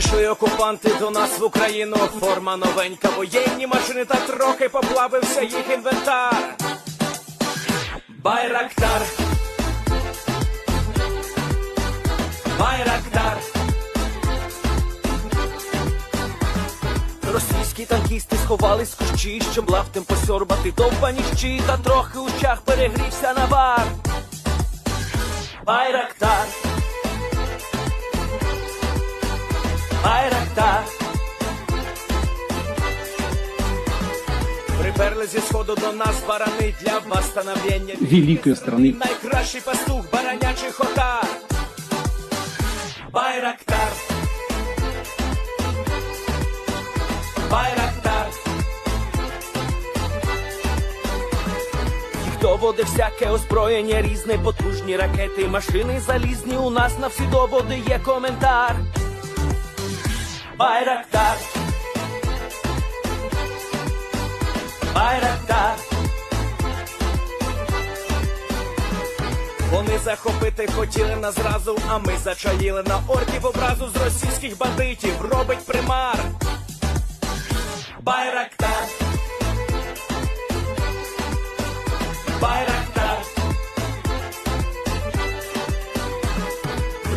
Прийшли окупанти до нас в Україну, форма новенька, воєнні машини, та трохи поплавився їх інвентар. Байрактар, Байрактар. Російські танкісти сховались в кущі, щоб лаптем посьорбати довбані щі, та трохи у щах перегрівся навар. Байрактар, Байрактар. Приперли зі сходу до нас барани для восстановлення великої страны. Найкращий пастух баранячих отар. Байрактар, Байрактар. Ті, хто води всяке озброєння різне, потужні ракети, машини залізні, у нас на всі доводи є коментар. Байрактар, Байрактар. Вони захопити хотіли нас зразу, а ми зачаїли на орків образу з російських бандитів, робить примар. Байрактар, Байрактар.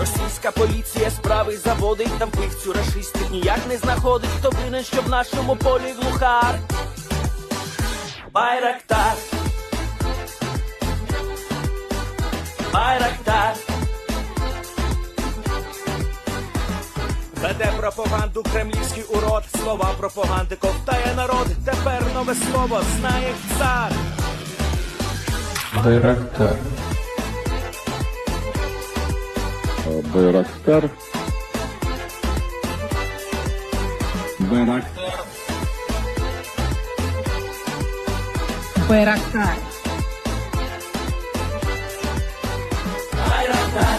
Російська поліція справи заводить, там пихцю рашистів ніяк не знаходить, хто винен, що в нашому полі глухар. Байрактар, Байрактар. Веде пропаганду кремлівський урод, слова пропаганди ковтає народ, тепер нове слово знає цар. Байрактар. Байрактар. Байрактар. Байрактар. Байрактар.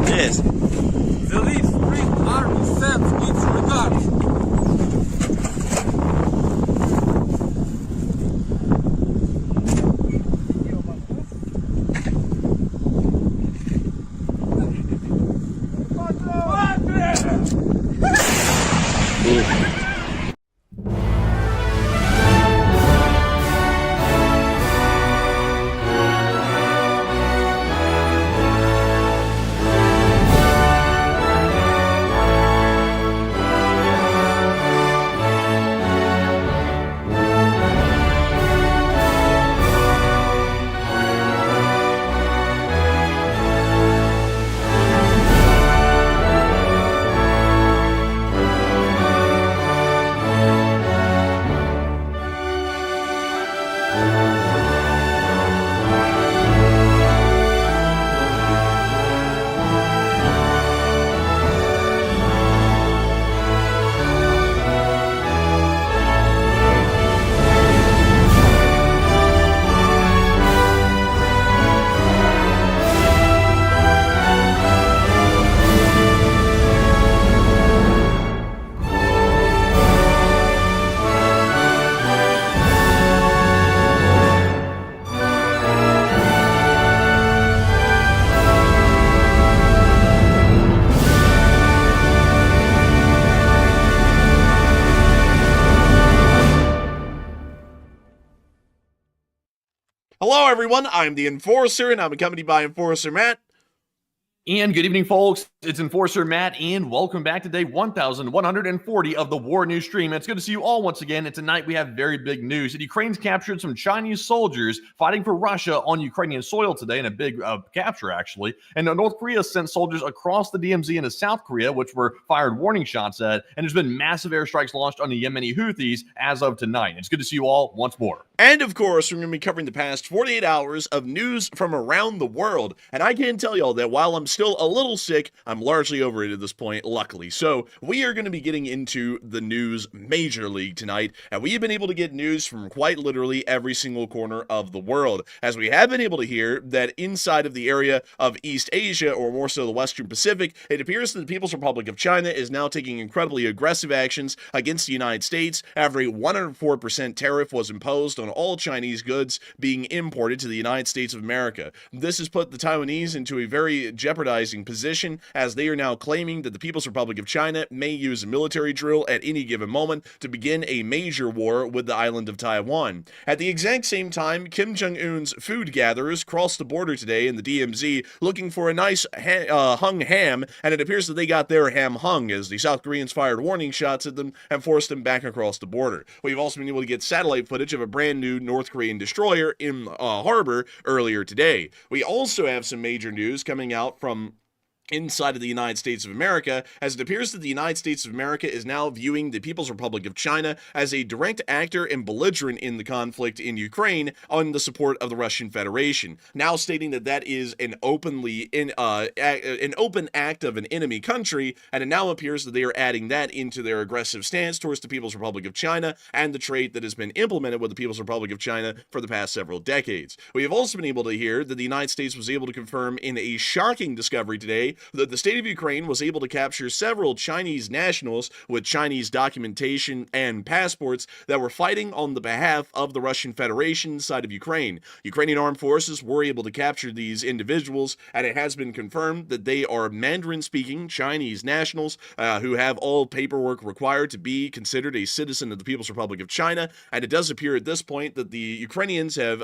Yes. The Leaf Spring Army sends its regards. Hello, everyone. I'm the Enforcer, and I'm accompanied by Enforcer Matt. And good evening, folks. It's Enforcer Matt, and welcome back to day 1140 of the War News Stream. It's good to see you all once again, and tonight we have very big news. That Ukraine's captured some Chinese soldiers fighting for Russia on Ukrainian soil today, in a big capture, actually. And North Korea sent soldiers across the DMZ into South Korea, which were fired warning shots at, and there's been massive airstrikes launched on the Yemeni Houthis as of tonight. It's good to see you all once more. And, of course, we're going to be covering the past 48 hours of news from around the world. And I can tell y'all that while I'm still a little sick, I'm largely over it at this point, luckily. So we are going to be getting into the news major league tonight. And we have been able to get news from quite literally every single corner of the world. As we have been able to hear that inside of the area of East Asia, or more so the Western Pacific, it appears that the People's Republic of China is now taking incredibly aggressive actions against the United States after a 104% tariff was imposed on all Chinese goods being imported to the United States of America. This has put the Taiwanese into a very jeopardizing position, as they are now claiming that the People's Republic of China may use a military drill at any given moment to begin a major war with the island of Taiwan. At the exact same time, Kim Jong-un's food gatherers crossed the border today in the DMZ looking for a nice hung ham, and it appears that they got their ham hung as the South Koreans fired warning shots at them and forced them back across the border. We've also been able to get satellite footage of a brand new North Korean destroyer in harbor earlier today. We also have some major news coming out from inside of the United States of America, as it appears that the United States of America is now viewing the People's Republic of China as a direct actor and belligerent in the conflict in Ukraine on the support of the Russian Federation, now stating that that is an open act of an enemy country, and it now appears that they are adding that into their aggressive stance towards the People's Republic of China and the trait that has been implemented with the People's Republic of China for the past several decades. We have also been able to hear that the United States was able to confirm in a shocking discovery today today that the state of Ukraine was able to capture several Chinese nationals with Chinese documentation and passports that were fighting on the behalf of the Russian Federation side of Ukraine. Ukrainian armed forces were able to capture these individuals, and it has been confirmed that they are Mandarin-speaking Chinese nationals who have all paperwork required to be considered a citizen of the People's Republic of China. And it does appear at this point that the Ukrainians have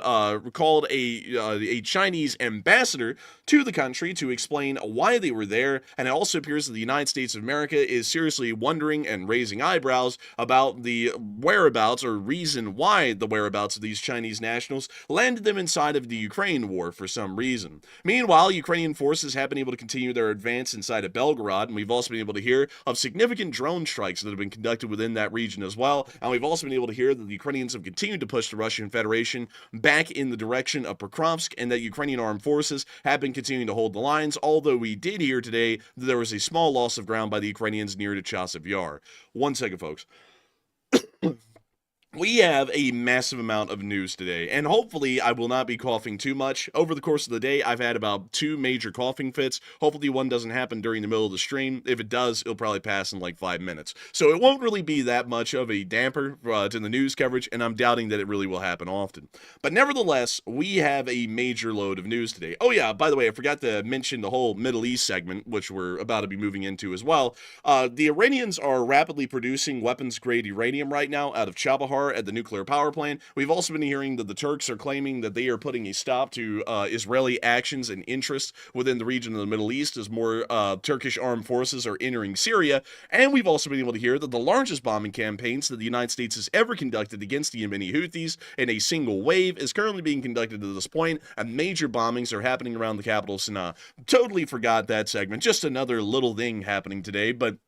called a Chinese ambassador to the country to explain why they were there, and it also appears that the United States of America is seriously wondering and raising eyebrows about the whereabouts or reason why the whereabouts of these Chinese nationals landed them inside of the Ukraine war for some reason. Meanwhile, Ukrainian forces have been able to continue their advance inside of Belgorod, and we've also been able to hear of significant drone strikes that have been conducted within that region as well, and we've also been able to hear that the Ukrainians have continued to push the Russian Federation back in the direction of Pokrovsk, and that Ukrainian armed forces have been continuing to hold the lines, although we did hear today that there was a small loss of ground by the Ukrainians near to Chasiv Yar. 1 second, folks. We have a massive amount of news today, and hopefully I will not be coughing too much. Over the course of the day, I've had about 2 major coughing fits. Hopefully one doesn't happen during the middle of the stream. If it does, it'll probably pass in like 5 minutes. So it won't really be that much of a damper to the news coverage, and I'm doubting that it really will happen often. But nevertheless, we have a major load of news today. Oh yeah, by the way, I forgot to mention the whole Middle East segment, which we're about to be moving into as well. The Iranians are rapidly producing weapons-grade uranium right now out of Chabahar at the nuclear power plant. We've also been hearing that the Turks are claiming that they are putting a stop to Israeli actions and interests within the region of the Middle East as more Turkish armed forces are entering Syria. And we've also been able to hear that the largest bombing campaigns that the United States has ever conducted against the Yemeni Houthis in a single wave is currently being conducted to this point, and major bombings are happening around the capital, Sana'a. Totally forgot that segment. Just another little thing happening today, but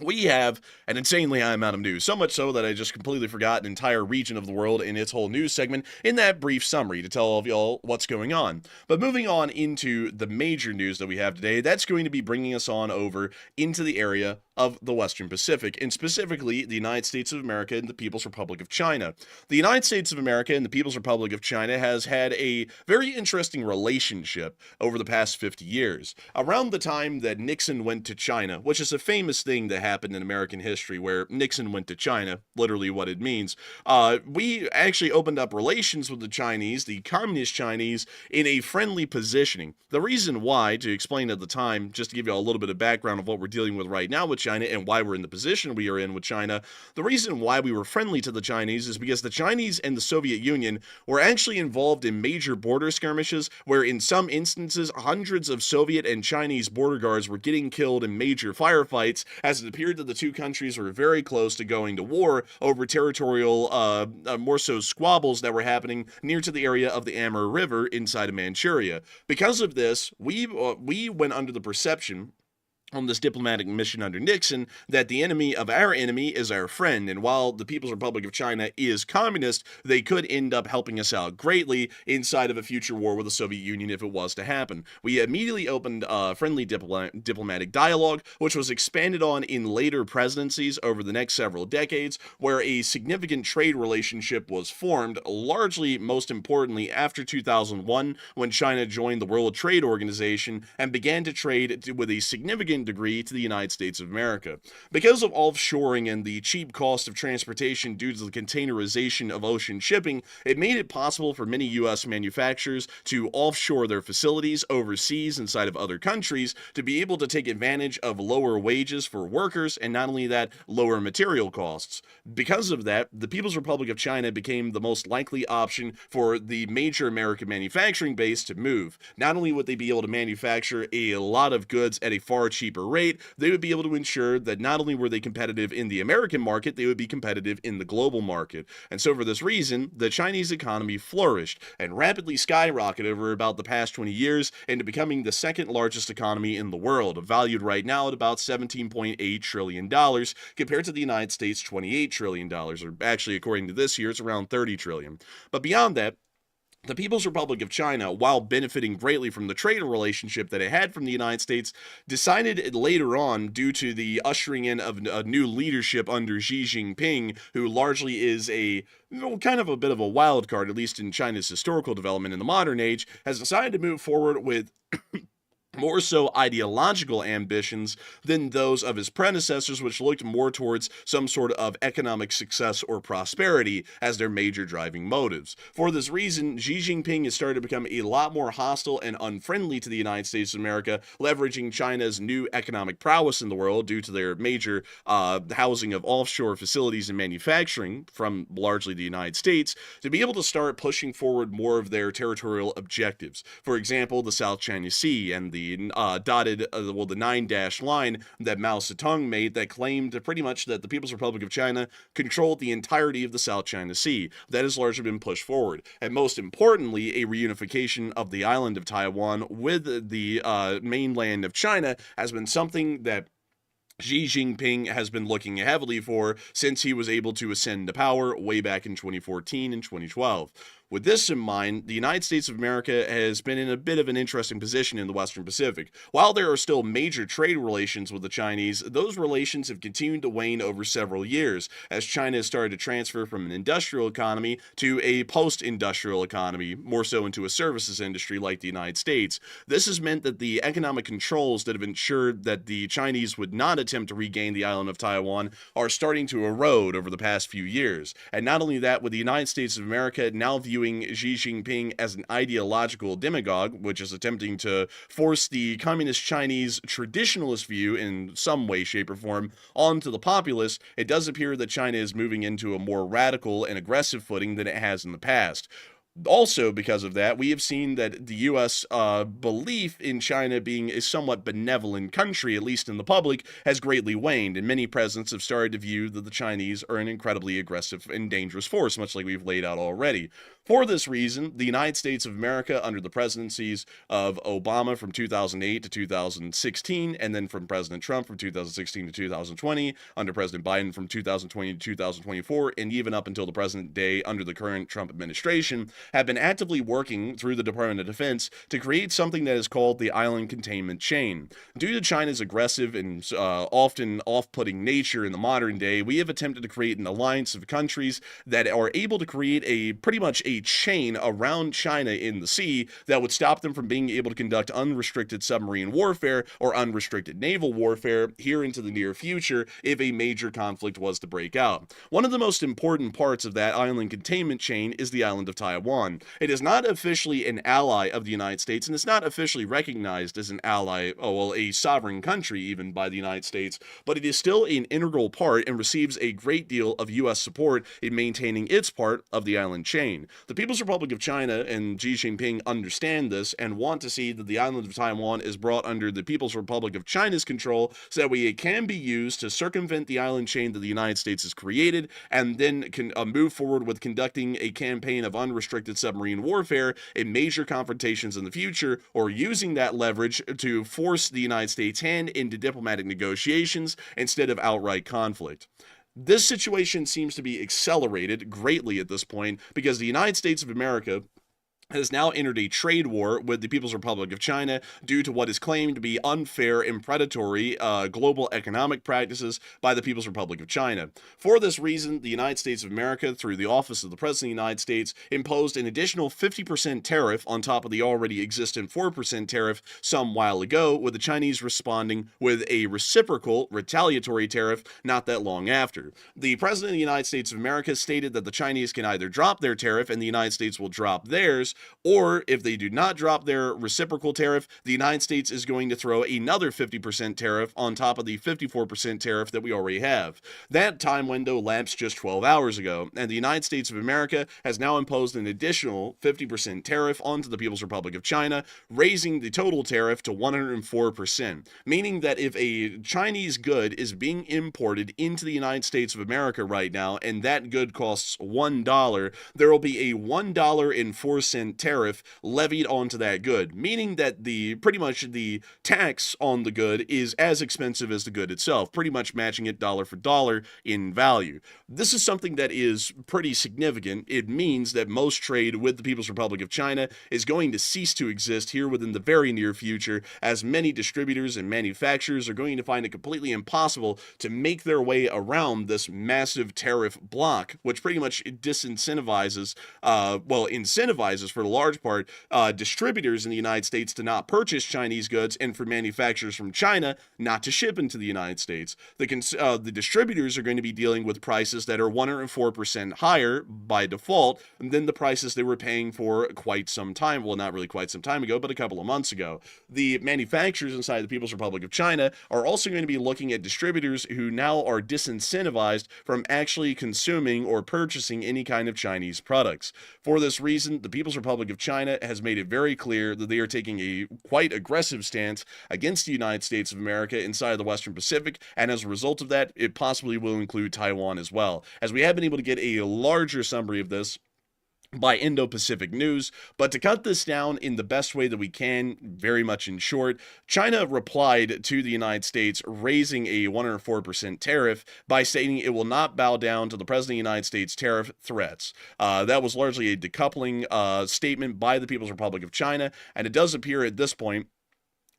we have an insanely high amount of news, so much so that I just completely forgot an entire region of the world in its whole news segment in that brief summary to tell all of y'all what's going on. But moving on into the major news that we have today, that's going to be bringing us on over into the area of the Western Pacific, and specifically the United States of America and the People's Republic of China. The United States of America and the People's Republic of China has had a very interesting relationship over the past 50 years. Around the time that Nixon went to China, which is a famous thing that happened in American history, where Nixon went to China, literally what it means, we actually opened up relations with the Chinese, the communist Chinese, in a friendly positioning. The reason why, to explain at the time, just to give you a little bit of background of what we're dealing with right now with China and why we're in the position we are in with China, the reason why we were friendly to the Chinese is because the Chinese and the Soviet Union were actually involved in major border skirmishes where in some instances hundreds of Soviet and Chinese border guards were getting killed in major firefights, as it appeared that the two countries were very close to going to war over territorial, more so squabbles that were happening near to the area of the Amur River inside of Manchuria. Because of this, we went under the perception on this diplomatic mission under Nixon that the enemy of our enemy is our friend, and while the People's Republic of China is communist, they could end up helping us out greatly inside of a future war with the Soviet Union if it was to happen. We immediately opened friendly diplomatic dialogue, which was expanded on in later presidencies over the next several decades, where a significant trade relationship was formed, largely, most importantly, after 2001, when China joined the World Trade Organization and began to trade with a significant degree to the United States of America. Because of offshoring and the cheap cost of transportation due to the containerization of ocean shipping, it made it possible for many U.S. manufacturers to offshore their facilities overseas inside of other countries to be able to take advantage of lower wages for workers, and not only that, lower material costs. Because of that, the People's Republic of China became the most likely option for the major American manufacturing base to move. Not only would they be able to manufacture a lot of goods at a far cheaper rate, they would be able to ensure that not only were they competitive in the American market, they would be competitive in the global market. And so for this reason, the Chinese economy flourished and rapidly skyrocketed over about the past 20 years into becoming the second largest economy in the world, valued right now at about $17.8 trillion compared to the United States' $28 trillion, or actually according to this year, it's around $30 trillion. But beyond that, the People's Republic of China, while benefiting greatly from the trade relationship that it had from the United States, decided later on, due to the ushering in of a new leadership under Xi Jinping, who largely is kind of a bit of a wild card, at least in China's historical development in the modern age, has decided to move forward with more so ideological ambitions than those of his predecessors, which looked more towards some sort of economic success or prosperity as their major driving motives. For this reason, Xi Jinping has started to become a lot more hostile and unfriendly to the United States of America, leveraging China's new economic prowess in the world due to their major housing of offshore facilities and manufacturing from largely the United States, to be able to start pushing forward more of their territorial objectives. For example, the South China Sea and the the 9-dash line that Mao Zedong made that claimed pretty much that the People's Republic of China controlled the entirety of the South China Sea. That has largely been pushed forward. And most importantly, a reunification of the island of Taiwan with the mainland of China has been something that Xi Jinping has been looking heavily for since he was able to ascend to power way back in 2014 and 2012. With this in mind, the United States of America has been in a bit of an interesting position in the Western Pacific. While there are still major trade relations with the Chinese, those relations have continued to wane over several years, as China has started to transfer from an industrial economy to a post-industrial economy, more so into a services industry like the United States. This has meant that the economic controls that have ensured that the Chinese would not attempt to regain the island of Taiwan are starting to erode over the past few years. And not only that, with the United States of America now viewing Xi Jinping as an ideological demagogue, which is attempting to force the communist Chinese traditionalist view in some way, shape, or form onto the populace, it does appear that China is moving into a more radical and aggressive footing than it has in the past. Also, because of that, we have seen that the U.S. Belief in China being a somewhat benevolent country, at least in the public, has greatly waned, and many presidents have started to view that the Chinese are an incredibly aggressive and dangerous force, much like we've laid out already. For this reason, the United States of America, under the presidencies of Obama from 2008 to 2016, and then from President Trump from 2016 to 2020, under President Biden from 2020 to 2024, and even up until the present day under the current Trump administration, have been actively working through the Department of Defense to create something that is called the Island Containment Chain. Due to China's aggressive and often off-putting nature in the modern day, we have attempted to create an alliance of countries that are able to create pretty much a chain around China in the sea that would stop them from being able to conduct unrestricted submarine warfare or unrestricted naval warfare here into the near future if a major conflict was to break out. One of the most important parts of that island containment chain is the island of Taiwan. It is not officially an ally of the United States, and it's not officially recognized as an ally, a sovereign country even by the United States, but it is still an integral part and receives a great deal of U.S. support in maintaining its part of the island chain. The People's Republic of China and Xi Jinping understand this and want to see that the island of Taiwan is brought under the People's Republic of China's control so that way it can be used to circumvent the island chain that the United States has created, and then can move forward with conducting a campaign of unrestricted submarine warfare in major confrontations in the future, or using that leverage to force the United States' hand into diplomatic negotiations instead of outright conflict. This situation seems to be accelerated greatly at this point because the United States of America has now entered a trade war with the People's Republic of China due to what is claimed to be unfair and predatory global economic practices by the People's Republic of China. For this reason, the United States of America, through the Office of the President of the United States, imposed an additional 50% tariff on top of the already existent 4% tariff some while ago, with the Chinese responding with a reciprocal retaliatory tariff not that long after. The President of the United States of America stated that the Chinese can either drop their tariff and the United States will drop theirs, or if they do not drop their reciprocal tariff, the United States is going to throw another 50% tariff on top of the 54% tariff that we already have. That time window lapsed just 12 hours ago, and the United States of America has now imposed an additional 50% tariff onto the People's Republic of China, raising the total tariff to 104%, meaning that if a Chinese good is being imported into the United States of America right now, and that good costs $1, there will be a $1.04 tariff levied onto that good, meaning that pretty much the tax on the good is as expensive as the good itself, pretty much matching it dollar for dollar in value. This is something that is pretty significant. It means that most trade with the People's Republic of China is going to cease to exist here within the very near future, as many distributors and manufacturers are going to find it completely impossible to make their way around this massive tariff block, which pretty much incentivizes for the large part, distributors in the United States to not purchase Chinese goods and for manufacturers from China not to ship into the United States. The distributors are going to be dealing with prices that are 104% higher by default than the prices they were paying for quite some time. Well, not really quite some time ago, but a couple of months ago. The manufacturers inside the People's Republic of China are also going to be looking at distributors who now are disincentivized from actually consuming or purchasing any kind of Chinese products. For this reason, the People's Republic of China has made it very clear that they are taking a quite aggressive stance against the United States of America inside of the Western Pacific, and as a result of that, it possibly will include Taiwan as well. As we have been able to get a larger summary of this by Indo-Pacific News, but to cut this down in the best way that we can, very much in short, China replied to the United States raising a 104% tariff by stating it will not bow down to the President of the United States tariff threats. That was largely a decoupling statement by the People's Republic of China, and it does appear at this point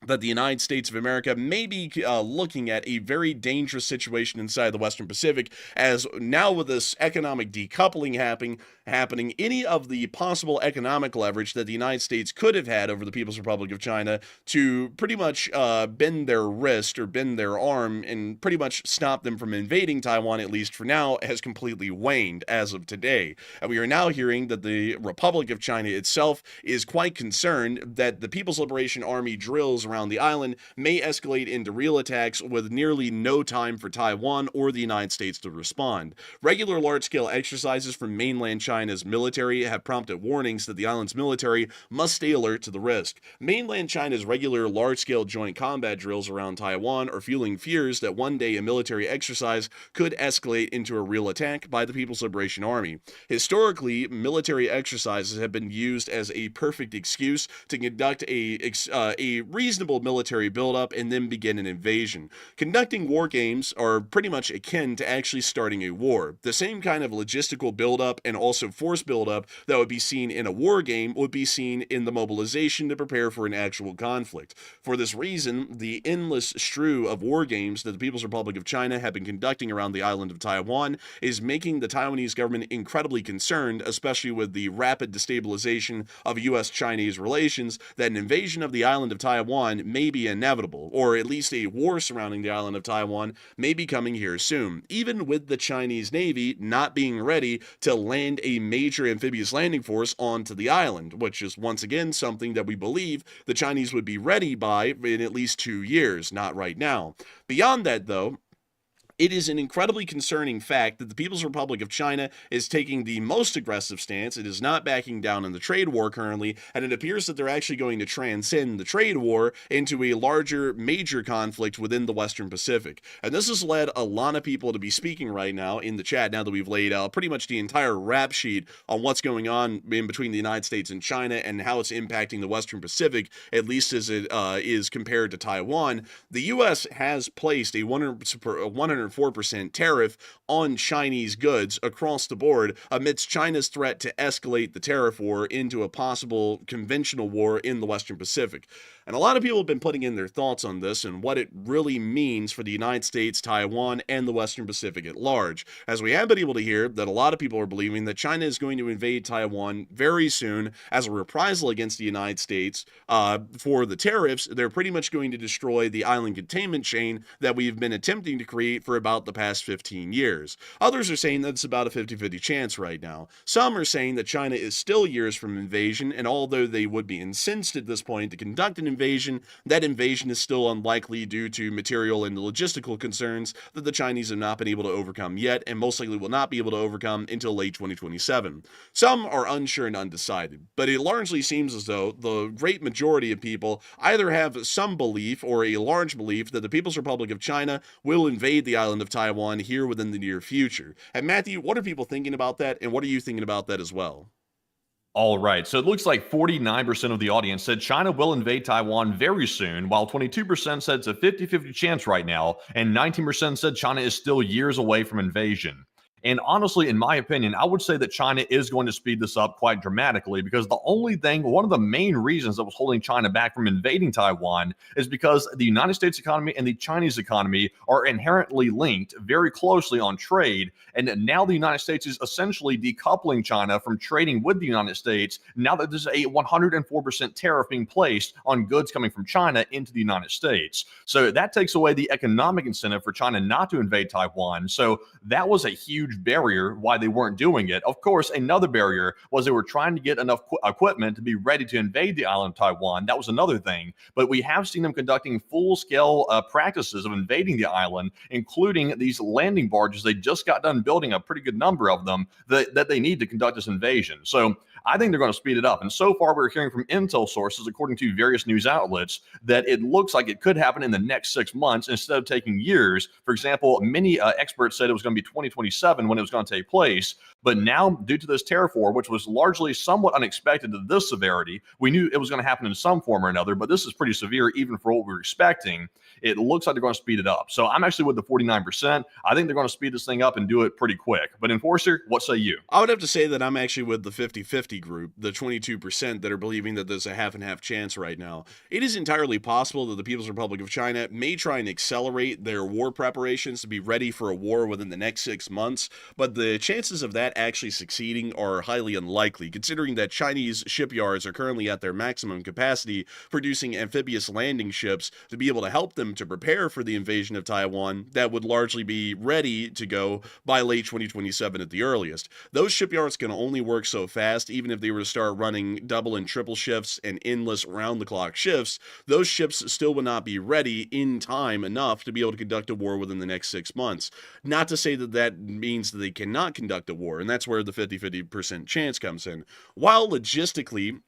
that the United States of America may be looking at a very dangerous situation inside the Western Pacific, as now with this economic decoupling happening, any of the possible economic leverage that the United States could have had over the People's Republic of China to pretty much bend their wrist or bend their arm and pretty much stop them from invading Taiwan, at least for now, has completely waned as of today. And we are now hearing that the Republic of China itself is quite concerned that the People's Liberation Army drills around the island may escalate into real attacks with nearly no time for Taiwan or the United States to respond. Regular large-scale exercises from mainland China's military have prompted warnings that the island's military must stay alert to the risk. Mainland China's regular large-scale joint combat drills around Taiwan are fueling fears that one day a military exercise could escalate into a real attack by the People's Liberation Army. Historically, military exercises have been used as a perfect excuse to conduct a reasonable military buildup and then begin an invasion. Conducting war games are pretty much akin to actually starting a war. The same kind of logistical buildup and also force buildup that would be seen in a war game would be seen in the mobilization to prepare for an actual conflict. For this reason, the endless strew of war games that the People's Republic of China have been conducting around the island of Taiwan is making the Taiwanese government incredibly concerned, especially with the rapid destabilization of U.S.-Chinese relations, that an invasion of the island of Taiwan may be inevitable, or at least a war surrounding the island of Taiwan may be coming here soon, even with the Chinese Navy not being ready to land a major amphibious landing force onto the island, which is once again something that we believe the Chinese would be ready by in at least 2 years, not right now. Beyond that, though, it is an incredibly concerning fact that the People's Republic of China is taking the most aggressive stance. It is not backing down in the trade war currently, and it appears that they're actually going to transcend the trade war into a larger, major conflict within the Western Pacific. And this has led a lot of people to be speaking right now in the chat, now that we've laid out pretty much the entire rap sheet on what's going on in between the United States and China and how it's impacting the Western Pacific, at least as it is compared to Taiwan. The U.S. has placed a 104% tariff on Chinese goods across the board amidst China's threat to escalate the tariff war into a possible conventional war in the Western Pacific. And a lot of people have been putting in their thoughts on this and what it really means for the United States, Taiwan, and the Western Pacific at large. As we have been able to hear that a lot of people are believing that China is going to invade Taiwan very soon as a reprisal against the United States for the tariffs. They're pretty much going to destroy the island containment chain that we've been attempting to create for about the past 15 years. Others are saying that it's about a 50-50 chance right now. Some are saying that China is still years from invasion, and although they would be incensed at this point to conduct an invasion, that invasion is still unlikely due to material and logistical concerns that the Chinese have not been able to overcome yet, and most likely will not be able to overcome until late 2027. Some are unsure and undecided, but it largely seems as though the great majority of people either have some belief or a large belief that the People's Republic of China will invade the island of Taiwan here within the near future. And Matthew, what are people thinking about that, and what are you thinking about that as well? All right, so it looks like 49% of the audience said China will invade Taiwan very soon, while 22% said it's a 50-50 chance right now, and 19% said China is still years away from invasion. And honestly, in my opinion, I would say that China is going to speed this up quite dramatically, because one of the main reasons that was holding China back from invading Taiwan is because the United States economy and the Chinese economy are inherently linked very closely on trade. And now the United States is essentially decoupling China from trading with the United States, now that there's a 104% tariff being placed on goods coming from China into the United States. So that takes away the economic incentive for China not to invade Taiwan. So that was a huge barrier why they weren't doing it. Of course, another barrier was they were trying to get enough equipment to be ready to invade the island of Taiwan. That was another thing. But we have seen them conducting full-scale practices of invading the island, including these landing barges. They just got done building a pretty good number of them that they need to conduct this invasion. So I think they're going to speed it up. And so far, we're hearing from intel sources, according to various news outlets, that it looks like it could happen in the next 6 months instead of taking years. For example, many experts said it was going to be 2027 when it was going to take place. But now, due to this tariff war, which was largely somewhat unexpected to this severity, we knew it was going to happen in some form or another, but this is pretty severe even for what we were expecting. It looks like they're going to speed it up. So I'm actually with the 49%. I think they're going to speed this thing up and do it pretty quick. But Enforcer, what say you? I would have to say that I'm actually with the 50-50 group, the 22% that are believing that there's a half and half chance right now. It is entirely possible that the People's Republic of China may try and accelerate their war preparations to be ready for a war within the next 6 months, but the chances of that actually succeeding are highly unlikely, considering that Chinese shipyards are currently at their maximum capacity, producing amphibious landing ships to be able to help them to prepare for the invasion of Taiwan that would largely be ready to go by late 2027 at the earliest. Those shipyards can only work so fast. Even if they were to start running double and triple shifts and endless round-the-clock shifts, those ships still would not be ready in time enough to be able to conduct a war within the next 6 months. Not to say that that means that they cannot conduct a war, and that's where the 50-50% chance comes in. While logistically,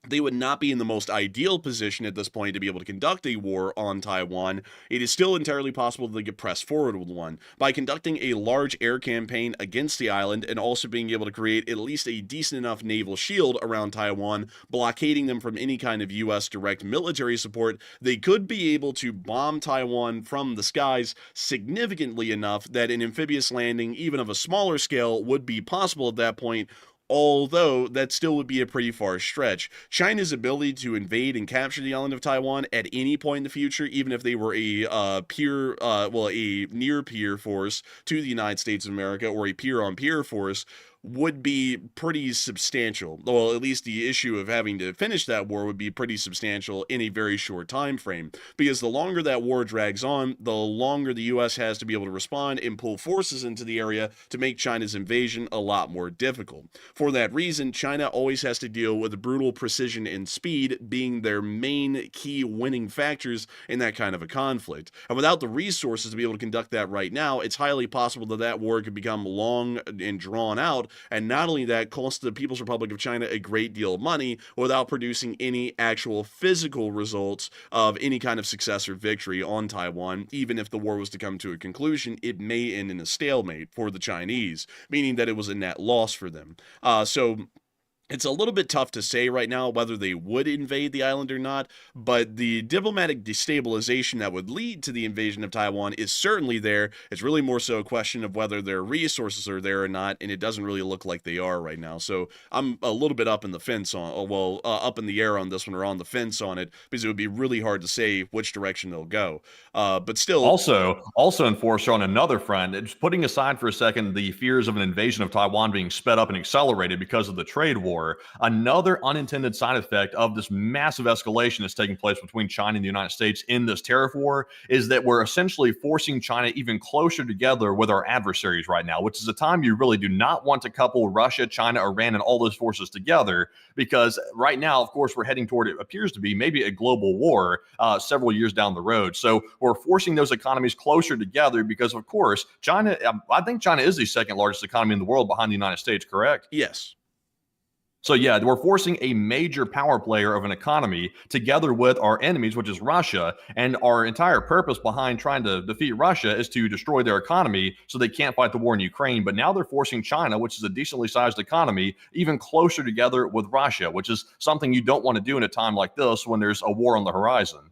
they would not be in the most ideal position at this point to be able to conduct a war on Taiwan, it is still entirely possible that they get pressed forward with one. By conducting a large air campaign against the island and also being able to create at least a decent enough naval shield around Taiwan, blockading them from any kind of U.S. direct military support, they could be able to bomb Taiwan from the skies significantly enough that an amphibious landing, even of a smaller scale, would be possible at that point, although that still would be a pretty far stretch. China's ability to invade and capture the island of Taiwan at any point in the future, even if they were a a near-peer force to the United States of America or a peer-on-peer force, would be pretty substantial. Well, at least the issue of having to finish that war would be pretty substantial in a very short time frame, because the longer that war drags on, the longer the U.S. has to be able to respond and pull forces into the area to make China's invasion a lot more difficult. For that reason, China always has to deal with brutal precision and speed being their main key winning factors in that kind of a conflict. And without the resources to be able to conduct that right now, it's highly possible that that war could become long and drawn out, and not only that, cost the People's Republic of China a great deal of money without producing any actual physical results of any kind of success or victory on Taiwan. Even if the war was to come to a conclusion, it may end in a stalemate for the Chinese, meaning that it was a net loss for them. So it's a little bit tough to say right now whether they would invade the island or not, but the diplomatic destabilization that would lead to the invasion of Taiwan is certainly there. It's really more so a question of whether their resources are there or not, and it doesn't really look like they are right now. So I'm a little bit up in the fence on, up in the air on this one, or on the fence on it, because it would be really hard to say which direction they'll go. But still, also Enforcer, on another front, just putting aside for a second the fears of an invasion of Taiwan being sped up and accelerated because of the trade war, another unintended side effect of this massive escalation that's taking place between China and the United States in this tariff war is that we're essentially forcing China even closer together with our adversaries right now, which is a time you really do not want to couple Russia, China, Iran, and all those forces together, because right now, of course, we're heading toward, it appears to be, maybe a global war several years down the road. So we're forcing those economies closer together because, of course, China, I think China is the second largest economy in the world behind the United States, correct? yes. So yeah, we're forcing a major power player of an economy together with our enemies, which is Russia. And our entire purpose behind trying to defeat Russia is to destroy their economy so they can't fight the war in Ukraine. But now they're forcing China, which is a decently sized economy, even closer together with Russia, which is something you don't want to do in a time like this when there's a war on the horizon.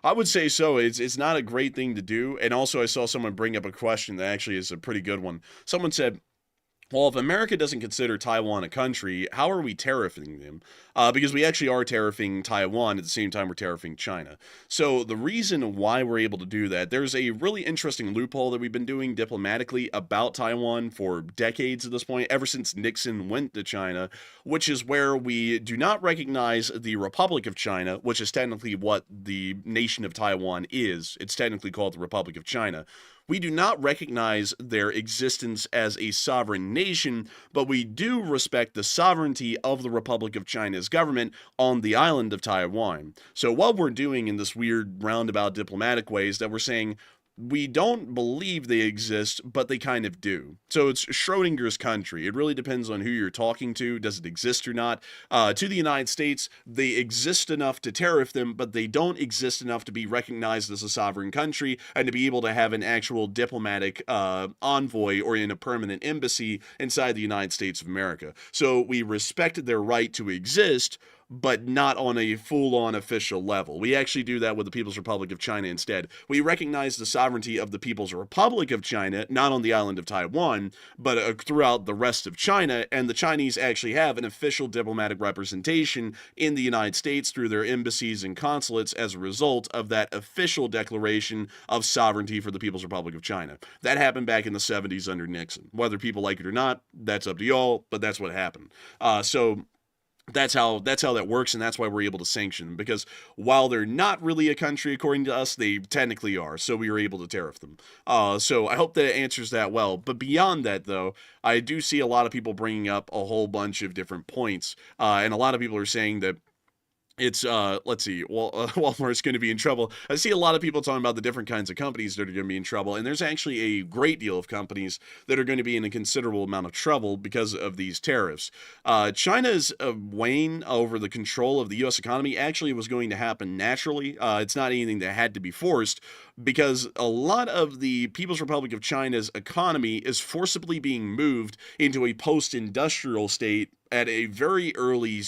I would say so. It's not a great thing to do. And also, I saw someone bring up a question that actually is a pretty good one. Someone said, well, if America doesn't consider Taiwan a country, how are we tariffing them? Because we actually are tariffing Taiwan at the same time we're tariffing China. So the reason why we're able to do that, there's a really interesting loophole that we've been doing diplomatically about Taiwan for decades at this point, ever since Nixon went to China, which is where we do not recognize the Republic of China, which is technically what the nation of Taiwan is. It's technically called the Republic of China. We do not recognize their existence as a sovereign nation, but we do respect the sovereignty of the Republic of China's government on the island of Taiwan. So what we're doing in this weird roundabout diplomatic way is that we're saying, we don't believe they exist, but they kind of do. So it's Schrodinger's country. It really depends on who you're talking to. Does it exist or not? To the United States, they exist enough to tariff them, but they don't exist enough to be recognized as a sovereign country and to be able to have an actual diplomatic envoy or in a permanent embassy inside the United States of America. So we respect their right to exist, but not on a full-on official level. We actually do that with the People's Republic of China instead. We recognize the sovereignty of the People's Republic of China, not on the island of Taiwan, but throughout the rest of China, and the Chinese actually have an official diplomatic representation in the United States through their embassies and consulates as a result of that official declaration of sovereignty for the People's Republic of China. That happened back in the 70s under Nixon. Whether people like it or not, that's up to y'all, but that's what happened. That's how that works, and that's why we're able to sanction them, because while they're not really a country according to us, they technically are, so we are able to tariff them. So I hope that answers that well. But beyond that, though, I do see a lot of people bringing up a whole bunch of different points, and a lot of people are saying that it's, let's see, Walmart's going to be in trouble. I see a lot of people talking about the different kinds of companies that are going to be in trouble, and there's actually a great deal of companies that are going to be in a considerable amount of trouble because of these tariffs. China's wane over the control of the U.S. economy actually was going to happen naturally. It's not anything that had to be forced, because a lot of the People's Republic of China's economy is forcibly being moved into a post-industrial state at a very early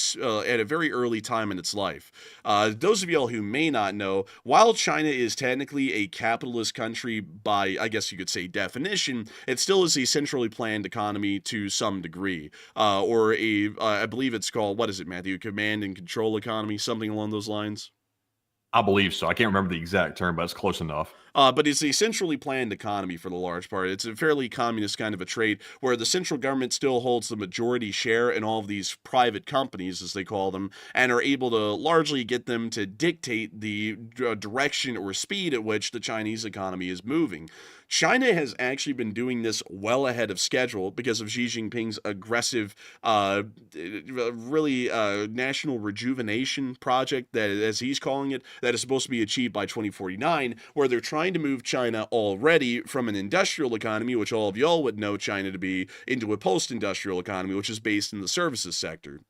time in its life. Those of y'all who may not know, while China is technically a capitalist country by, I guess you could say, definition, it still is a centrally planned economy to some degree, or I believe it's called, what is it, Matthew? Command and control economy, something along those lines. I believe so. I can't remember the exact term, but it's close enough. But it's a centrally planned economy for the large part. It's a fairly communist kind of a trade where the central government still holds the majority share in all of these private companies, as they call them, and are able to largely get them to dictate the direction or speed at which the Chinese economy is moving. China has actually been doing this well ahead of schedule because of Xi Jinping's aggressive, national rejuvenation project, that, as he's calling it, that is supposed to be achieved by 2049, where they're trying to move China already from an industrial economy, which all of y'all would know China to be, into a post-industrial economy, which is based in the services sector.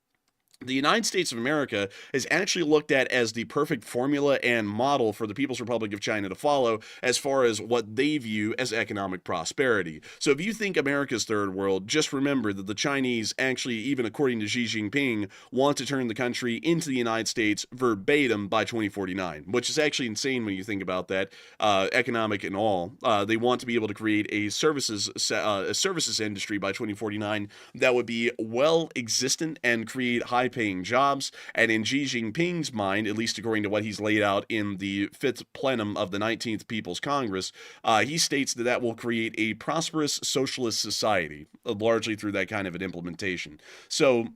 The United States of America is actually looked at as the perfect formula and model for the People's Republic of China to follow as far as what they view as economic prosperity. So if you think America's third world, just remember that the Chinese actually, even according to Xi Jinping, want to turn the country into the United States verbatim by 2049, which is actually insane when you think about that, economic and all. They want to be able to create a services industry by 2049 that would be well existent and create high-paying jobs, and in Xi Jinping's mind, at least according to what he's laid out in the 5th plenum of the 19th People's Congress, he states that that will create a prosperous socialist society, largely through that kind of an implementation. So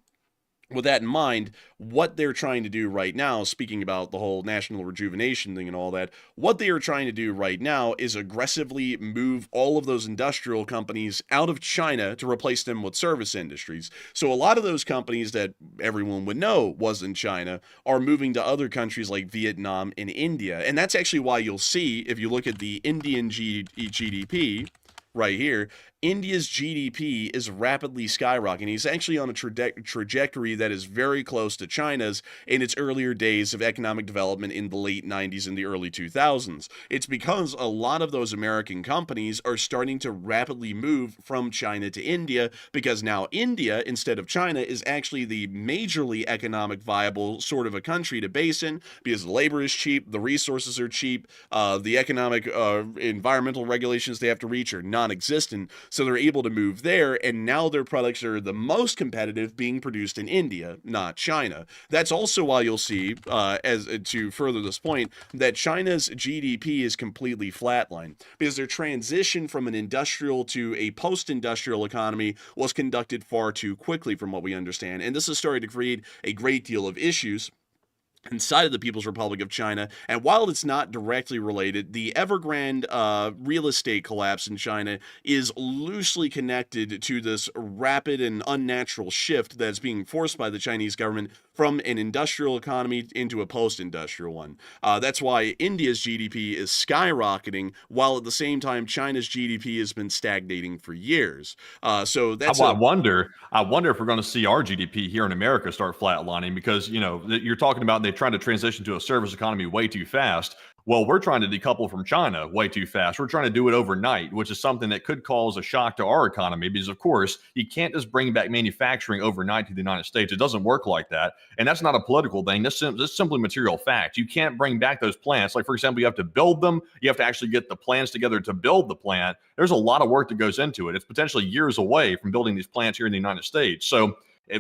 with that in mind, what they're trying to do right now, speaking about the whole national rejuvenation thing and all that, what they are trying to do right now is aggressively move all of those industrial companies out of China to replace them with service industries. So a lot of those companies that everyone would know was in China are moving to other countries like Vietnam and India. And that's actually why you'll see, if you look at the Indian GDP, right here, India's GDP is rapidly skyrocketing. He's actually on a trajectory that is very close to China's in its earlier days of economic development in the late 90s and the early 2000s. It's because a lot of those American companies are starting to rapidly move from China to India, because now India, instead of China, is actually the majorly economic viable sort of a country to base in, because the labor is cheap, the resources are cheap, the economic environmental regulations they have to reach are non-existent, so they're able to move there, and now their products are the most competitive being produced in India, not China. That's also why you'll see, as to further this point, that China's GDP is completely flatlined, because their transition from an industrial to a post-industrial economy was conducted far too quickly from what we understand, and this has started to create a great deal of issues inside of the People's Republic of China. And while it's not directly related, the Evergrande real estate collapse in China is loosely connected to this rapid and unnatural shift that's being forced by the Chinese government from an industrial economy into a post-industrial one. That's why India's GDP is skyrocketing, while at the same time China's GDP has been stagnating for years. So that's I wonder if we're going to see our GDP here in America start flatlining, because, you know, you're talking about they're trying to transition to a service economy way too fast. Well, we're trying to decouple from China way too fast. We're trying to do it overnight, which is something that could cause a shock to our economy, because, of course, you can't just bring back manufacturing overnight to the United States. It doesn't work like that. And that's not a political thing. That's simply material fact. You can't bring back those plants. Like, for example, you have to build them. You have to actually get the plans together to build the plant. There's a lot of work that goes into it. It's potentially years away from building these plants here in the United States. So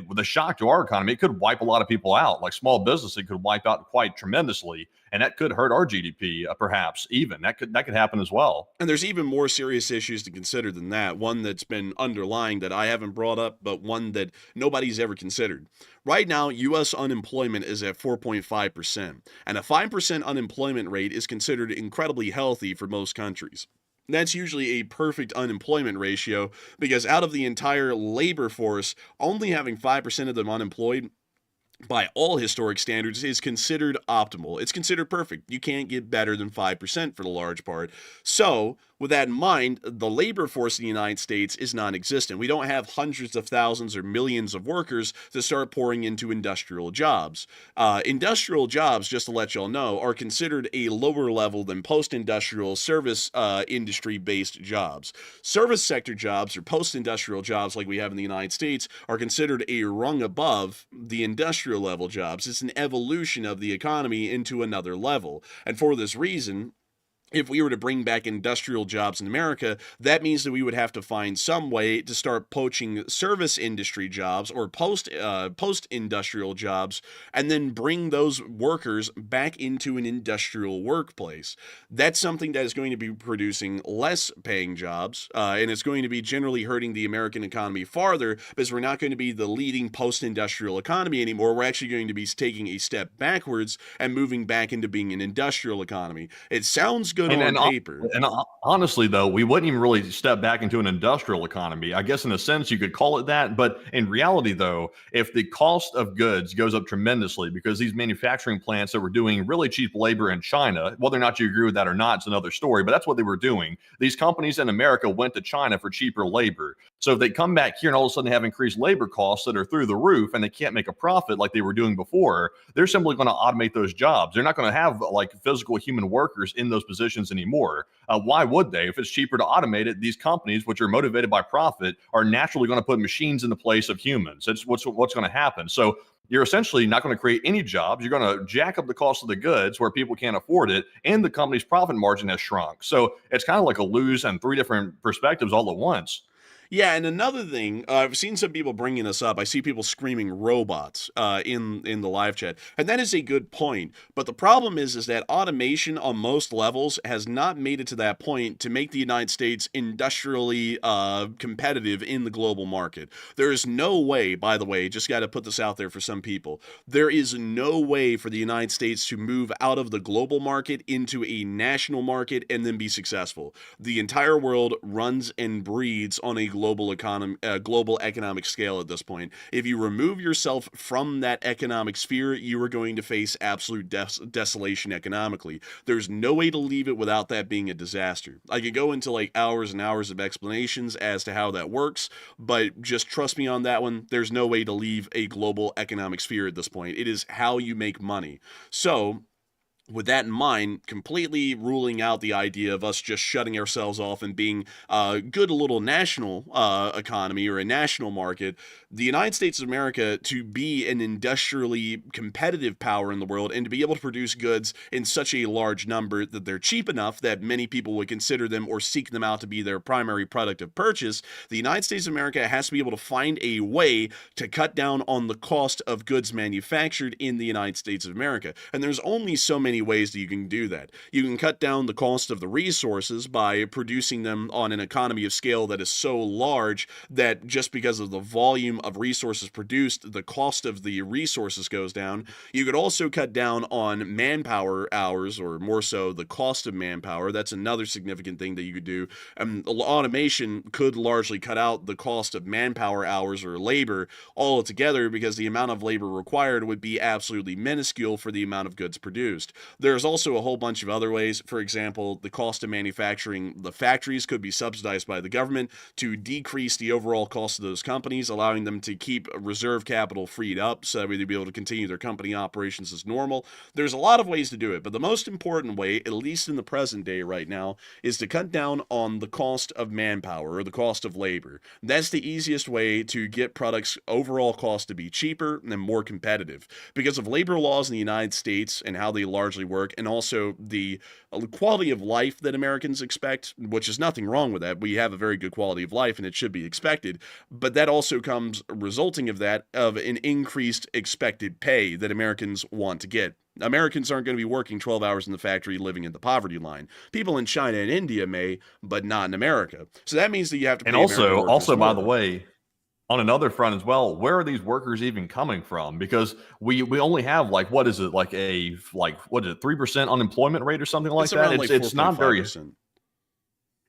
with a shock to our economy, it could wipe a lot of people out. Like small business, it could wipe out quite tremendously, and that could hurt our GDP, perhaps even. That could happen as well. And there's even more serious issues to consider than that. One that's been underlying that I haven't brought up, but one that nobody's ever considered. Right now, U.S. unemployment is at 4.5%, and a 5% unemployment rate is considered incredibly healthy for most countries. That's usually a perfect unemployment ratio, because out of the entire labor force, only having 5% of them unemployed by all historic standards is considered optimal. It's considered perfect. You can't get better than 5% for the large part. So, with that in mind, the labor force in the United States is non-existent. We don't have hundreds of thousands or millions of workers to start pouring into industrial jobs. Industrial jobs, just to let y'all know, are considered a lower level than post-industrial service industry-based jobs. Service sector jobs, or post-industrial jobs like we have in the United States, are considered a rung above the industrial level jobs. It's an evolution of the economy into another level. And for this reason, if we were to bring back industrial jobs in America, that means that we would have to find some way to start poaching service industry jobs or post-industrial jobs, and then bring those workers back into an industrial workplace. That's something that is going to be producing less paying jobs, and it's going to be generally hurting the American economy farther, because we're not going to be the leading post-industrial economy anymore. We're actually going to be taking a step backwards and moving back into being an industrial economy. It sounds good on paper. And honestly, though, we wouldn't even really step back into an industrial economy. I guess in a sense you could call it that. But in reality, though, if the cost of goods goes up tremendously because these manufacturing plants that were doing really cheap labor in China, whether or not you agree with that or not, it's another story. But that's what they were doing. These companies in America went to China for cheaper labor. So if they come back here and all of a sudden have increased labor costs that are through the roof and they can't make a profit like they were doing before, they're simply going to automate those jobs. They're not going to have like physical human workers in those positions anymore. Why would they? If it's cheaper to automate it, these companies, which are motivated by profit, are naturally going to put machines in the place of humans. That's what's going to happen. So you're essentially not going to create any jobs. You're going to jack up the cost of the goods where people can't afford it, and the company's profit margin has shrunk. So it's kind of like a lose on three different perspectives all at once. Yeah, and another thing, I've seen some people bringing this up. I see people screaming robots in the live chat, and that is a good point. But the problem is that automation on most levels has not made it to that point to make the United States industrially competitive in the global market. There is no way, by the way, just got to put this out there for some people, there is no way for the United States to move out of the global market into a national market and then be successful. The entire world runs and breeds on a global economic scale at this point. If you remove yourself from that economic sphere, you are going to face absolute desolation economically. There's no way to leave it without that being a disaster. I could go into like hours and hours of explanations as to how that works, but just trust me on that one. There's no way to leave a global economic sphere at this point. It is how you make money. So, with that in mind, completely ruling out the idea of us just shutting ourselves off and being a good little national economy or a national market, the United States of America, to be an industrially competitive power in the world and to be able to produce goods in such a large number that they're cheap enough that many people would consider them or seek them out to be their primary product of purchase, the United States of America has to be able to find a way to cut down on the cost of goods manufactured in the United States of America. And there's only so many ways that you can do that. You can cut down the cost of the resources by producing them on an economy of scale that is so large that just because of the volume of resources produced, the cost of the resources goes down. You could also cut down on manpower hours, or more so the cost of manpower. That's another significant thing that you could do. Automation could largely cut out the cost of manpower hours or labor altogether, because the amount of labor required would be absolutely minuscule for the amount of goods produced. There's also a whole bunch of other ways. For example, the cost of manufacturing the factories could be subsidized by the government to decrease the overall cost of those companies, allowing them to keep reserve capital freed up so that they'd be able to continue their company operations as normal. There's a lot of ways to do it, but the most important way, at least in the present day right now, is to cut down on the cost of manpower or the cost of labor. That's the easiest way to get products' overall cost to be cheaper and more competitive. Because of labor laws in the United States and how they largely work, and also the quality of life that Americans expect, which is nothing wrong with that. We have a very good quality of life and it should be expected, but that also comes resulting of an increased expected pay that Americans want to get. Americans aren't going to be working 12 hours in the factory living in the poverty line. People in China and India may, but not in America. So that means that you have to pay And also, by the more. way, on another front as well, where are these workers even coming from? Because we only have like, what is it, like a 3% unemployment rate or something like that? It's not very.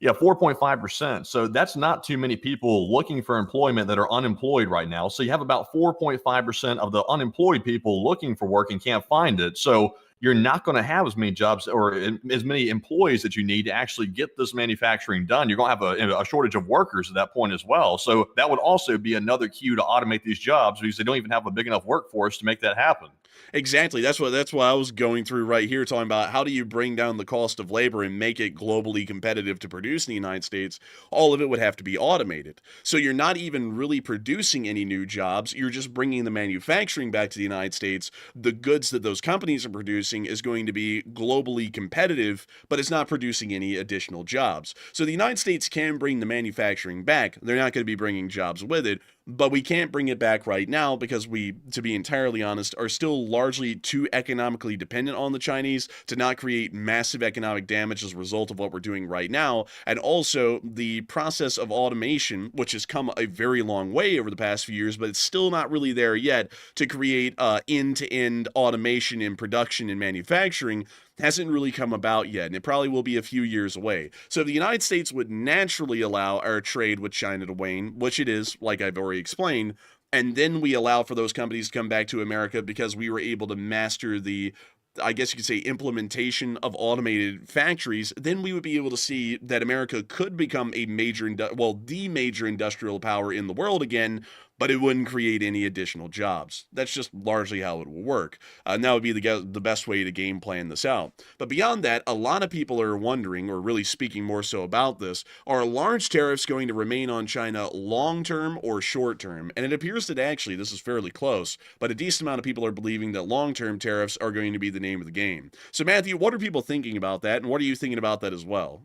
Yeah, 4.5%. So that's not too many people looking for employment that are unemployed right now. So you have about 4.5% of the unemployed people looking for work and can't find it. So you're not going to have as many jobs or as many employees that you need to actually get this manufacturing done. You're going to have a shortage of workers at that point as well. So that would also be another cue to automate these jobs, because they don't even have a big enough workforce to make that happen. Exactly. That's what I was going through right here, talking about how do you bring down the cost of labor and make it globally competitive to produce in the United States. All of it would have to be automated. So you're not even really producing any new jobs. You're just bringing the manufacturing back to the United States. The goods that those companies are producing is going to be globally competitive, but it's not producing any additional jobs. So the United States can bring the manufacturing back. They're not going to be bringing jobs with it, but we can't bring it back right now because we, to be entirely honest, are still largely too economically dependent on the Chinese to not create massive economic damage as a result of what we're doing right now. And also the process of automation, which has come a very long way over the past few years, but it's still not really there yet to create end-to-end automation in production and manufacturing, hasn't really come about yet, and it probably will be a few years away. So if the United States would naturally allow our trade with China to wane, which it is, like I've already explained, and then we allow for those companies to come back to America because we were able to master the, I guess you could say, implementation of automated factories, then we would be able to see that America could become the major industrial power in the world again, but it wouldn't create any additional jobs. That's just largely how it will work. And that would be the best way to game plan this out. But beyond that, a lot of people are wondering, or really speaking more so about this, are large tariffs going to remain on China long-term or short-term? And it appears that actually this is fairly close, but a decent amount of people are believing that long-term tariffs are going to be the name of the game. So Matthew, what are people thinking about that, and what are you thinking about that as well?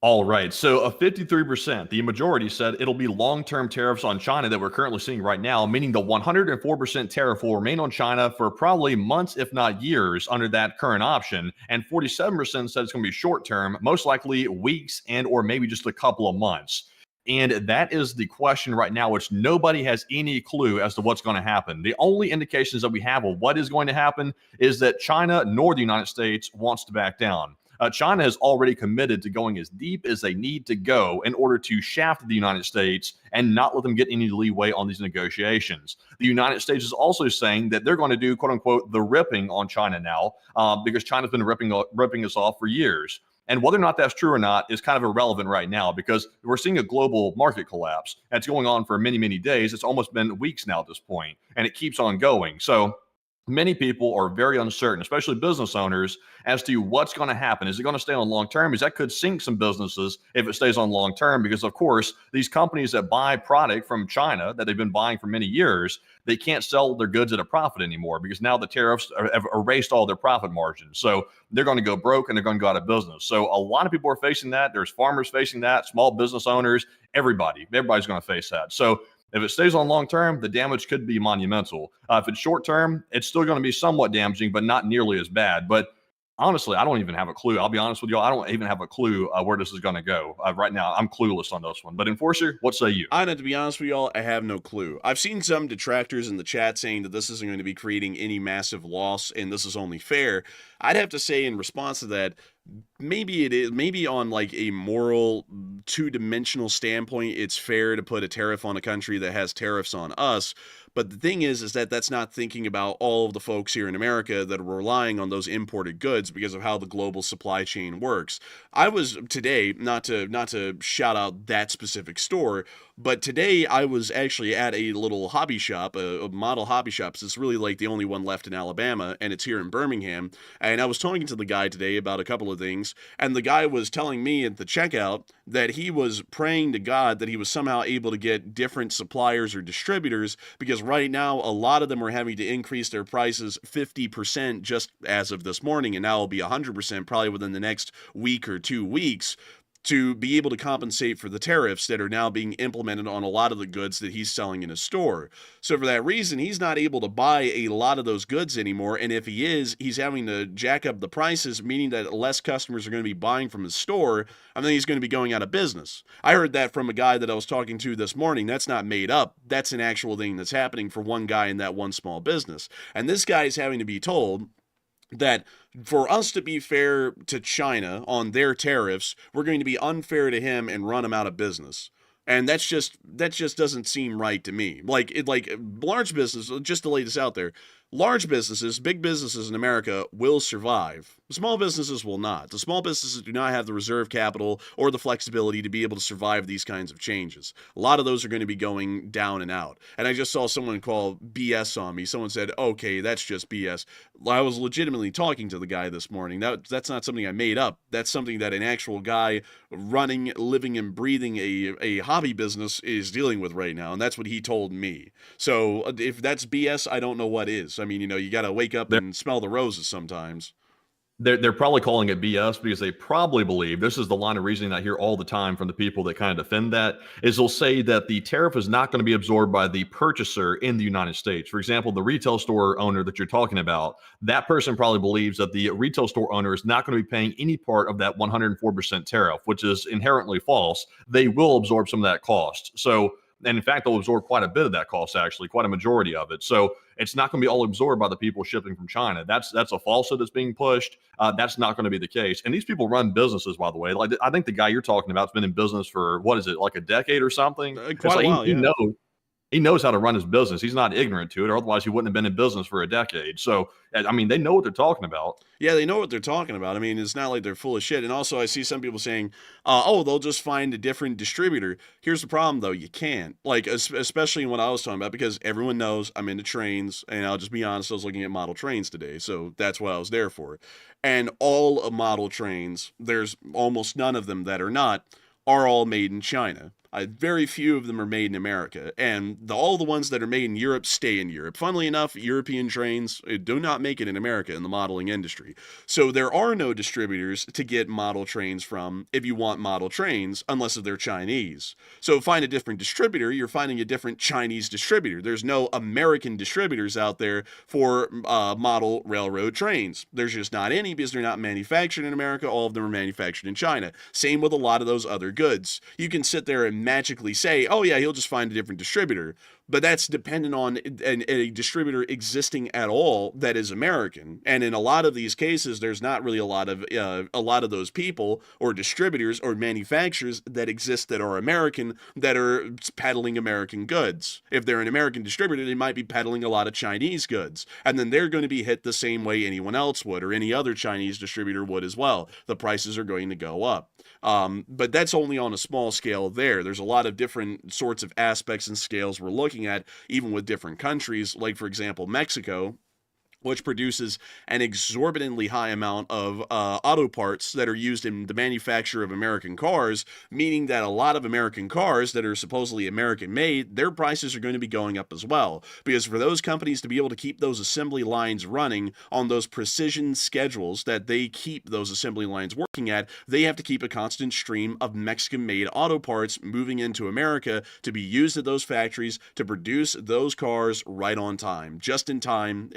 All right. So a 53%, the majority said it'll be long-term tariffs on China that we're currently seeing right now, meaning the 104% tariff will remain on China for probably months, if not years, under that current option. And 47% said it's going to be short-term, most likely weeks and or maybe just a couple of months. And that is the question right now, which nobody has any clue as to what's going to happen. The only indications that we have of what is going to happen is that China nor the United States wants to back down. China has already committed to going as deep as they need to go in order to shaft the United States and not let them get any leeway on these negotiations. The United States is also saying that they're going to do, quote unquote, the ripping on China now, because China's been ripping us off for years. And whether or not that's true or not is kind of irrelevant right now, because we're seeing a global market collapse. That's going on for many, many days. It's almost been weeks now at this point, and it keeps on going. So many people are very uncertain, especially business owners, as to what's going to happen. Is it going to stay on long term? Because that could sink some businesses if it stays on long term, because of course, these companies that buy product from China that they've been buying for many years, they can't sell their goods at a profit anymore, because now the tariffs have erased all their profit margins. So they're going to go broke and they're going to go out of business. So a lot of people are facing that. There's farmers facing that, small business owners, everybody's going to face that. So if it stays on long term, the damage could be monumental. If it's short term, it's still going to be somewhat damaging, but not nearly as bad. But honestly, I don't even have a clue. I'll be honest with you. I don't even have a clue where this is going to go. Right now, I'm clueless on this one. But Enforcer, what say you? To be honest with y'all, I have no clue. I've seen some detractors in the chat saying that this isn't going to be creating any massive loss and this is only fair. I'd have to say in response to that, maybe it is, maybe on like a moral two-dimensional standpoint, it's fair to put a tariff on a country that has tariffs on us. But the thing is that that's not thinking about all of the folks here in America that are relying on those imported goods because of how the global supply chain works. I was today, not to shout out that specific store, but today I was actually at a little hobby shop, a model hobby shop. So it's really like the only one left in Alabama, and it's here in Birmingham. And I was talking to the guy today about a couple of things, and the guy was telling me at the checkout that he was praying to God that he was somehow able to get different suppliers or distributors, because right now a lot of them are having to increase their prices 50% just as of this morning, and now it'll be 100% probably within the next week or 2 weeks, to be able to compensate for the tariffs that are now being implemented on a lot of the goods that he's selling in his store. So for that reason, he's not able to buy a lot of those goods anymore, and if he is, he's having to jack up the prices, meaning that less customers are going to be buying from his store, and then he's going to be going out of business. I heard that from a guy that I was talking to this morning. That's not made up. That's an actual thing that's happening for one guy in that one small business. And this guy is having to be told that for us to be fair to China on their tariffs, we're going to be unfair to him and run him out of business. And that just doesn't seem right to me. Like large business, just to lay this out there, large businesses, big businesses in America will survive. Small businesses will not. The small businesses do not have the reserve capital or the flexibility to be able to survive these kinds of changes. A lot of those are going to be going down and out. And I just saw someone call BS on me. Someone said, okay, that's just BS. I was legitimately talking to the guy this morning. That's not something I made up. That's something that an actual guy running, living, and breathing a hobby business is dealing with right now. And that's what he told me. So if that's BS, I don't know what is. I mean, you got to wake up and smell the roses sometimes. They're probably calling it BS because they probably believe, this is the line of reasoning I hear all the time from the people that kind of defend that, is they'll say that the tariff is not going to be absorbed by the purchaser in the United States. For example, the retail store owner that you're talking about, that person probably believes that the retail store owner is not going to be paying any part of that 104% tariff, which is inherently false. They will absorb some of that cost. So, and in fact, they'll absorb quite a bit of that cost, actually, quite a majority of it. So it's not going to be all absorbed by the people shipping from China. That's a falsehood that's being pushed. That's not going to be the case. And these people run businesses, by the way. Like, I think the guy you're talking about has been in business for, what is it, like a decade or something? Quite a while, yeah. He knows how to run his business. He's not ignorant to it, or otherwise he wouldn't have been in business for a decade. So, I mean, they know what they're talking about. Yeah, they know what they're talking about. I mean, it's not like they're full of shit. And also, I see some people saying, oh, they'll just find a different distributor. Here's the problem, though. You can't. Like, especially in what I was talking about, because everyone knows I'm into trains. And I'll just be honest, I was looking at model trains today. So that's what I was there for. And all model trains, there's almost none of them that are all made in China. Very few of them are made in America, and all the ones that are made in Europe stay in Europe. Funnily enough, European trains do not make it in America in the modeling industry. So there are no distributors to get model trains from if you want model trains, unless they're Chinese. So find a different distributor, you're finding a different Chinese distributor. There's no American distributors out there for model railroad trains. There's just not any, because they're not manufactured in America. All of them are manufactured in China. Same with a lot of those other goods. You can sit there and magically say, oh yeah, he'll just find a different distributor. but that's dependent on a distributor existing at all that is American. And in a lot of these cases, there's not really a lot of those people or distributors or manufacturers that exist that are American, that are peddling American goods. If they're an American distributor, they might be peddling a lot of Chinese goods, and then they're going to be hit the same way anyone else would, or any other Chinese distributor would as well. The prices are going to go up. But that's only on a small scale there. There's a lot of different sorts of aspects and scales we're looking at, even with different countries, like, for example, Mexico, which produces an exorbitantly high amount of auto parts that are used in the manufacture of American cars, meaning that a lot of American cars that are supposedly American made, their prices are going to be going up as well. Because for those companies to be able to keep those assembly lines running on those precision schedules that they keep those assembly lines working at, they have to keep a constant stream of Mexican-made auto parts moving into America to be used at those factories to produce those cars right on time, just in time.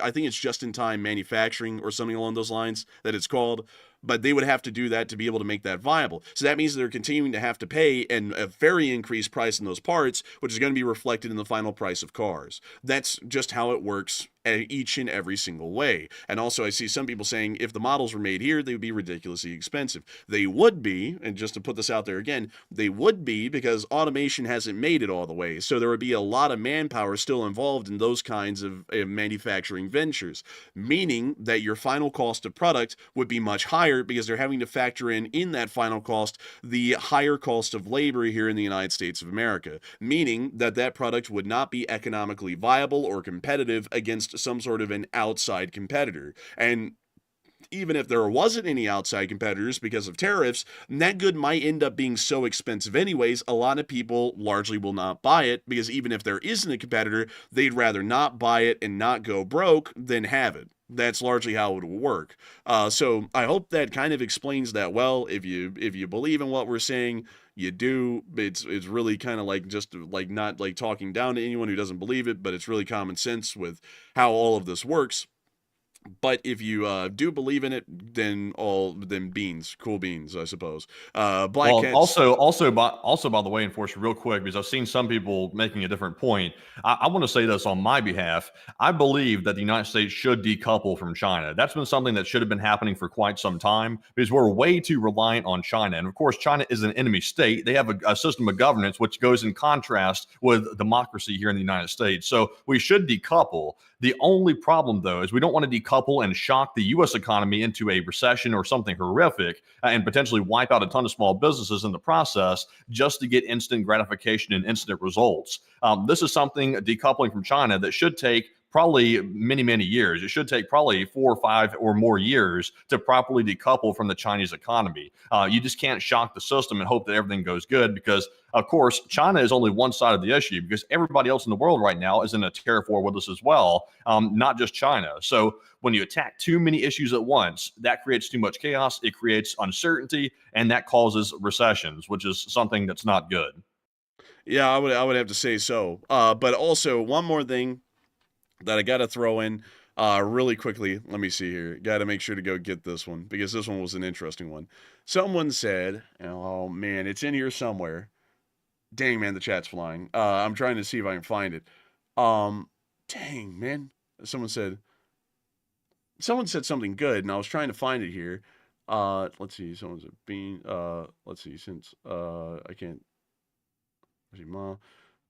I think it's just-in-time manufacturing or something along those lines that it's called, but they would have to do that to be able to make that viable. So that means they're continuing to have to pay a very increased price in those parts, which is going to be reflected in the final price of cars. That's just how it works each and every single way. And also, I see some people saying if the models were made here, they would be ridiculously expensive. They would be, and just to put this out there again, they would be because automation hasn't made it all the way. So there would be a lot of manpower still involved in those kinds of manufacturing ventures, meaning that your final cost of product would be much higher because they're having to factor in that final cost the higher cost of labor here in the United States of America, meaning that that product would not be economically viable or competitive against some sort of an outside competitor. And even if there wasn't any outside competitors because of tariffs, that good might end up being so expensive anyways, a lot of people largely will not buy it, because even if there isn't a competitor, they'd rather not buy it and not go broke than have it. That's largely how it will work. So I hope that kind of explains that well. If you believe in what we're saying, you do. It's really kind of like just like not like talking down to anyone who doesn't believe it, but it's really common sense with how all of this works. But if you do believe in it, then beans, cool beans, I suppose. Black Well, Cats. also by the way, Enforcer, real quick, because I've seen some people making a different point. I want to say this on my behalf. I believe that the United States should decouple from China. That's been something that should have been happening for quite some time, because we're way too reliant on China. And of course, China is an enemy state. They have a system of governance which goes in contrast with democracy here in the United States. So we should decouple. The only problem, though, is we don't want to decouple and shock the U.S. economy into a recession or something horrific and potentially wipe out a ton of small businesses in the process just to get instant gratification and instant results. This is something, decoupling from China, that should take probably many, many years. It should take probably 4 or 5 or more years to properly decouple from the Chinese economy. You just can't shock the system and hope that everything goes good, because, of course, China is only one side of the issue, because everybody else in the world right now is in a tariff war with us as well, not just China. So when you attack too many issues at once, that creates too much chaos, it creates uncertainty, and that causes recessions, which is something that's not good. Yeah, I would have to say so. But also, one more thing that I got to throw in really quickly. Let me see here. Got to make sure to go get this one, because this one was an interesting one. Someone said, oh man, it's in here somewhere. Dang, man, the chat's flying. I'm trying to see if I can find it. Dang, man. Someone said something good, and I was trying to find it here. Let's see. Someone said bean. Let's see. Since I can't. Let's see, Ma.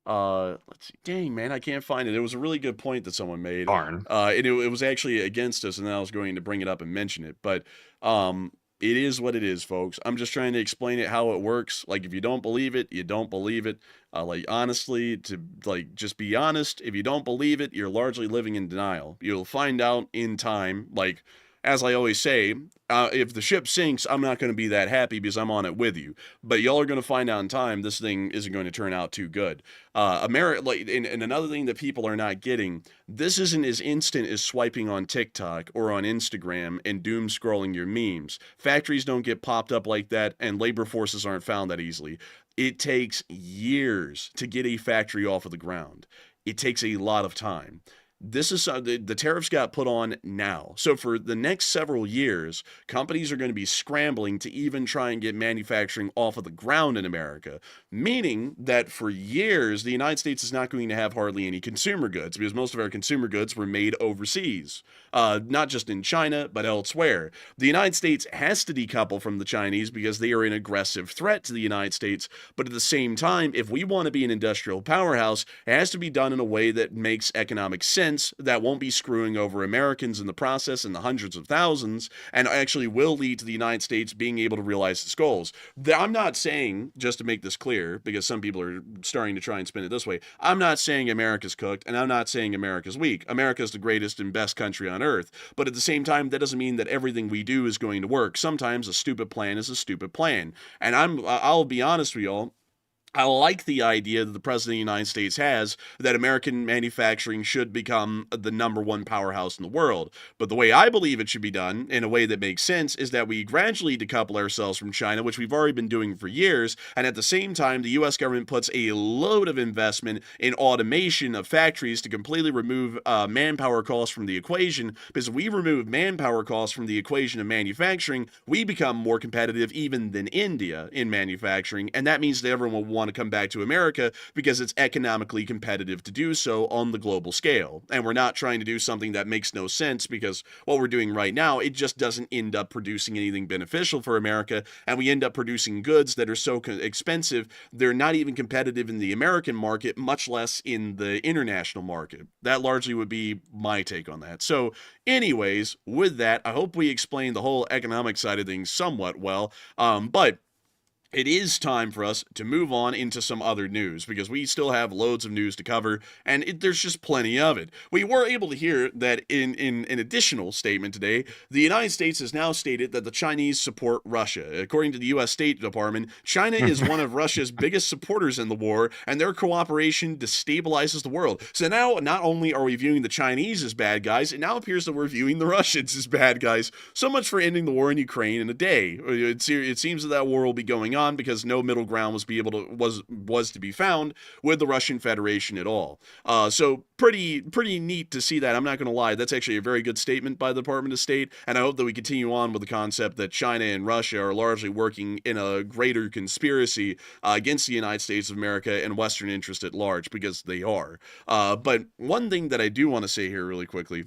Let's see. Dang, man, I can't find it. It was a really good point that someone made. Darn. It was actually against us, and then I was going to bring it up and mention it. But it is what it is, folks. I'm just trying to explain it how it works. Like, if you don't believe it, you don't believe it. Like, honestly, just be honest. If you don't believe it, you're largely living in denial. You'll find out in time. Like, as I always say, if the ship sinks, I'm not going to be that happy because I'm on it with you. But y'all are going to find out in time this thing isn't going to turn out too good. And another thing that people are not getting, this isn't as instant as swiping on TikTok or on Instagram and doom scrolling your memes. Factories don't get popped up like that, and labor forces aren't found that easily. It takes years to get a factory off of the ground. It takes a lot of time. this is the tariffs got put on now. So for the next several years, companies are going to be scrambling to even try and get manufacturing off of the ground in America, meaning that for years, the United States is not going to have hardly any consumer goods because most of our consumer goods were made overseas, not just in China, but elsewhere. The United States has to decouple from the Chinese because they are an aggressive threat to the United States. But at the same time, if we want to be an industrial powerhouse, it has to be done in a way that makes economic sense, that won't be screwing over Americans in the process in the hundreds of thousands, and actually will lead to the United States being able to realize its goals. I'm not saying, just to make this clear, because some people are starting to try and spin it this way, I'm not saying America's cooked, and I'm not saying America's weak. America's the greatest and best country on earth. But at the same time, that doesn't mean that everything we do is going to work. Sometimes a stupid plan is a stupid plan. And I'll be honest with y'all, I like the idea that the President of the United States has that American manufacturing should become the #1 powerhouse in the world. But the way I believe it should be done, in a way that makes sense, is that we gradually decouple ourselves from China, which we've already been doing for years, and at the same time, the U.S. government puts a load of investment in automation of factories to completely remove manpower costs from the equation, because if we remove manpower costs from the equation of manufacturing, we become more competitive even than India in manufacturing, and that means that everyone will want to come back to America because it's economically competitive to do so on the global scale. And we're not trying to do something that makes no sense, because what we're doing right now, it just doesn't end up producing anything beneficial for America, and we end up producing goods that are so expensive, they're not even competitive in the American market, much less in the international market. That largely would be my take on that. So anyways, with that, I hope we explained the whole economic side of things somewhat well, but it is time for us to move on into some other news, because we still have loads of news to cover, and there's just plenty of it. We were able to hear that in an additional statement today, the United States has now stated that the Chinese support Russia. According to the U.S. State Department, China is one of Russia's biggest supporters in the war, and their cooperation destabilizes the world. So now, not only are we viewing the Chinese as bad guys, it now appears that we're viewing the Russians as bad guys. So much for ending the war in Ukraine in a day. It seems that war will be going on because no middle ground was to be found with the Russian Federation at all. So pretty neat to see that. I'm not going to lie, that's actually a very good statement by the Department of State, and I hope that we continue on with the concept that China and Russia are largely working in a greater conspiracy against the United States of America and Western interest at large, because they are. But one thing that I do want to say here really quickly,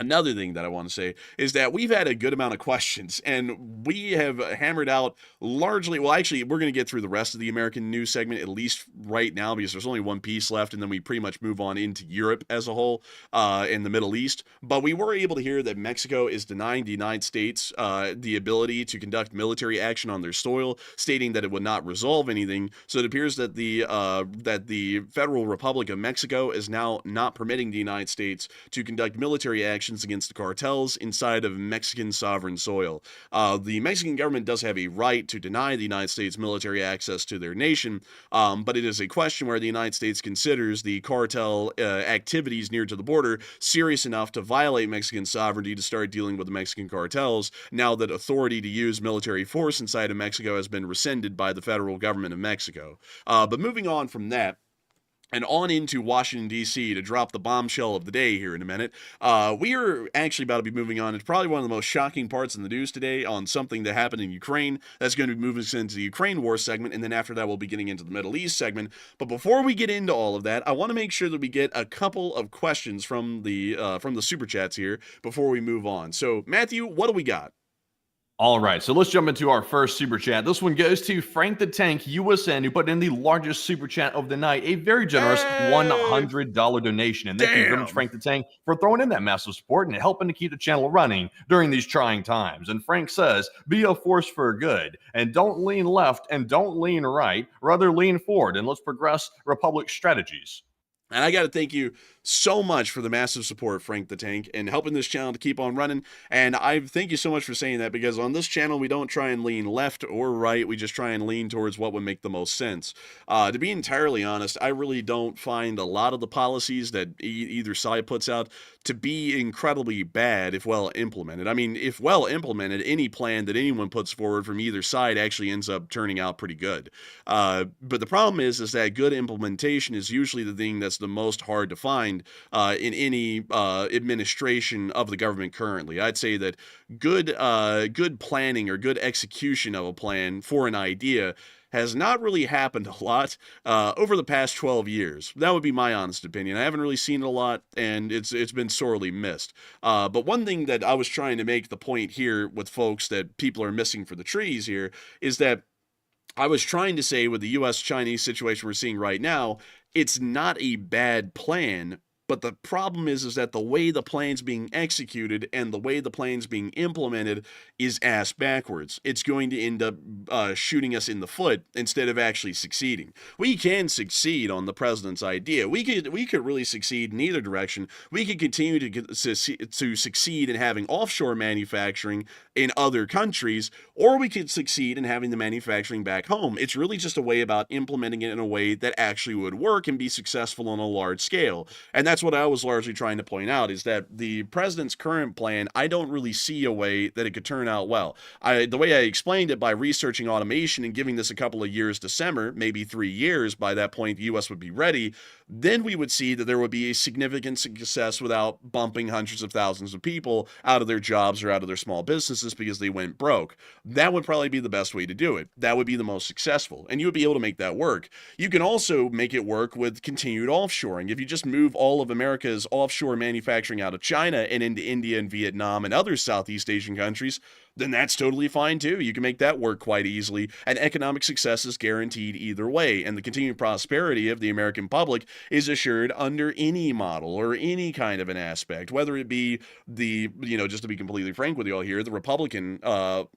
another thing that I want to say, is that we've had a good amount of questions, and we have hammered out largely, well, actually, we're going to get through the rest of the American news segment, at least right now, because there's only one piece left, and then we pretty much move on into Europe as a whole, and the Middle East. But we were able to hear that Mexico is denying the United States the ability to conduct military action on their soil, stating that it would not resolve anything. So it appears that the Federal Republic of Mexico is now not permitting the United States to conduct military action against the cartels inside of Mexican sovereign soil. The Mexican government does have a right to deny the United States military access to their nation, but it is a question where the United States considers the cartel activities near to the border serious enough to violate Mexican sovereignty to start dealing with the Mexican cartels, now that authority to use military force inside of Mexico has been rescinded by the federal government of Mexico. But moving on from that, and on into Washington, D.C. to drop the bombshell of the day here in a minute. We are actually about to be moving on. It's probably one of the most shocking parts in the news today on something that happened in Ukraine. That's going to be moving us into the Ukraine war segment, and then after that we'll be getting into the Middle East segment. But before we get into all of that, I want to make sure that we get a couple of questions from the Super Chats here before we move on. So, Matthew, what do we got? All right, so let's jump into our first super chat. This one goes to Frank the Tank USN, who put in the largest super chat of the night, a very generous $100 donation. And thank you very much, Frank the Tank, for throwing in that massive support and helping to keep the channel running during these trying times. And Frank says, be a force for good, and don't lean left and don't lean right, rather lean forward, and let's progress Republic strategies. And I got to thank you so much for the massive support, Frank the Tank, and helping this channel to keep on running. And I thank you so much for saying that, because on this channel, we don't try and lean left or right. We just try and lean towards what would make the most sense. To be entirely honest, I really don't find a lot of the policies that either side puts out to be incredibly bad if well implemented. I mean, if well implemented, any plan that anyone puts forward from either side actually ends up turning out pretty good. But the problem is that good implementation is usually the thing that's the most hard to find in any administration of the government currently. I'd say that good planning or good execution of a plan for an idea has not really happened a lot over the past 12 years. That would be my honest opinion. I haven't really seen it a lot, and it's been sorely missed. But one thing that I was trying to make the point here with folks that people are missing for the trees here is that I was trying to say with the U.S.-Chinese situation we're seeing right now, it's not a bad plan, but the problem is that the way the plan's being executed and the way the plan's being implemented is ass backwards. It's going to end up shooting us in the foot instead of actually succeeding. We can succeed on the president's idea. We could really succeed in either direction. We could continue to succeed in having offshore manufacturing in other countries, or we could succeed in having the manufacturing back home. It's really just a way about implementing it in a way that actually would work and be successful on a large scale. And that's what I was largely trying to point out, is that the president's current plan, I don't really see a way that it could turn out well. The way I explained it by researching automation and giving this a couple of years to simmer, maybe 3 years, by that point the U.S. would be ready, then we would see that there would be a significant success without bumping hundreds of thousands of people out of their jobs or out of their small businesses because they went broke. That would probably be the best way to do it. That would be the most successful, and you would be able to make that work. You can also make it work with continued offshoring. If you just move all of America's offshore manufacturing out of China and into India and Vietnam and other Southeast Asian countries, then that's totally fine too. You can make that work quite easily, and economic success is guaranteed either way, and the continued prosperity of the American public is assured under any model or any kind of an aspect, whether it be the, just to be completely frank with you all here, the Republican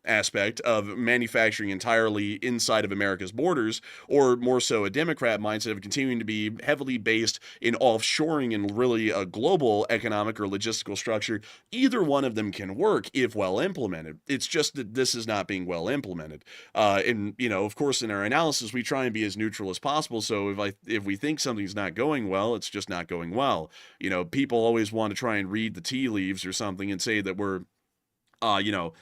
aspect of manufacturing entirely inside of America's borders, or more so a Democrat mindset of continuing to be heavily based in offshoring and really a global economic or logistical structure. Either one of them can work if well implemented. It's just that this is not being well implemented. And, of course, in our analysis, we try and be as neutral as possible. So if we think something's not going well, it's just not going well. People always want to try and read the tea leaves or something and say that we're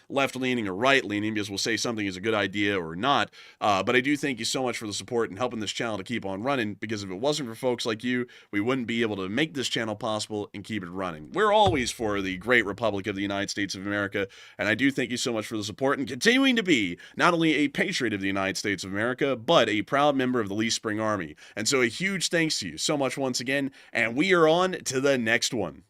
left-leaning or right-leaning because we'll say something is a good idea or not. But I do thank you so much for the support and helping this channel to keep on running, because if it wasn't for folks like you, we wouldn't be able to make this channel possible and keep it running. We're always for the great Republic of the United States of America, and I do thank you so much for the support and continuing to be not only a patriot of the United States of America, but a proud member of the Lee Spring Army. And so a huge thanks to you so much once again, and we are on to the next one.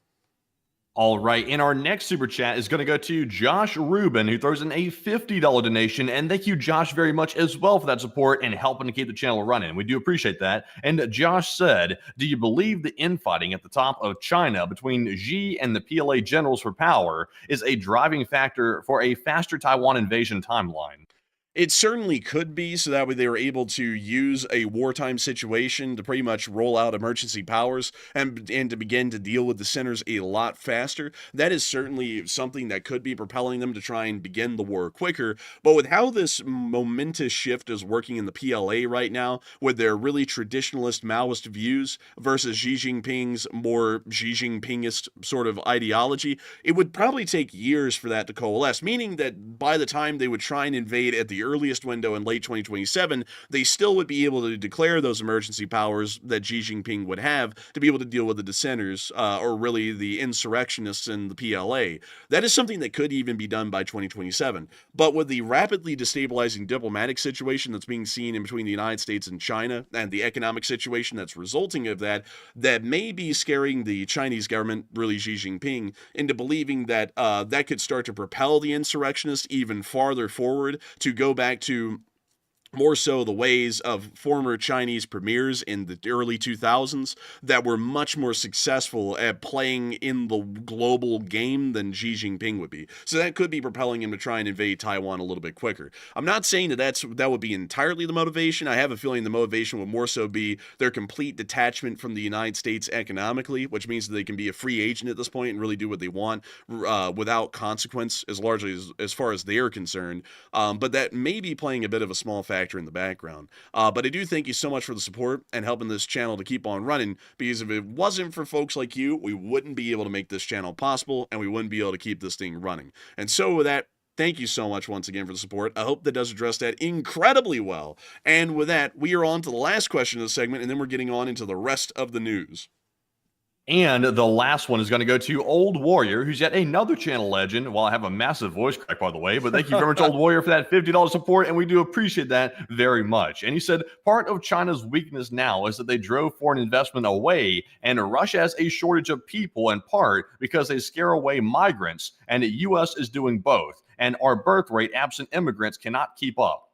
All right, and our next super chat is going to go to Josh Rubin, who throws in a $50 donation. And thank you, Josh, very much as well for that support and helping to keep the channel running. We do appreciate that. And Josh said, do you believe the infighting at the top of China between Xi and the PLA generals for power is a driving factor for a faster Taiwan invasion timeline? It certainly could be, so that way they were able to use a wartime situation to pretty much roll out emergency powers and to begin to deal with the centers a lot faster. That is certainly something that could be propelling them to try and begin the war quicker. But with how this momentous shift is working in the PLA right now, with their really traditionalist Maoist views versus Xi Jinping's more Xi Jinpingist sort of ideology, it would probably take years for that to coalesce, meaning that by the time they would try and invade at the earliest window in late 2027, they still would be able to declare those emergency powers that Xi Jinping would have to be able to deal with the dissenters, or really the insurrectionists in the PLA. That is something that could even be done by 2027. But with the rapidly destabilizing diplomatic situation that's being seen in between the United States and China, and the economic situation that's resulting of that, that may be scaring the Chinese government, really Xi Jinping, into believing that that could start to propel the insurrectionists even farther forward to go back to more so the ways of former Chinese premiers in the early 2000s that were much more successful at playing in the global game than Xi Jinping would be. So that could be propelling him to try and invade Taiwan a little bit quicker. I'm not saying that would be entirely the motivation. I have a feeling the motivation would more so be their complete detachment from the United States economically, which means that they can be a free agent at this point and really do what they want without consequence, as far as they're concerned. But that may be playing a bit of a small factor in the background. But I do thank you so much for the support and helping this channel to keep on running, because if it wasn't for folks like you, we wouldn't be able to make this channel possible, and we wouldn't be able to keep this thing running. And so with that, Thank you so much once again for the support. I hope that does address that incredibly well. And with that, we are on to the last question of the segment, and then we're getting on into the rest of the news. And the last one is going to go to Old Warrior, who's yet another channel legend. Well, I have a massive voice crack, by the way, but thank you very much, Old Warrior, for that $50 support, and we do appreciate that very much. And he said, part of China's weakness now is that they drove foreign investment away, and Russia has a shortage of people in part because they scare away migrants, and the U.S. is doing both. And our birth rate, absent immigrants, cannot keep up.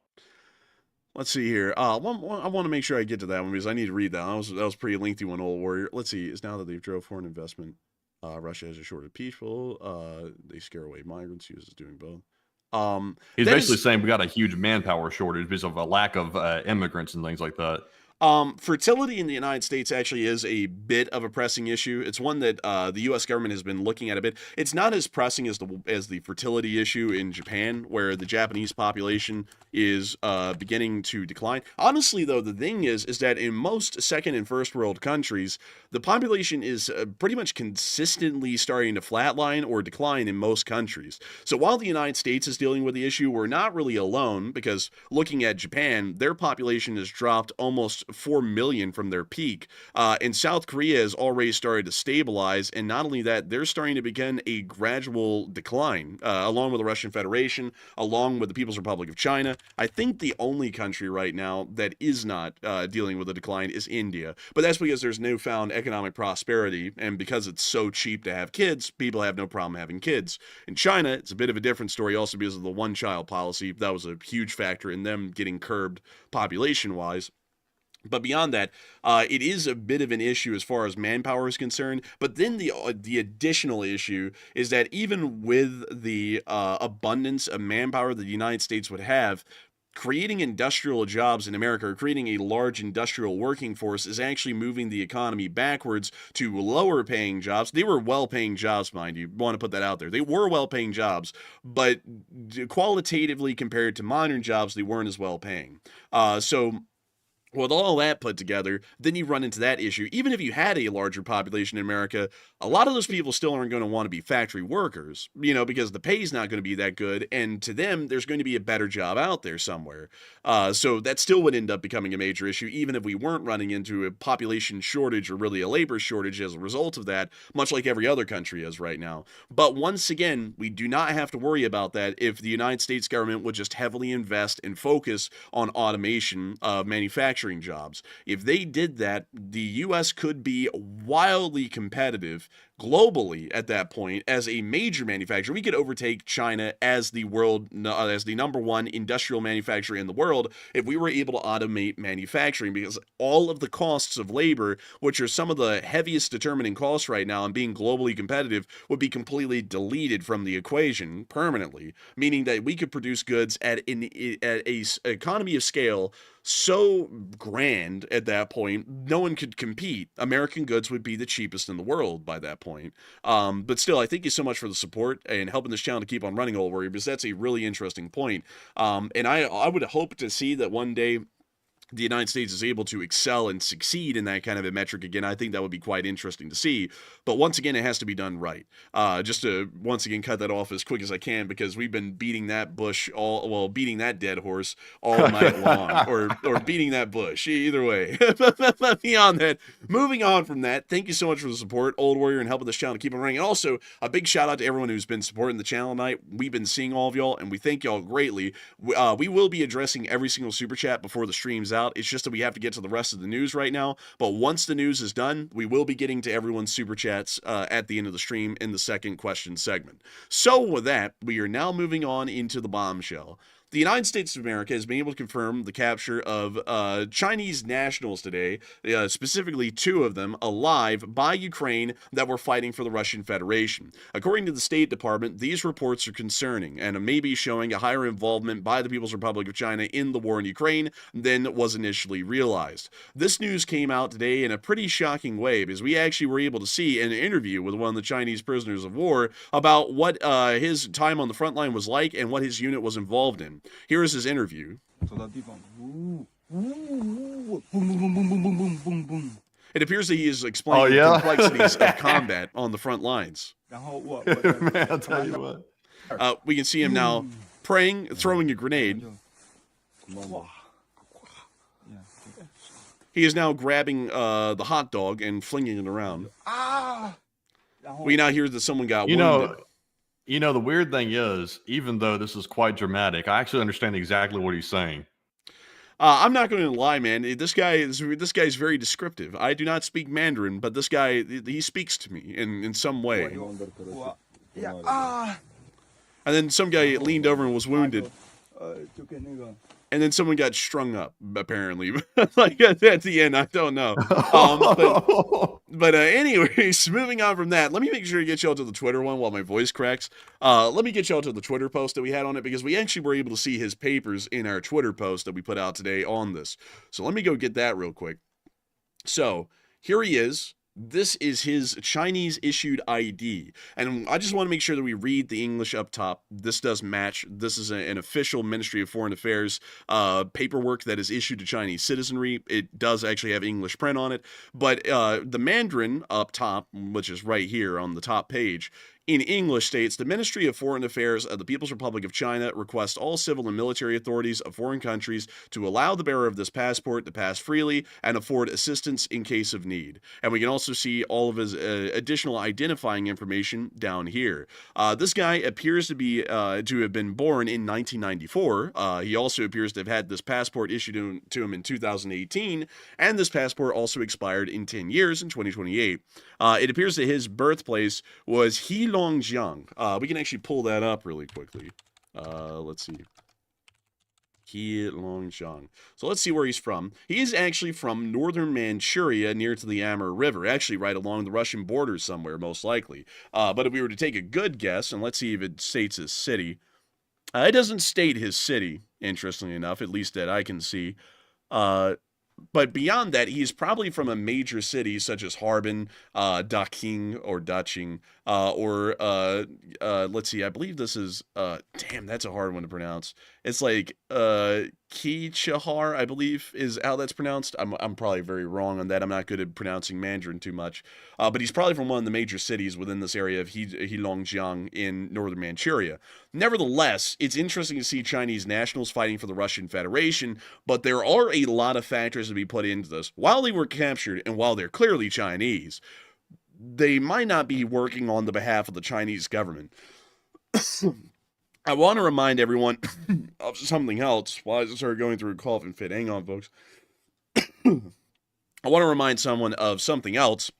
Let's see here. I want to make sure I get to that one because I need to read that. That was a pretty lengthy one, Old Warrior. Let's see. It's now that they've drove foreign investment. Russia has a shortage of people. They scare away migrants. US is doing both. He's basically saying we got a huge manpower shortage because of a lack of immigrants and things like that. Fertility in the United States actually is a bit of a pressing issue. It's one that the U.S. government has been looking at a bit. It's not as pressing as the fertility issue in Japan, where the Japanese population is beginning to decline. Honestly, though, the thing is that in most second and first world countries, the population is pretty much consistently starting to flatline or decline in most countries. So while the United States is dealing with the issue, we're not really alone, because looking at Japan, their population has dropped almost 4 million from their peak. And South Korea has already started to stabilize, and not only that, they're starting to begin a gradual decline, along with the Russian Federation, along with the People's Republic of China. I think the only country right now that is not dealing with a decline is India, but that's because there's newfound economic prosperity, and because it's so cheap to have kids, people have no problem having kids. In China, it's a bit of a different story, also because of the one-child policy. That was a huge factor in them getting curbed population-wise. But beyond that, it is a bit of an issue as far as manpower is concerned. But then the additional issue is that even with the abundance of manpower that the United States would have, creating industrial jobs in America, or creating a large industrial working force, is actually moving the economy backwards to lower paying jobs. They were well paying jobs, mind you. Want to put that out there. They were well paying jobs, but qualitatively compared to modern jobs, they weren't as well paying. So with all that put together, then you run into that issue. Even if you had a larger population in America, a lot of those people still aren't going to want to be factory workers, because the pay's not going to be that good, and to them, there's going to be a better job out there somewhere. So that still would end up becoming a major issue, even if we weren't running into a population shortage or really a labor shortage as a result of that, much like every other country is right now. But once again, we do not have to worry about that if the United States government would just heavily invest and focus on automation of manufacturing jobs. If they did that, the U.S. could be wildly competitive globally at that point as a major manufacturer. We could overtake China as the number one industrial manufacturer in the world if we were able to automate manufacturing, because all of the costs of labor, which are some of the heaviest determining costs right now and being globally competitive, would be completely deleted from the equation permanently, meaning that we could produce goods at a economy of scale so grand at that point, no one could compete. American goods would be the cheapest in the world by that point. But still, I thank you so much for the support and helping this channel to keep on running, Old Warrior, because that's a really interesting point. And I would hope to see that one day the United States is able to excel and succeed in that kind of a metric again. I think that would be quite interesting to see. But once again, it has to be done right. Just to once again cut that off as quick as I can, because we've been beating that beating that dead horse all night long, or beating that bush. Either way. But beyond that, moving on from that, thank you so much for the support, Old Warrior, and helping this channel to keep on running. And also, a big shout out to everyone who's been supporting the channel tonight. We've been seeing all of y'all, and we thank y'all greatly. We will be addressing every single super chat before the stream's out. It's just that we have to get to the rest of the news right now. But once the news is done, we will be getting to everyone's super chats at the end of the stream in the second question segment. So with that, we are now moving on into the bombshell. The United States of America has been able to confirm the capture of Chinese nationals today, specifically 2 of them, alive by Ukraine that were fighting for the Russian Federation. According to the State Department, these reports are concerning and may be showing a higher involvement by the People's Republic of China in the war in Ukraine than was initially realized. This news came out today in a pretty shocking way, because we actually were able to see an interview with one of the Chinese prisoners of war about what his time on the front line was like and what his unit was involved in. Here is his interview. It appears that he is explaining the complexities of combat on the front lines. Man, I'll tell you what. We can see him now praying, throwing a grenade. He is now grabbing the hot dog and flinging it around. We now hear that someone got wounded. The weird thing is, even though this is quite dramatic, I actually understand exactly what he's saying. I'm not going to lie, man. This guy is very descriptive. I do not speak Mandarin, but this guy, he speaks to me in some way. And then some guy leaned over and was wounded. And then someone got strung up, apparently. Like at the end, I don't know. But anyways, moving on from that, let me make sure to get y'all to the Twitter one while my voice cracks. Let me get y'all to the Twitter post that we had on it, because we actually were able to see his papers in our Twitter post that we put out today on this. So let me go get that real quick. So here he is. This is his Chinese issued ID. And I just want to make sure that we read the English up top. This does match. This is an official Ministry of Foreign Affairs paperwork that is issued to Chinese citizenry. It does actually have English print on it. But the Mandarin up top, which is right here on the top page, in English states, the Ministry of Foreign Affairs of the People's Republic of China requests all civil and military authorities of foreign countries to allow the bearer of this passport to pass freely and afford assistance in case of need. And we can also see all of his additional identifying information down here. This guy appears to have been born in 1994. He also appears to have had this passport issued to him in 2018, and this passport also expired in 10 years in 2028. It appears that his birthplace was Heilongjiang. We can actually pull that up really quickly. Let's see. Heilongjiang. So let's see where he's from. He is actually from northern Manchuria near to the Amur River, actually right along the Russian border somewhere, most likely. But if we were to take a good guess, and let's see if it states his city. It doesn't state his city, interestingly enough, at least that I can see. But beyond that, he's probably from a major city such as Harbin, Daqing, or Daching, let's see, I believe this is, damn, that's a hard one to pronounce. It's like, Qichahar, I believe, is how that's pronounced. I'm probably very wrong on that. I'm not good at pronouncing Mandarin too much. But he's probably from one of the major cities within this area of Heilongjiang in northern Manchuria. Nevertheless, it's interesting to see Chinese nationals fighting for the Russian Federation, but there are a lot of factors to be put into this. While they were captured, and while they're clearly Chinese, they might not be working on the behalf of the Chinese government. I want to remind everyone of something else. While I started going through a coughing fit. Hang on, folks. I want to remind someone of something else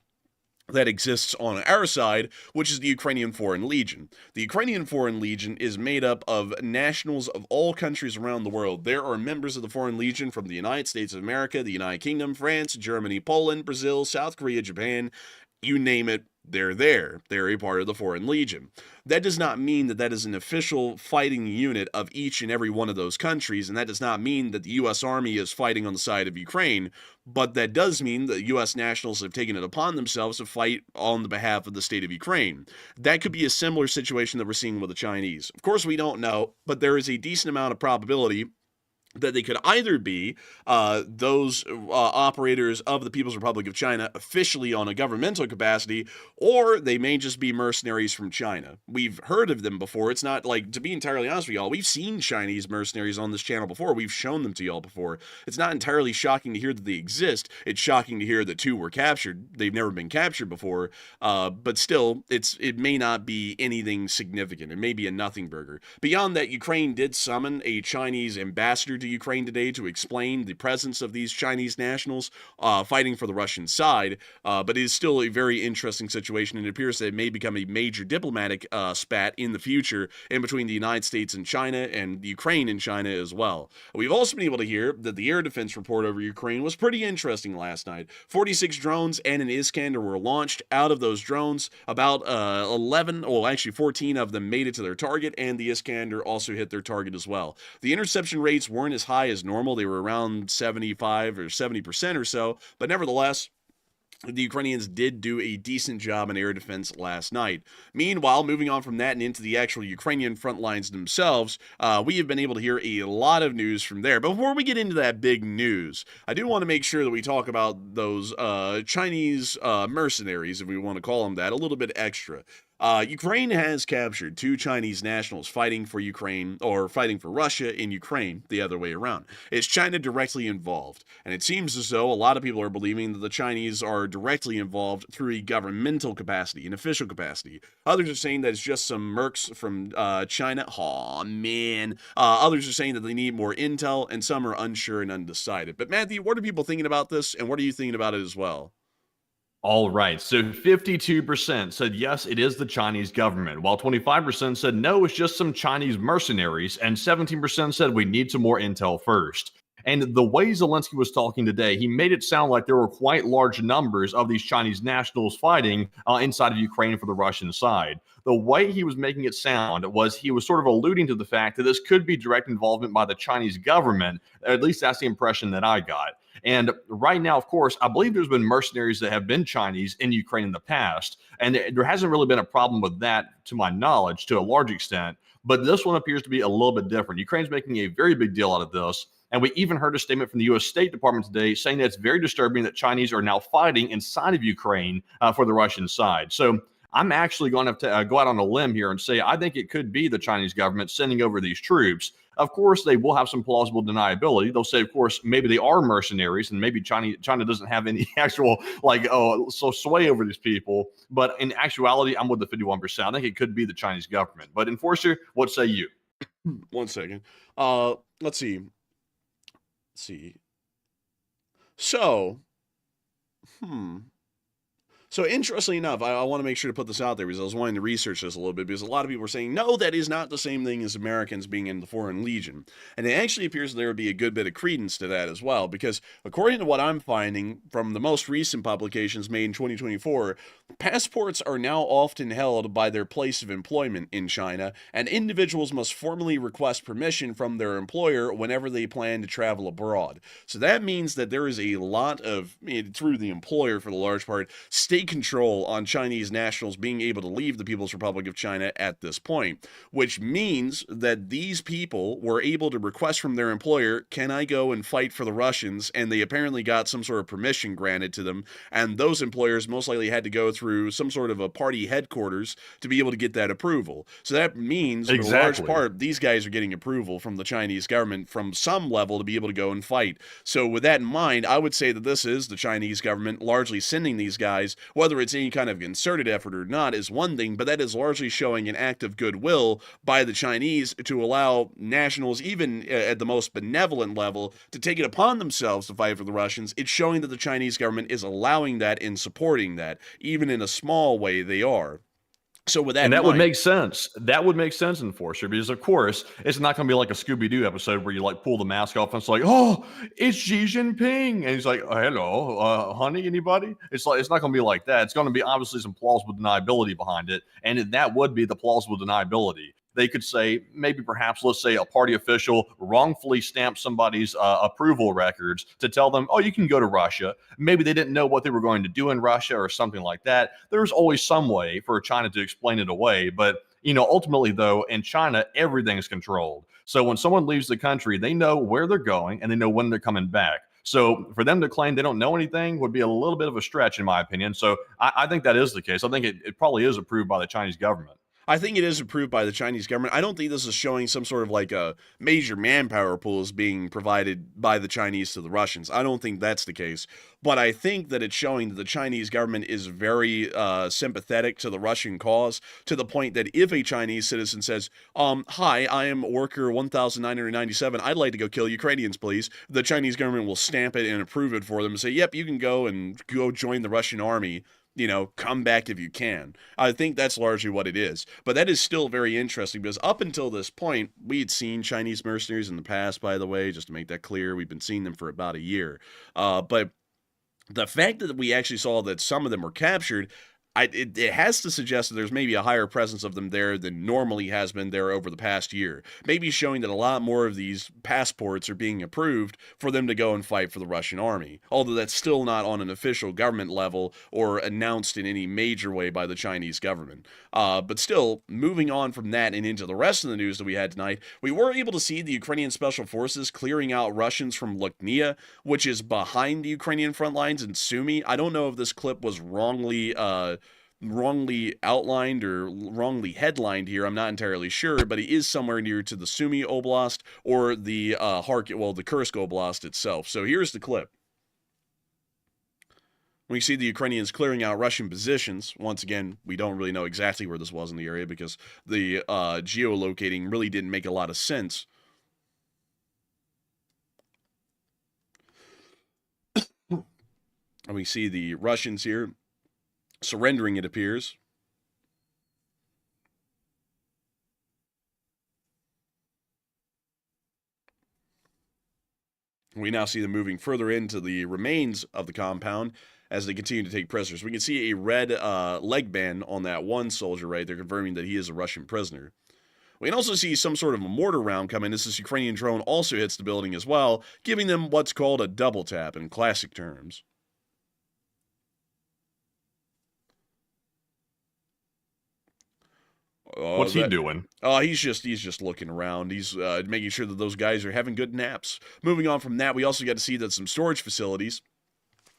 that exists on our side, which is the Ukrainian Foreign Legion. The Ukrainian Foreign Legion is made up of nationals of all countries around the world. There are members of the Foreign Legion from the United States of America, the United Kingdom, France, Germany, Poland, Brazil, South Korea, Japan, you name it, they're there. They're a part of the Foreign Legion. That does not mean that that is an official fighting unit of each and every one of those countries, and that does not mean that the U.S. Army is fighting on the side of Ukraine, but that does mean that U.S. nationals have taken it upon themselves to fight on the behalf of the state of Ukraine. That could be a similar situation that we're seeing with the Chinese. Of course, we don't know, but there is a decent amount of probability that they could either be those operators of the People's Republic of China officially on a governmental capacity, or they may just be mercenaries from China. We've heard of them before. It's not like, to be entirely honest with y'all, we've seen Chinese mercenaries on this channel before. We've shown them to y'all before. It's not entirely shocking to hear that they exist. It's shocking to hear that 2 were captured. They've never been captured before, but still, it may not be anything significant. It may be a nothing burger. Beyond that, Ukraine did summon a Chinese ambassador to Ukraine today to explain the presence of these Chinese nationals fighting for the Russian side, but it is still a very interesting situation, and it appears that it may become a major diplomatic spat in the future in between the United States and China, and Ukraine and China as well. We've also been able to hear that the air defense report over Ukraine was pretty interesting last night. 46 drones and an Iskander were launched. Out of those drones, about 14 of them made it to their target, and the Iskander also hit their target as well. The interception rates weren't as high as normal. They were around 75 or 70% or so, but nevertheless, the Ukrainians did do a decent job in air defense last night. Meanwhile, moving on from that and into the actual Ukrainian front lines themselves, we have been able to hear a lot of news from there. But before we get into that big news, I do want to make sure that we talk about those Chinese mercenaries, if we want to call them that, a little bit extra. Ukraine has captured 2 Chinese nationals fighting for Ukraine, or fighting for Russia in Ukraine, the other way around. Is China directly involved? And it seems as though a lot of people are believing that the Chinese are directly involved through a governmental capacity, an official capacity. Others are saying that it's just some mercs from China. Aw, man. Others are saying that they need more intel, and some are unsure and undecided. But Matthew, what are people thinking about this, and what are you thinking about it as well? All right. So 52% said yes, it is the Chinese government, while 25% said no, it's just some Chinese mercenaries, and 17% said we need some more intel first. And the way Zelensky was talking today, he made it sound like there were quite large numbers of these Chinese nationals fighting inside of Ukraine for the Russian side. The way he was making it sound was he was sort of alluding to the fact that this could be direct involvement by the Chinese government. At least that's the impression that I got. And right now, of course, I believe there's been mercenaries that have been Chinese in Ukraine in the past, and there hasn't really been a problem with that, to my knowledge, to a large extent. But this one appears to be a little bit different. Ukraine's making a very big deal out of this. And we even heard a statement from the U.S. State Department today saying that it's very disturbing that Chinese are now fighting inside of Ukraine for the Russian side. So I'm actually going to have to go out on a limb here and say I think it could be the Chinese government sending over these troops. Of course, they will have some plausible deniability. They'll say, of course, maybe they are mercenaries, and maybe China doesn't have any actual sway over these people. But in actuality, I'm with the 51%. I think it could be the Chinese government. But Enforcer, what say you? 1 second. Let's see. So, So interestingly enough, I want to make sure to put this out there because I was wanting to research this a little bit because a lot of people are saying, no, that is not the same thing as Americans being in the Foreign Legion. And it actually appears there would be a good bit of credence to that as well, because according to what I'm finding from the most recent publications made in 2024, passports are now often held by their place of employment in China, and individuals must formally request permission from their employer whenever they plan to travel abroad. So that means that there is a lot of, through the employer for the large part, state control on Chinese nationals being able to leave the People's Republic of China at this point, which means that these people were able to request from their employer, can I go and fight for the Russians? And they apparently got some sort of permission granted to them, and those employers most likely had to go through some sort of a party headquarters to be able to get that approval. So that means, for a large part, these guys are getting approval from the Chinese government from some level to be able to go and fight. So with that in mind, I would say that this is the Chinese government largely sending these guys. Whether it's any kind of concerted effort or not is one thing, but that is largely showing an act of goodwill by the Chinese to allow nationals, even at the most benevolent level, to take it upon themselves to fight for the Russians. It's showing that the Chinese government is allowing that and supporting that, even in a small way they are. So with that, and that would make sense. That would make sense, Enforcer, because of course it's not going to be like a Scooby-Doo episode where you like pull the mask off and it's like, oh, it's Xi Jinping, and he's like, hello, honey, anybody? It's not going to be like that. It's going to be obviously some plausible deniability behind it, and that would be the plausible deniability. They could say, maybe perhaps, let's say a party official wrongfully stamped somebody's approval records to tell them, oh, you can go to Russia. Maybe they didn't know what they were going to do in Russia or something like that. There's always some way for China to explain it away. But, ultimately, though, in China, everything is controlled. So when someone leaves the country, they know where they're going and they know when they're coming back. So for them to claim they don't know anything would be a little bit of a stretch, in my opinion. So I think that is the case. I think it probably is approved by the Chinese government. I think it is approved by the Chinese government. I don't think this is showing some sort of like a major manpower pool is being provided by the Chinese to the Russians. I don't think that's the case. But I think that it's showing that the Chinese government is very sympathetic to the Russian cause, to the point that if a Chinese citizen says, hi, I am worker 1997, I'd like to go kill Ukrainians, please, the Chinese government will stamp it and approve it for them and say, yep, you can go and go join the Russian army. Come back if you can. I think that's largely what it is. But that is still very interesting because up until this point, we had seen Chinese mercenaries in the past, by the way, just to make that clear. We've been seeing them for about a year. But the fact that we actually saw that some of them were captured, it has to suggest that there's maybe a higher presence of them there than normally has been there over the past year. Maybe showing that a lot more of these passports are being approved for them to go and fight for the Russian army. Although that's still not on an official government level or announced in any major way by the Chinese government. But still, moving on from that and into the rest of the news that we had tonight, we were able to see the Ukrainian Special Forces clearing out Russians from Luknia, which is behind the Ukrainian front lines in Sumy. I don't know if this clip was wrongly wrongly outlined or wrongly headlined here. I'm not entirely sure, but he is somewhere near to the Sumy Oblast or the the Kursk Oblast itself. So here's the clip. We see the Ukrainians clearing out Russian positions. Once again, we don't really know exactly where this was in the area because the geolocating really didn't make a lot of sense. And we see the Russians here surrendering, it appears. We now see them moving further into the remains of the compound as they continue to take prisoners. We can see a red leg band on that one soldier right there, confirming that he is a Russian prisoner. We can also see some sort of a mortar round come in as this Ukrainian drone also hits the building as well, giving them what's called a double tap in classic terms. What's he doing? He's just looking around. He's making sure that those guys are having good naps. Moving on from that, we also got to see that some storage facilities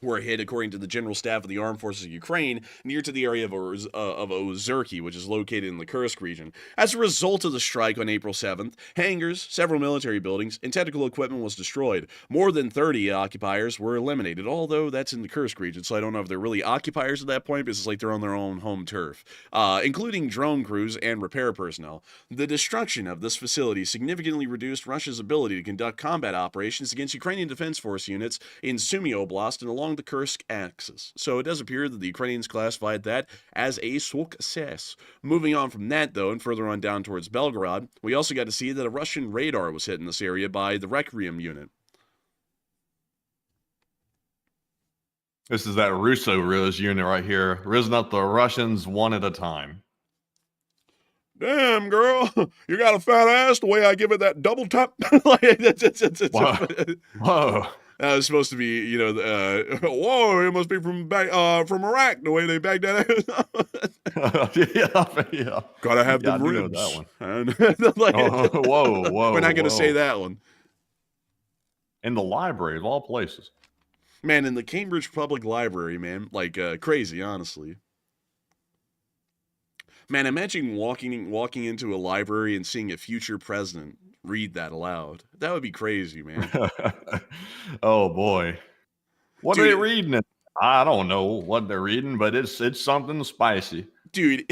were hit, according to the General Staff of the Armed Forces of Ukraine, near to the area of Ozerki, which is located in the Kursk region. As a result of the strike on April 7th, hangars, several military buildings, and technical equipment was destroyed. More than 30 occupiers were eliminated, although that's in the Kursk region, so I don't know if they're really occupiers at that point, because it's like they're on their own home turf, including drone crews and repair personnel. The destruction of this facility significantly reduced Russia's ability to conduct combat operations against Ukrainian Defense Force units in Sumy Oblast and along the Kursk axis. So it does appear that the Ukrainians classified that as a success. Moving on from that, though, and further on down towards Belgorod, we also got to see that a Russian radar was hit in this area by the Requiem unit. This is that Russo Riz unit right here, risen up the Russians one at a time. Damn, girl, you got a fat ass the way I give it that double tap. Whoa. That was supposed to be, you know, whoa, it must be from Iraq, the way they bagged that ass. yeah. Gotta have the ribs. That one. Whoa. We're not going to say that one. In the library of all places. Man, in the Cambridge Public Library, man, like crazy, honestly. Man, imagine walking into a library and seeing a future president read that aloud. That would be crazy, man. Oh boy, what are they reading? I don't know what they're reading, but it's something spicy. Dude,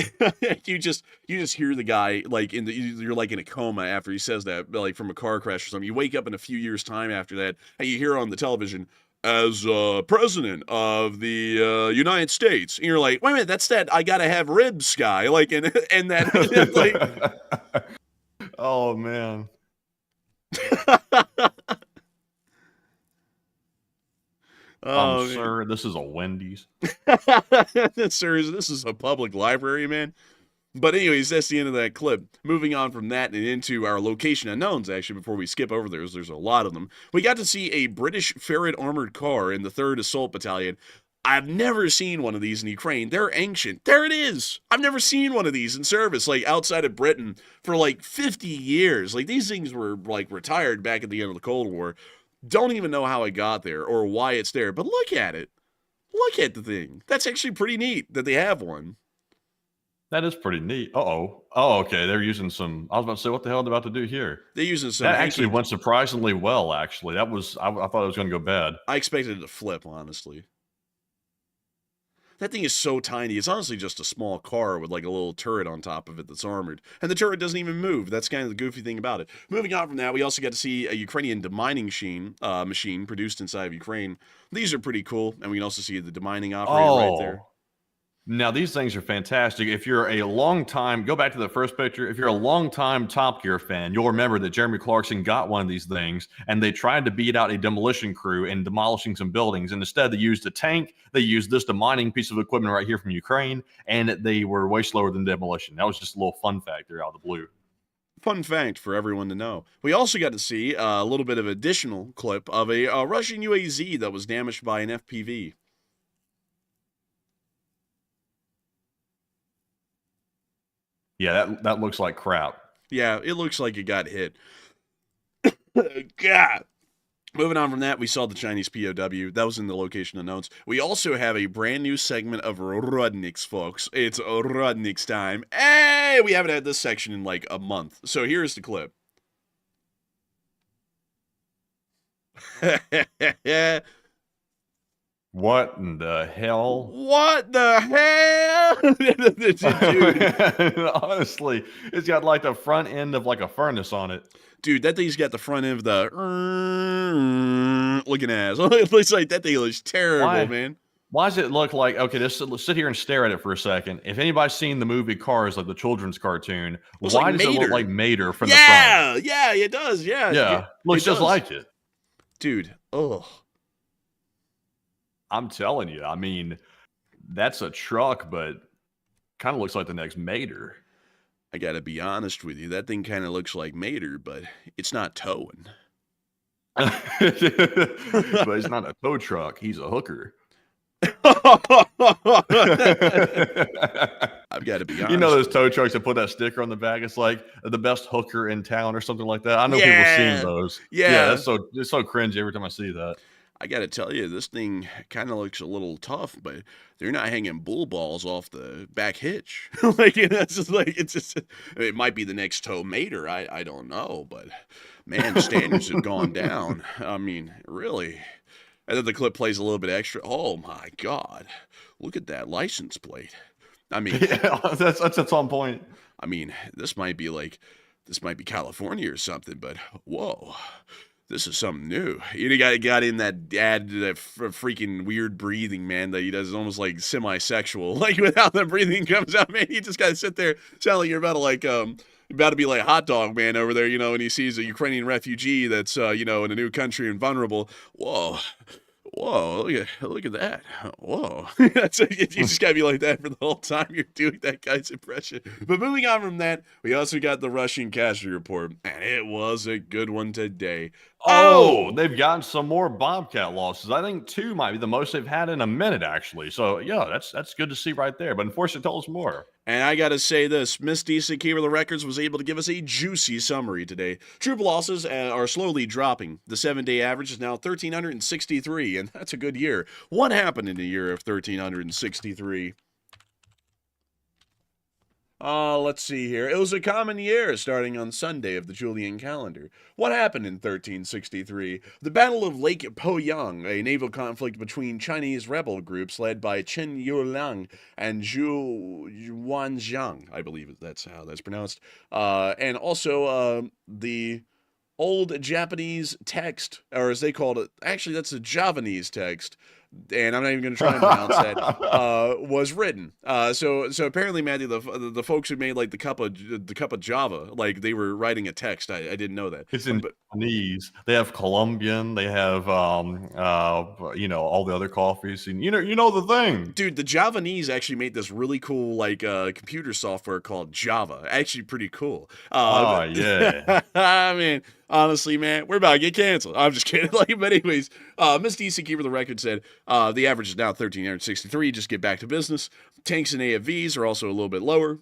you just hear the guy like you're like in a coma after he says that, like from a car crash or something. You wake up in a few years' time after that, and you hear on the television, as president of the United States, and you're like, wait a minute, that's that I gotta have ribs guy, like, and that, like, oh man. Sir, this is a Wendy's. Sir, this is a public library, man. But anyways, that's the end of that clip. Moving on from that and into our location unknowns, actually, before we skip over there's a lot of them. We got to see a British Ferret armored car in the 3rd Assault Battalion. I've never seen one of these in Ukraine. They're ancient. There it is. I've never seen one of these in service, like outside of Britain, for like 50 years. Like these things were like retired back at the end of the Cold War. Don't even know how it got there or why it's there, but look at it. Look at the thing. That's actually pretty neat that they have one. That is pretty neat. Oh, okay. They're using some. I was about to say, what the hell are they about to do here? They're using some. That actually went surprisingly well. Actually, that was. I thought it was going to go bad. I expected it to flip, honestly. That thing is so tiny. It's honestly just a small car with like a little turret on top of it that's armored. And the turret doesn't even move. That's kind of the goofy thing about it. Moving on from that, we also got to see a Ukrainian demining machine produced inside of Ukraine. These are pretty cool. And we can also see the demining operator right there. Now, these things are fantastic. If you're a long time, go back to the first picture. If you're a long time Top Gear fan, you'll remember that Jeremy Clarkson got one of these things and they tried to beat out a demolition crew in demolishing some buildings. And instead, they used a tank. They used this demining piece of equipment right here from Ukraine, and they were way slower than demolition. That was just a little fun fact there out of the blue. Fun fact for everyone to know. We also got to see a little bit of additional clip of a Russian UAZ that was damaged by an FPV. Yeah, that looks like crap. Yeah, it looks like it got hit. God. Moving on from that, we saw the Chinese POW. That was in the location of notes. We also have a brand new segment of Rudniks, folks. It's Rudniks time. Hey, we haven't had this section in like a month. So here's the clip. What in the hell? What the hell? Dude. Honestly, it's got like the front end of like a furnace on it. Dude, that thing's got the front end of the looking ass. It looks like that thing looks terrible, man. Why does it look like, okay, let's sit here and stare at it for a second. If anybody's seen the movie Cars, like the children's cartoon, why does it look like Mater from the front? Yeah, it does. Yeah. Yeah. Looks just like it. Dude, ugh. I'm telling you, I mean, that's a truck, but kind of looks like the next Mater. I gotta be honest with you, that thing kind of looks like Mater, but it's not towing. But he's not a tow truck, he's a hooker. I've got to be honest. You know those tow trucks that put that sticker on the back? It's like the best hooker in town or something like that. I know people have seen those. Yeah, it's so cringy every time I see that. I got to tell you, this thing kind of looks a little tough, but they're not hanging bull balls off the back hitch. Like, it's just like, it might be the next tow Mater. I don't know, but man, standards have gone down. I mean, really. And then the clip plays a little bit extra. Oh my God. Look at that license plate. I mean, yeah, that's on point. I mean, this might be California or something, but whoa. This is something new. You got in that freaking weird breathing, man, that he does. It's almost like semi-sexual. Like without the breathing comes out, man, you just got to sit there, sound like you're about to be like Hot Dog Man over there, and he sees a Ukrainian refugee that's, in a new country and vulnerable. Whoa, look at that. Whoa. You just got to be like that for the whole time you're doing that guy's impression. But moving on from that, we also got the Russian casualty report, and it was a good one today. Oh, they've gotten some more Bobcat losses. I think 2 might be the most they've had in a minute, actually. So, yeah, that's good to see right there. But unfortunately, tell us more. And I got to say this, Miss Decent Keeper of the Records was able to give us a juicy summary today. Troop losses are slowly dropping. The 7-day average is now 1,363, and that's a good year. What happened in the year of 1,363? Let's see here. It was a common year starting on Sunday of the Julian calendar. What happened in 1363? The Battle of Lake Poyang, a naval conflict between Chinese rebel groups led by Chen Yuliang and Zhu Wanjiang, I believe that's how that's pronounced. And also the old Japanese text, or as they called it, actually that's a Javanese text, and I'm not even going to try and pronounce that, was written. So apparently, Matthew, the folks who made like the cup of Java, like they were writing a text. I didn't know that. It's in Japanese. They have Colombian. They have all the other coffees. And you know the thing, dude. The Javanese actually made this really cool computer software called Java. Actually, pretty cool. Yeah. I mean, honestly, man, we're about to get canceled. I'm just kidding. But anyways, Miss DC Keeper of the Record said the average is now 1,363. Just get back to business. Tanks and AFVs are also a little bit lower.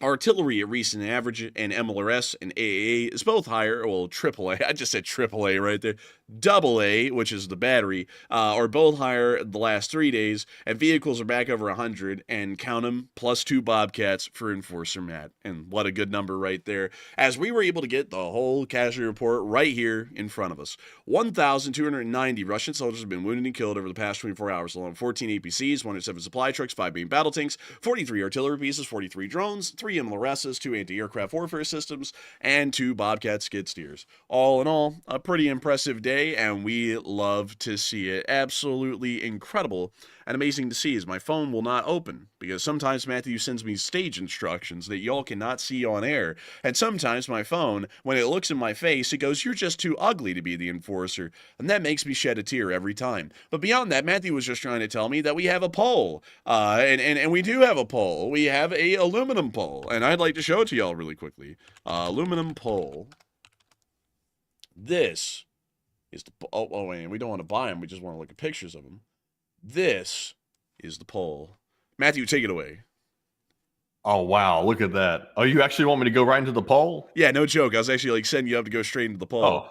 Artillery at recent average and MLRS and AAA is both higher. Well, AAA. I just said AAA right there. AA, which is the battery, are both higher the last 3 days, and vehicles are back over 100, and count them, plus 2 Bobcats for Enforcer Matt. And what a good number right there, as we were able to get the whole casualty report right here in front of us. 1,290 Russian soldiers have been wounded and killed over the past 24 hours, along 14 APCs, 107 supply trucks, 5 main battle tanks, 43 artillery pieces, 43 drones, 3 MLRSs, 2 anti-aircraft warfare systems, and 2 Bobcat skid steers. All in all, a pretty impressive day, and we love to see it. Absolutely incredible and amazing to see, as my phone will not open, because sometimes Matthew sends me stage instructions that y'all cannot see on air, and sometimes my phone, when it looks in my face, it goes, "You're just too ugly to be the enforcer," and that makes me shed a tear every time. But beyond that, Matthew was just trying to tell me that we have a poll, and we do have a poll. We have a aluminum poll, and I'd like to show it to y'all really quickly. Aluminum poll. This is the wait, we don't want to buy them, we just want to look at pictures of them. This is the poll. Matthew, take it away. Oh, wow. Look at that. Oh, you actually want me to go right into the poll? Yeah, no joke. I was actually sending you up to go straight into the poll.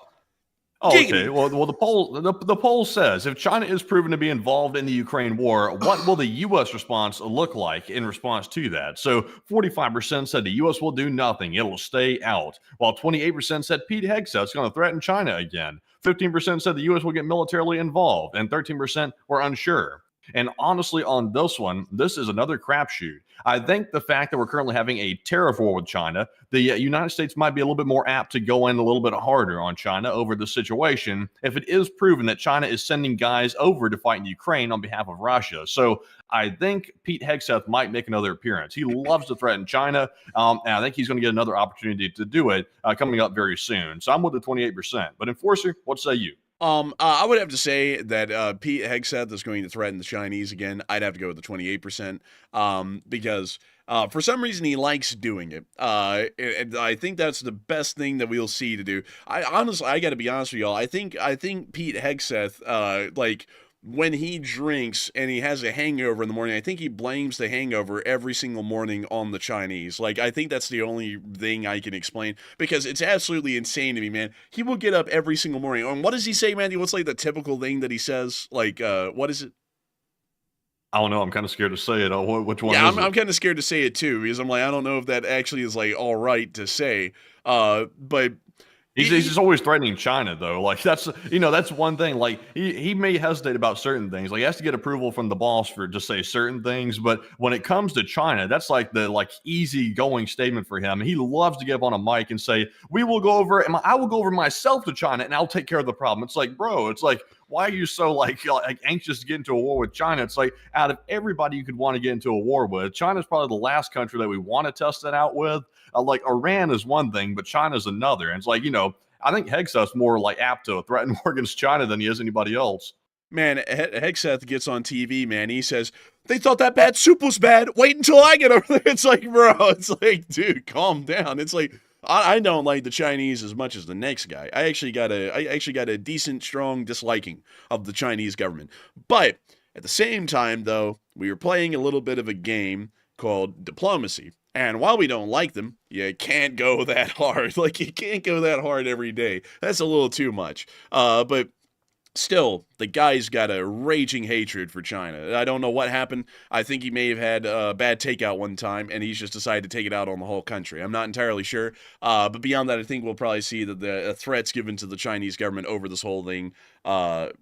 Oh, okay. Giggity. Well, the poll says if China is proven to be involved in the Ukraine war, what will the U.S. response look like in response to that? So 45% said the U.S. will do nothing; it'll stay out, while 28% said Pete Hegseth's going to threaten China again. 15% said the U.S. will get militarily involved, and 13% were unsure. And honestly, on this one, this is another crapshoot. I think the fact that we're currently having a tariff war with China, the United States might be a little bit more apt to go in a little bit harder on China over the situation if it is proven that China is sending guys over to fight in Ukraine on behalf of Russia. So I think Pete Hegseth might make another appearance. He loves to threaten China, and I think he's going to get another opportunity to do it coming up very soon. So I'm with the 28%. But Enforcer, what say you? I would have to say that Pete Hegseth is going to threaten the Chinese again. I'd have to go with the 28%, because for some reason he likes doing it. And I think that's the best thing that we'll see to do. I got to be honest with y'all. I think Pete Hegseth, like, when he drinks and he has a hangover in the morning, I think he blames the hangover every single morning on the Chinese. Like, I think that's the only thing I can explain, because it's absolutely insane to me, man. He will get up every single morning. And what does he say, Matthew? What's like the typical thing that he says? Like, what is it? I don't know. I'm kind of scared to say it. Which one Yeah, is it? I'm kind of scared to say it too, because I'm like, I don't know if that actually is like all right to say. But He's just always threatening China, though. Like, that's one thing. Like, he may hesitate about certain things. Like, he has to get approval from the boss for just say certain things. But when it comes to China, that's like the easy going statement for him. He loves to get up on a mic and say, "We will go over, and I will go over myself to China, and I'll take care of the problem." It's like, bro, it's like, why are you so like anxious to get into a war with China? It's like, out of everybody you could want to get into a war with, China's probably the last country that we want to test that out with. Like, Iran is one thing, but China's another. And it's like, I think Hegseth's more like apt to threaten war against China than he is anybody else. man, Hegseth gets on TV, man. He says, "They thought that bad soup was bad. Wait until I get over there." It's like, bro, it's like, dude, calm down. It's like, I don't like the Chinese as much as the next guy. I actually got a decent, strong disliking of the Chinese government. But at the same time, though, we were playing a little bit of a game called diplomacy. And while we don't like them, you can't go that hard. Like, you can't go that hard every day. That's a little too much. But still, the guy's got a raging hatred for China. I don't know what happened. I think he may have had a bad takeout one time, and he's just decided to take it out on the whole country. I'm not entirely sure. But beyond that, I think we'll probably see that the threats given to the Chinese government over this whole thing,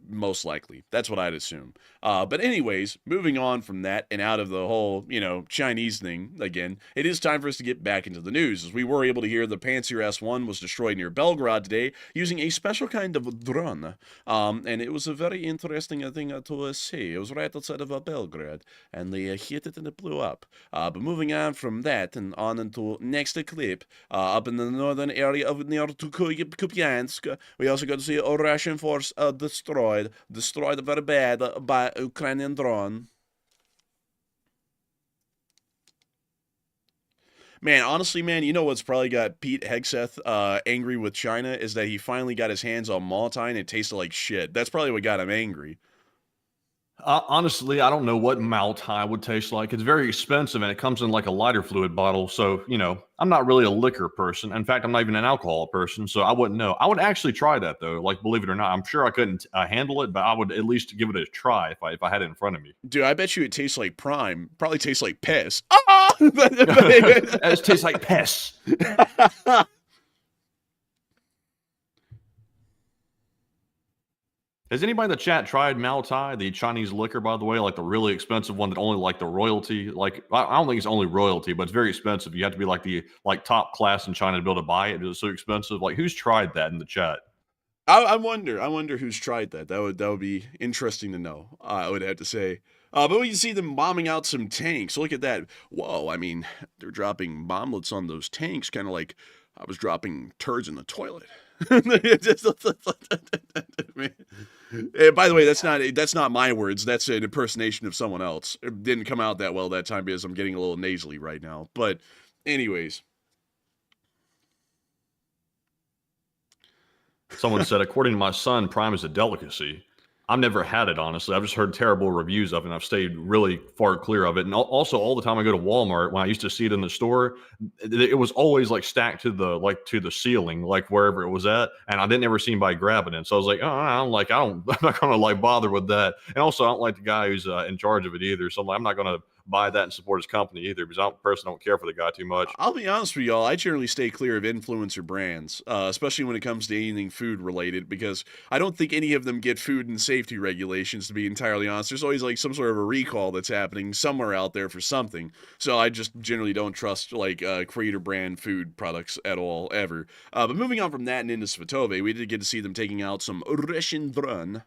most likely. That's what I'd assume. But anyways, moving on from that and out of the whole, Chinese thing again, it is time for us to get back into the news, as we were able to hear the Panzer S-1 was destroyed near Belgrade today using a special kind of drone. And it was a very interesting thing to see. It was right outside of Belgrade, and they hit it and it blew up. But moving on from that and on into next clip, up in the northern area of near to Kupiansk, we also got to see a Russian force destroyed very bad by Ukrainian drone. Man, honestly, man, you know what's probably got Pete Hegseth angry with China is that he finally got his hands on Maltai and it tasted like shit. That's probably what got him angry. Honestly, I don't know what Maltai would taste like. It's very expensive, and it comes in like a lighter fluid bottle. So, I'm not really a liquor person. In fact, I'm not even an alcohol person, so I wouldn't know. I would actually try that, though. Like, believe it or not, I'm sure I couldn't handle it, but I would at least give it a try if I had it in front of me. Dude, I bet you it tastes like Prime. Probably tastes like piss. It tastes like piss. Has anybody in the chat tried Maltai, the Chinese liquor, by the way, like the really expensive one that only like the royalty? Like, I don't think it's only royalty, but it's very expensive. You have to be like the top class in China to be able to buy it. It's so expensive. Like, who's tried that in the chat? I wonder who's tried that. That would be interesting to know. I would have to say. But we can see them bombing out some tanks. Look at that. Whoa, I mean, they're dropping bomblets on those tanks, kind of like I was dropping turds in the toilet. By the way, that's not my words. That's an impersonation of someone else. It didn't come out that well that time because I'm getting a little nasally right now. But anyways. Someone said, according to my son, Prime is a delicacy. I've never had it, honestly. I've just heard terrible reviews of it, and I've stayed really far clear of it. And also, all the time I go to Walmart, when I used to see it in the store, it was always like stacked to the ceiling, like wherever it was at, and I didn't ever see anybody grabbing it. So I was like, oh, I'm not gonna like bother with that. And also, I don't like the guy who's in charge of it either. So I'm not gonna buy that and support his company either, because I personally don't care for the guy too much. I'll be honest with y'all, I generally stay clear of influencer brands, especially when it comes to anything food related, because I don't think any of them get food and safety regulations, to be entirely honest. There's always like some sort of a recall that's happening somewhere out there for something. So I just generally don't trust like creator brand food products at all, ever. But moving on from that and into Svatove, we did get to see them taking out some Russian drone.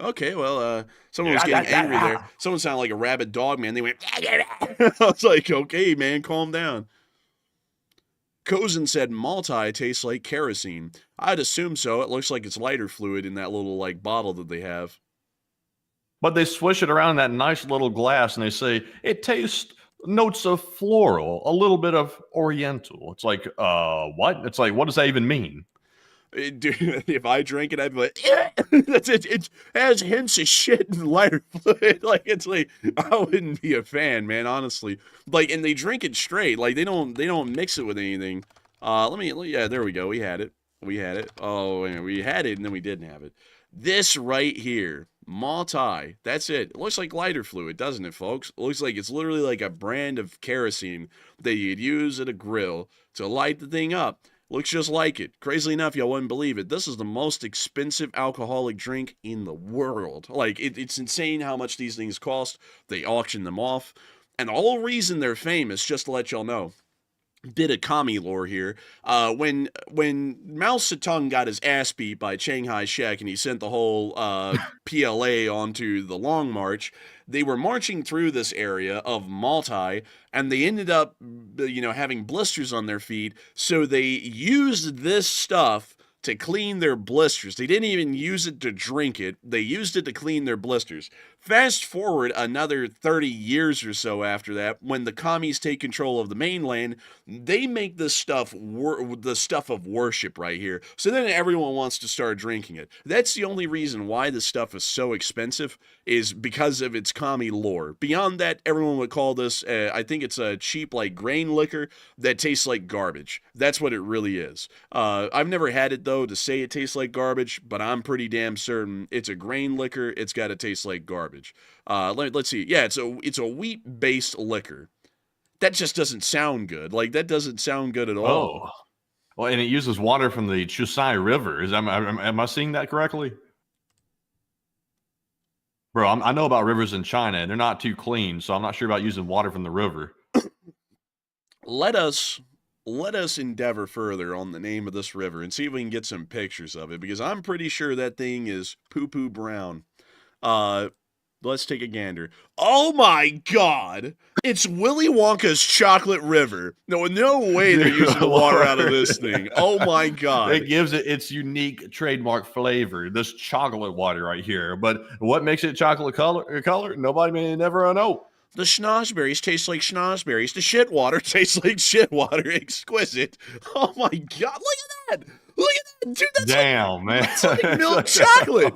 Okay, well, someone was getting angry there. Someone sounded like a rabid dog, man. They went, I was like, okay, man, calm down. Kozin said Maltai tastes like kerosene. I'd assume so. It looks like it's lighter fluid in that little, like, bottle that they have. But they swish it around in that nice little glass, and they say, it tastes notes of floral, a little bit of oriental. It's like, what? It's like, what does that even mean? Dude, if I drank it, I'd be like, that's it. It has hints of shit and lighter fluid. Like, it's like, I wouldn't be a fan, man, honestly. Like, and they drink it straight. Like, they don't mix it with anything. Yeah, there we go. We had it. Oh, and we had it, and then we didn't have it. This right here, Maltai, that's it. It looks like lighter fluid, doesn't it, folks? It looks like it's literally like a brand of kerosene that you'd use at a grill to light the thing up. Looks just like it. Crazily enough, y'all wouldn't believe it. This is the most expensive alcoholic drink in the world. Like, it's insane how much these things cost. They auction them off. And the whole reason they're famous, just to let y'all know, bit of commie lore here. When Mao Zedong got his ass beat by Chiang Kai-shek and he sent the whole PLA onto the Long March, they were marching through this area of Maltai, and they ended up, having blisters on their feet, so they used this stuff to clean their blisters. They didn't even use it to drink it. They used it to clean their blisters. Fast forward another 30 years or so after that, when the commies take control of the mainland, they make this stuff the stuff of worship right here. So then everyone wants to start drinking it. That's the only reason why this stuff is so expensive, is because of its commie lore. Beyond that, everyone would call this, I think it's a cheap like grain liquor that tastes like garbage. That's what it really is. I've never had it though to say it tastes like garbage, but I'm pretty damn certain it's a grain liquor. It's got to taste like garbage. Let's see. Yeah, it's a wheat-based liquor. That just doesn't sound good. Like, that doesn't sound good at all. Oh, well, and it uses water from the Chusai River. Am I seeing that correctly? Bro, I know about rivers in China, and they're not too clean, so I'm not sure about using water from the river. Let us endeavor further on the name of this river and see if we can get some pictures of it, because I'm pretty sure that thing is poo-poo brown. Let's take a gander. Oh my God! It's Willy Wonka's chocolate river. No way they're using the water out of this thing. Oh my God! It gives it its unique trademark flavor. This chocolate water right here. But what makes it chocolate color? Nobody may never know. The schnozberries taste like schnozberries. The shit water tastes like shit water. Exquisite. Oh my God! Look at that! Dude, that's damn, man. That's like milk chocolate.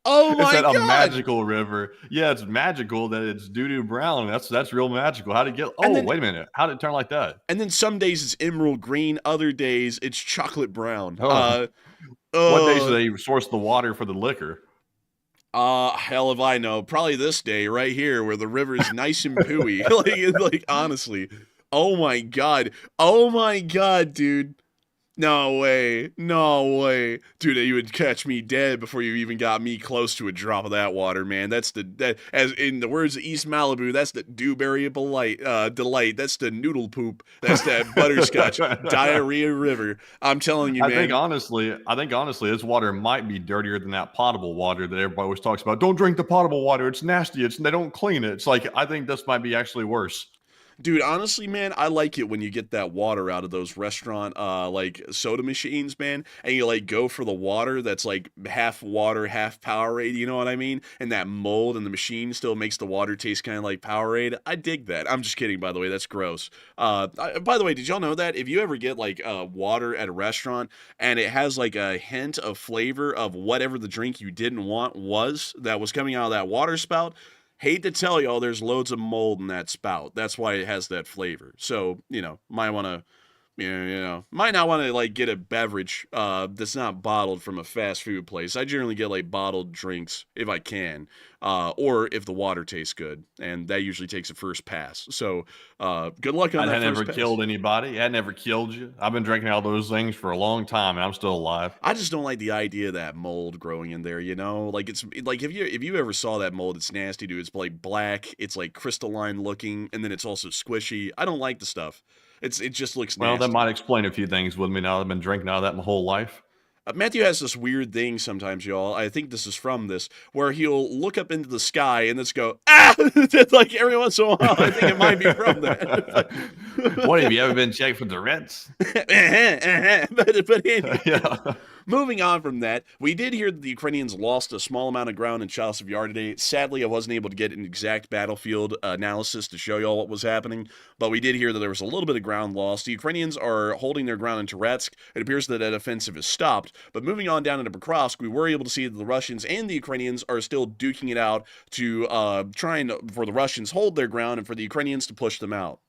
Oh my God! It's a magical river. Yeah, it's magical that it's doo-doo brown. That's real magical. How did it get? Oh, wait a minute. How did it turn like that? And then some days it's emerald green. Other days it's chocolate brown. What days do they source the water for the liquor? Hell if I know. Probably this day right here where the river is nice and pooey. like honestly. Oh my God, dude. No way. Dude, you would catch me dead before you even got me close to a drop of that water, man. That, as in the words of East Malibu, that's the dewberry delight. That's the noodle poop. That's that butterscotch diarrhea river. I'm telling you, man. I think honestly, this water might be dirtier than that potable water that everybody always talks about. Don't drink the potable water. It's nasty. They don't clean it. It's like, I think this might be actually worse. Dude, honestly, man, I like it when you get that water out of those restaurant, like soda machines, man, and you like go for the water that's like half water, half Powerade. You know what I mean? And that mold in the machine still makes the water taste kind of like Powerade. I dig that. I'm just kidding, by the way. That's gross. By the way, did y'all know that if you ever get like water at a restaurant and it has like a hint of flavor of whatever the drink you didn't want was that was coming out of that water spout? Hate to tell y'all, there's loads of mold in that spout. That's why it has that flavor. So, might want to, might not want to, like, get a beverage that's not bottled from a fast food place. I generally get, like, bottled drinks if I can, or if the water tastes good, and that usually takes a first pass. So, good luck on that I first never pass. killed anybody. I never killed you. I've been drinking all those things for a long time, and I'm still alive. I just don't like the idea of that mold growing in there, Like it's like if you ever saw that mold, it's nasty, dude. It's like black, it's like crystalline looking, and then it's also squishy. I don't like the stuff. It just looks Well, nasty. that might explain a few things with me now. I've been drinking out of that my whole life. Matthew has this weird thing sometimes, y'all. I think this is from this, where he'll look up into the sky and just go, ah! Like every once in a while. I think it might be from that. What, have you ever been checked for Tourette's? but anyway. Yeah. Moving on from that, we did hear that the Ukrainians lost a small amount of ground in Chasiv Yar today. Sadly, I wasn't able to get an exact battlefield analysis to show y'all what was happening, but we did hear that there was a little bit of ground lost. The Ukrainians are holding their ground in Toretsk. It appears that that offensive is stopped, but moving on down into Pokrovsk, we were able to see that the Russians and the Ukrainians are still duking it out to trying for the Russians hold their ground and for the Ukrainians to push them out.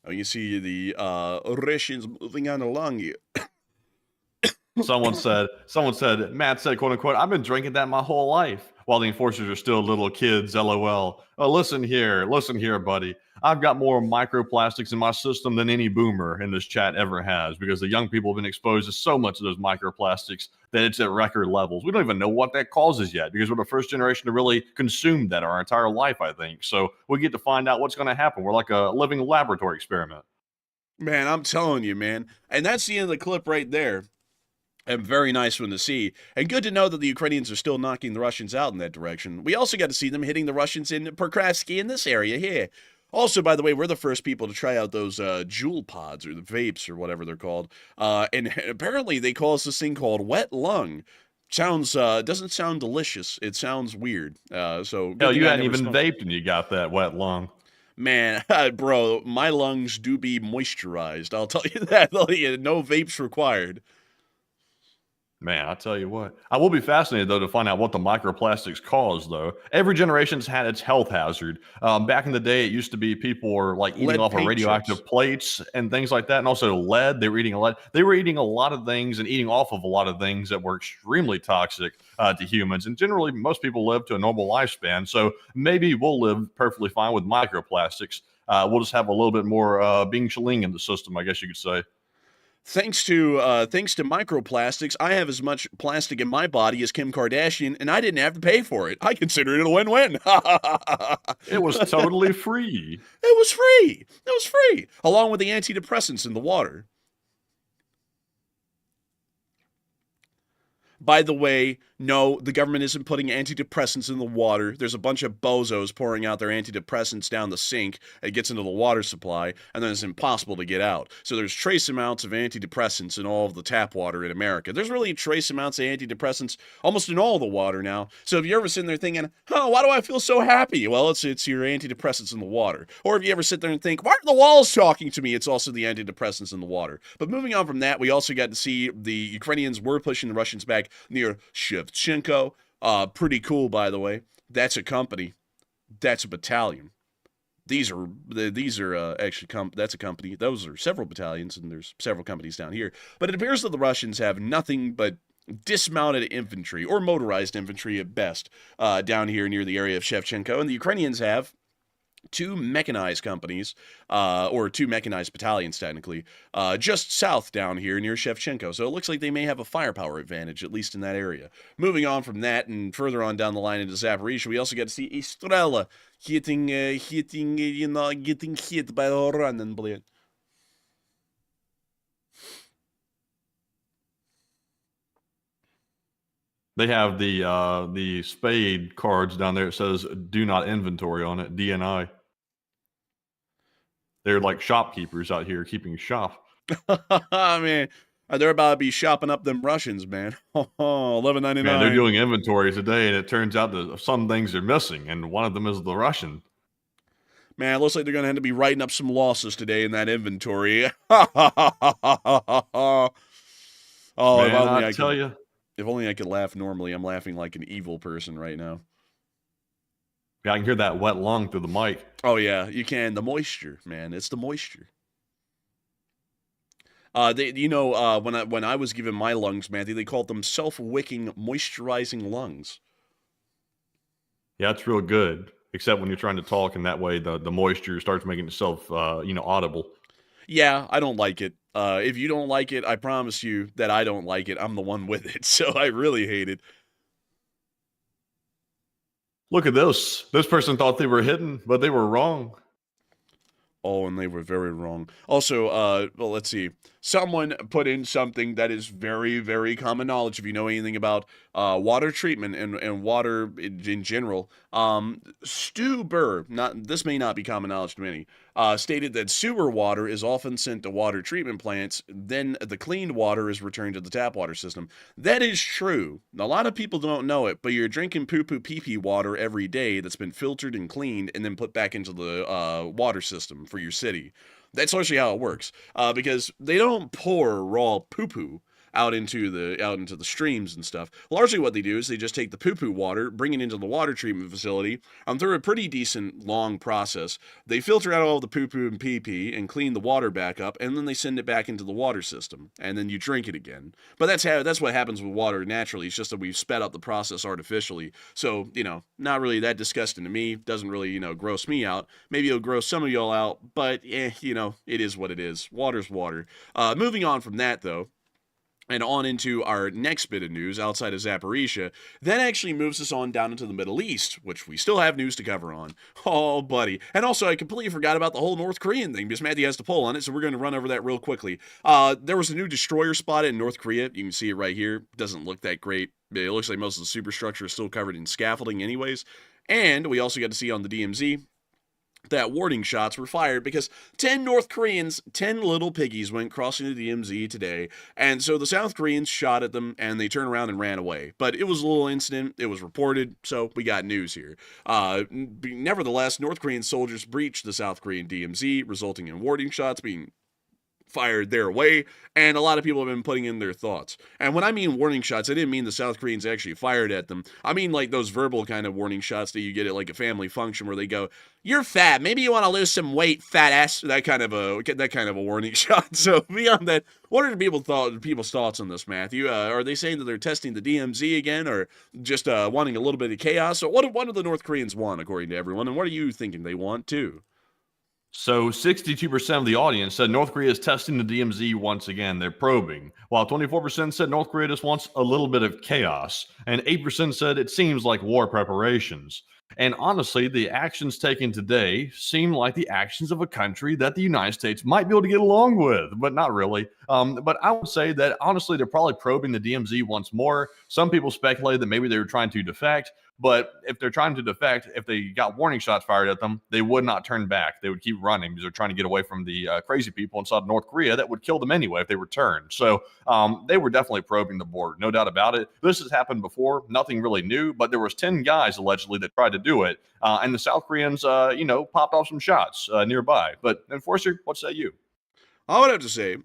You see the Russians moving on along here. Someone said, Matt said, quote unquote, I've been drinking that my whole life while the enforcers are still little kids, LOL. Oh, listen here, buddy. I've got more microplastics in my system than any boomer in this chat ever has because the young people have been exposed to so much of those microplastics that it's at record levels. We don't even know what that causes yet because we're the first generation to really consume that our entire life, I think. So we get to find out what's going to happen. We're like a living laboratory experiment. Man, I'm telling you, man. And that's the end of the clip right there. A very nice one to see. And good to know that the Ukrainians are still knocking the Russians out in that direction. We also got to see them hitting the Russians in Pokrovsk in this area here. Also, by the way, we're the first people to try out those Juul pods or the vapes or whatever they're called. And apparently they call us this thing called wet lung. Sounds doesn't sound delicious. It sounds weird. So hell, you hadn't even vaped and you got that wet lung. Man, bro, my lungs do be moisturized. I'll tell you that. No vapes required. Man, I tell you what. I will be fascinated, though, to find out what the microplastics cause, though. Every generation's had its health hazard. Back in the day, it used to be people were, like, eating off of radioactive plates and things like that, and also lead. They were eating lead. They were eating a lot of things and eating off of a lot of things that were extremely toxic to humans. And generally, most people live to a normal lifespan, so maybe we'll live perfectly fine with microplastics. We'll just have a little bit more Bing Shaling in the system, I guess you could say. Thanks to microplastics, I have as much plastic in my body as Kim Kardashian, and I didn't have to pay for it. I consider it a win-win. It was totally free. It was free. It was free, along with the antidepressants in the water. By the way, no, the government isn't putting antidepressants in the water. There's a bunch of bozos pouring out their antidepressants down the sink. It gets into the water supply, and then it's impossible to get out. So there's trace amounts of antidepressants in all of the tap water in America. There's really trace amounts of antidepressants almost in all the water now. So if you're ever sitting there thinking, oh, why do I feel so happy? Well, it's your antidepressants in the water. Or if you ever sit there and think, why are the walls talking to me? It's also the antidepressants in the water. But moving on from that, we also got to see the Ukrainians were pushing the Russians back near Shevchenko. Pretty cool, by the way. That's a company. That's a battalion. These are actually that's a company. Those are several battalions, and there's several companies down here. But it appears that the Russians have nothing but dismounted infantry or motorized infantry at best down here near the area of Shevchenko, and the Ukrainians have two mechanized companies, or two mechanized battalions, technically, just south down here near Shevchenko. So it looks like they may have a firepower advantage, at least in that area. Moving on from that and further on down the line into Zaporizhia, we also get to see Estrella getting hit by the running blade. They have the spade cards down there. It says "Do not inventory" on it. DNI. They're like shopkeepers out here keeping shop. I mean, they're about to be shopping up them Russians, man. $11.99. Man, they're doing inventory today, and it turns out that some things are missing, and one of them is the Russian. Man, it looks like they're going to have to be writing up some losses today in that inventory. Oh, Man, I tell you. If only I could laugh normally. I'm laughing like an evil person right now. Yeah, I can hear that wet lung through the mic. Oh, yeah, you can. The moisture, man. It's the moisture. When I was given my lungs, Matthew, they called them self-wicking, moisturizing lungs. Yeah, it's real good. Except when you're trying to talk, and that way the moisture starts making itself, audible. Yeah, I don't like it. If you don't like it, I promise you that I don't like it. I'm the one with it, so I really hate it. Look at this. This person thought they were hidden, but they were wrong. Oh, and they were very wrong. Also, well, let's see. Someone put in something that is very, very common knowledge if you know anything about water treatment and water in general. Stu Burr, this may not be common knowledge to many, stated that sewer water is often sent to water treatment plants, then the cleaned water is returned to the tap water system. That is true. A lot of people don't know it, but you're drinking poo-poo pee-pee water every day that's been filtered and cleaned and then put back into the water system for your city. That's actually how it works, because they don't pour raw poo-poo out into the streams and stuff. Largely what they do is they just take the poo-poo water, bring it into the water treatment facility, through a pretty decent long process. They filter out all the poo-poo and pee-pee and clean the water back up, and then they send it back into the water system, and then you drink it again. But that's what happens with water naturally. It's just that we've sped up the process artificially. So, not really that disgusting to me. Doesn't really, gross me out. Maybe it'll gross some of y'all out, but, it is what it is. Water's water. Moving on from that, though, and on into our next bit of news outside of Zaporizhia, that actually moves us on down into the Middle East, which we still have news to cover on. Oh, buddy. And also, I completely forgot about the whole North Korean thing, because Matthew has to pull on it, so we're going to run over that real quickly. There was a new destroyer spotted in North Korea. You can see it right here. Doesn't look that great. It looks like most of the superstructure is still covered in scaffolding anyways. And we also got to see on the DMZ that warning shots were fired because 10 North Koreans, 10 little piggies went crossing the DMZ today, and so the South Koreans shot at them, and they turned around and ran away. But it was a little incident, it was reported, so we got news here. Nevertheless, North Korean soldiers breached the South Korean DMZ, resulting in warning shots being fired their way, and a lot of people have been putting in their thoughts. And when I mean warning shots, I didn't mean the South Koreans actually fired at them. I mean like those verbal kind of warning shots that you get at like a family function where they go, "You're fat, maybe you want to lose some weight, fat ass." That kind of a warning shot. So beyond that, what are people's thoughts on this, Matthew? Are they saying that they're testing the DMZ again, or just wanting a little bit of chaos? So what do the North Koreans want, according to everyone, and what are you thinking they want too? So 62% of the audience said North Korea is testing the DMZ once again. They're probing, while 24% said North Korea just wants a little bit of chaos, and 8% said it seems like war preparations. And honestly, the actions taken today seem like the actions of a country that the United States might be able to get along with, but not really. But I would say that honestly, they're probably probing the DMZ once more. Some people speculate that maybe they were trying to defect. But if they're trying to defect, if they got warning shots fired at them, they would not turn back. They would keep running because they're trying to get away from the crazy people inside North Korea that would kill them anyway if they returned. So they were definitely probing the border, no doubt about it. This has happened before, nothing really new, but there was 10 guys allegedly that tried to do it. And the South Koreans, popped off some shots nearby. But Enforcer, what say you? I would have to say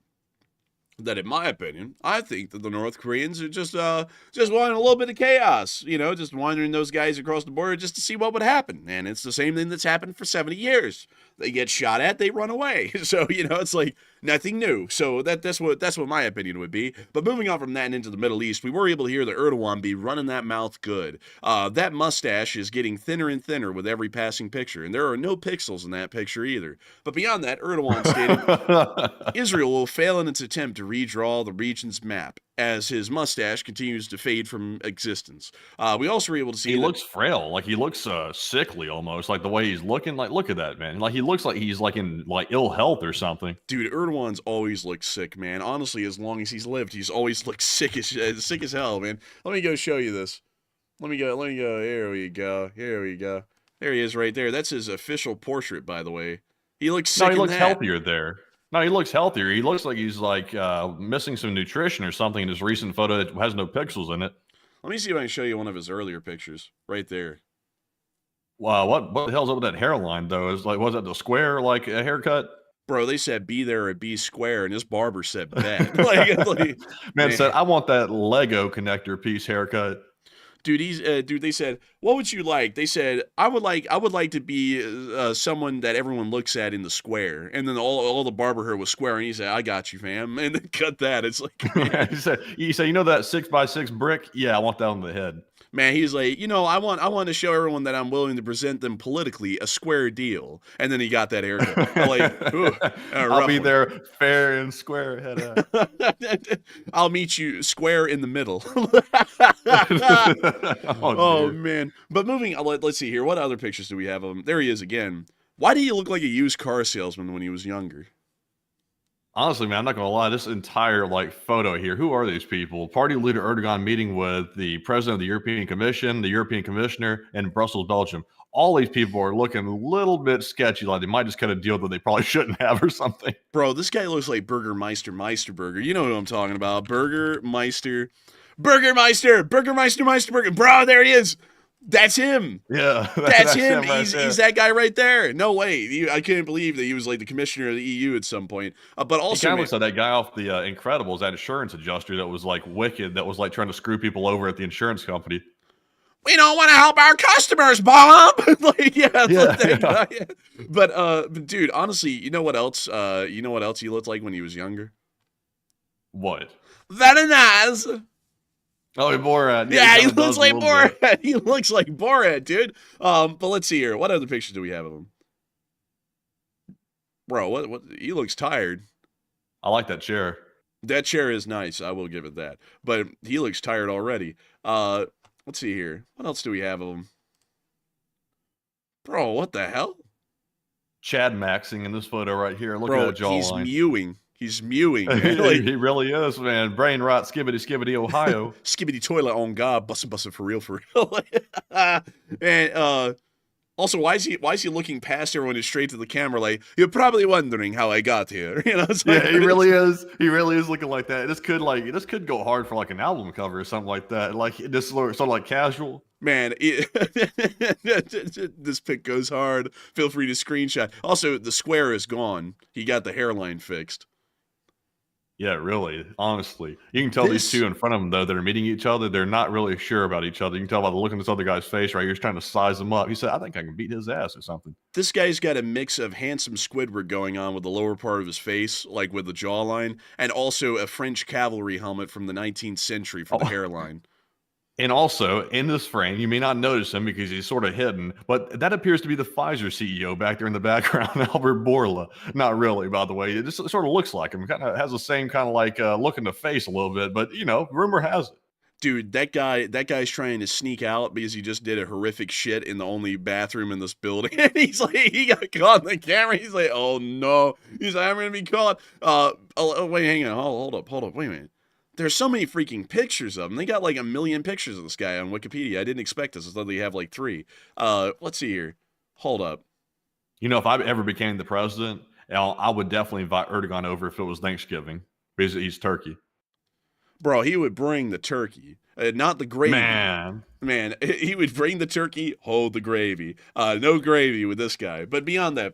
that, in my opinion, I think that the North Koreans are just wanting a little bit of chaos, just wandering those guys across the border just to see what would happen. And it's the same thing that's happened for 70 years. They get shot at, they run away. So, it's like nothing new. So that's what my opinion would be. But moving on from that and into the Middle East, we were able to hear the Erdogan be running that mouth good. That mustache is getting thinner and thinner with every passing picture, and there are no pixels in that picture either. But beyond that, Erdogan stated Israel will fail in its attempt to redraw the region's map as his mustache continues to fade from existence. We also were able to see He that, looks frail, like he looks sickly almost, like the way he's looking. Like, look at that man, like he looks like he's like in like ill health or something. dude, Erdogan's always looked sick, man. Honestly, as long as he's lived, he's always looked sick as hell, man. Let me go show you this. Let me go. Here we go. There he is right there. That's his official portrait, by the way. He looks sick. No, he in looks that. healthier there. No, he looks healthier. He looks like he's like missing some nutrition or something in his recent photo that has no pixels in it. Let me see if I can show you one of his earlier pictures. Right there. Wow, what the hell's up with that hairline though? Is like, was that the square like a haircut? Bro, they said be there or be square, and this barber said bet. like, Man said, I want that Lego connector piece haircut. dude, dude. They said, what would you like? They said, I would like to be someone that everyone looks at in the square. And then all the barber hair was square, and he said, I got you, fam. And then cut that. It's like, man. he said, you know that 6x6 brick? Yeah, I want that on the head. Man, he's like, I want to show everyone that I'm willing to present them politically a square deal. And then he got that haircut. I'm like, ooh, I'll be there fair and square head up. I'll meet you square in the middle. Oh man. But moving, let's see here. What other pictures do we have of him? There he is again. Why did he look like a used car salesman when he was younger? Honestly, man, I'm not gonna lie. This entire like photo here, who are these people? Party leader Erdogan meeting with the president of the European Commission, the European Commissioner, and Brussels, Belgium. All these people are looking a little bit sketchy, like they might just cut a deal that they probably shouldn't have or something. Bro, this guy looks like Meisterburger. You know who I'm talking about. Burgermeister. Burger. Bro, there he is. That's him. Yeah, that's him. Right He's that guy right there. No way. I can't believe that he was like the commissioner of the EU at some point. But also, he kind of looks like that guy off the Incredibles, that insurance adjuster that was like wicked, that was like trying to screw people over at the insurance company. We don't want to help our customers, Bob. Like, yeah. But dude, honestly, you know what else? You know what else he looked like when he was younger? What? Very nice. Oh, Borat. Yeah, he looks like Borat. He looks like Borat, dude. But let's see here. What other pictures do we have of him? Bro, what? He looks tired. I like that chair. That chair is nice. I will give it that. But he looks tired already. Let's see here. What else do we have of him? Bro, what the hell? Chad maxing in this photo right here. Look at that jawline. He's mewing. Like, he really is, man. Brain rot, skibbity, Ohio. Skibbity toilet on God, bustin' for real. And also, why is he looking past everyone and straight to the camera? Like, you're probably wondering how I got here. It's like, yeah, he really is. He really is looking like that. This could go hard for like an album cover or something like that. Like this sort of like casual. Man, this pic goes hard. Feel free to screenshot. Also, the square is gone. He got the hairline fixed. Yeah, really. Honestly, you can tell these two in front of him though that are meeting each other. They're not really sure about each other. You can tell by the look in this other guy's face right here. He's trying to size him up. He said, "I think I can beat his ass or something." This guy's got a mix of handsome Squidward going on with the lower part of his face, like with the jawline, and also a French cavalry helmet from the 19th century for the hairline. And also, in this frame, you may not notice him because he's sort of hidden, but that appears to be the Pfizer CEO back there in the background, Albert Bourla. Not really, by the way. It just sort of looks like him. Kind of has the same kind of like look in the face a little bit, but, rumor has it. Dude, that guy's trying to sneak out because he just did a horrific shit in the only bathroom in this building. And he's like, he got caught on the camera. He's like, oh, no. He's like, I'm going to be caught. Wait, hang on. Hold up. Wait a minute. There's so many freaking pictures of him. They got like 1 million pictures of this guy on Wikipedia. I didn't expect this. I thought they have like 3. Let's see here. Hold up. If I ever became the president, I would definitely invite Erdogan over if it was Thanksgiving because he's turkey. Bro, he would bring the turkey, not the gravy. Man, he would bring the turkey, hold the gravy. No gravy with this guy. But beyond that,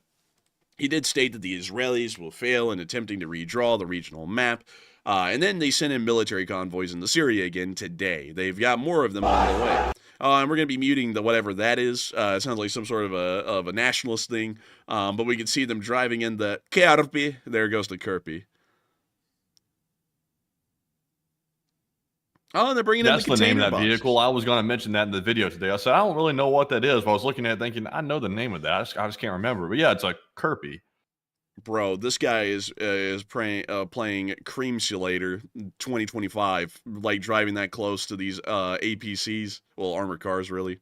he did state that the Israelis will fail in attempting to redraw the regional map. And then they sent in military convoys into Syria again today. They've got more of them on the way. And we're going to be muting the whatever that is. It sounds like some sort of a nationalist thing. But we can see them driving in the Kerpi. There goes the Kerpi. Oh, they're bringing in the container That's the name of that box. vehicle. I was going to mention that in the video today. I said, I don't really know what that is. But I was looking at it thinking, I know the name of that. I just can't remember. But yeah, it's a Kerpi. Bro, this guy is playing Creamsulator 2025, like driving that close to these APCs, well, armored cars, really.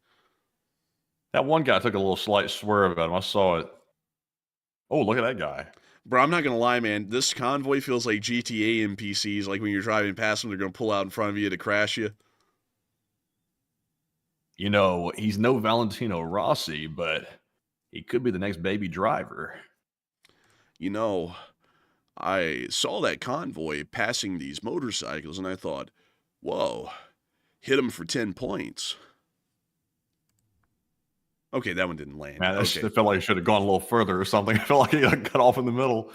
That one guy took a little slight swerve at him. I saw it. Oh, look at that guy. Bro, I'm not gonna lie, man. This convoy feels like GTA NPCs. Like when you're driving past them, they're gonna pull out in front of you to crash you. You know, he's no Valentino Rossi, but he could be the next Baby Driver. You know, I saw that convoy passing these motorcycles, and I thought, whoa, hit him for 10 points. Okay, that one didn't land. Man, Okay. it felt like it should have gone a little further or something. I felt like he got cut off in the middle.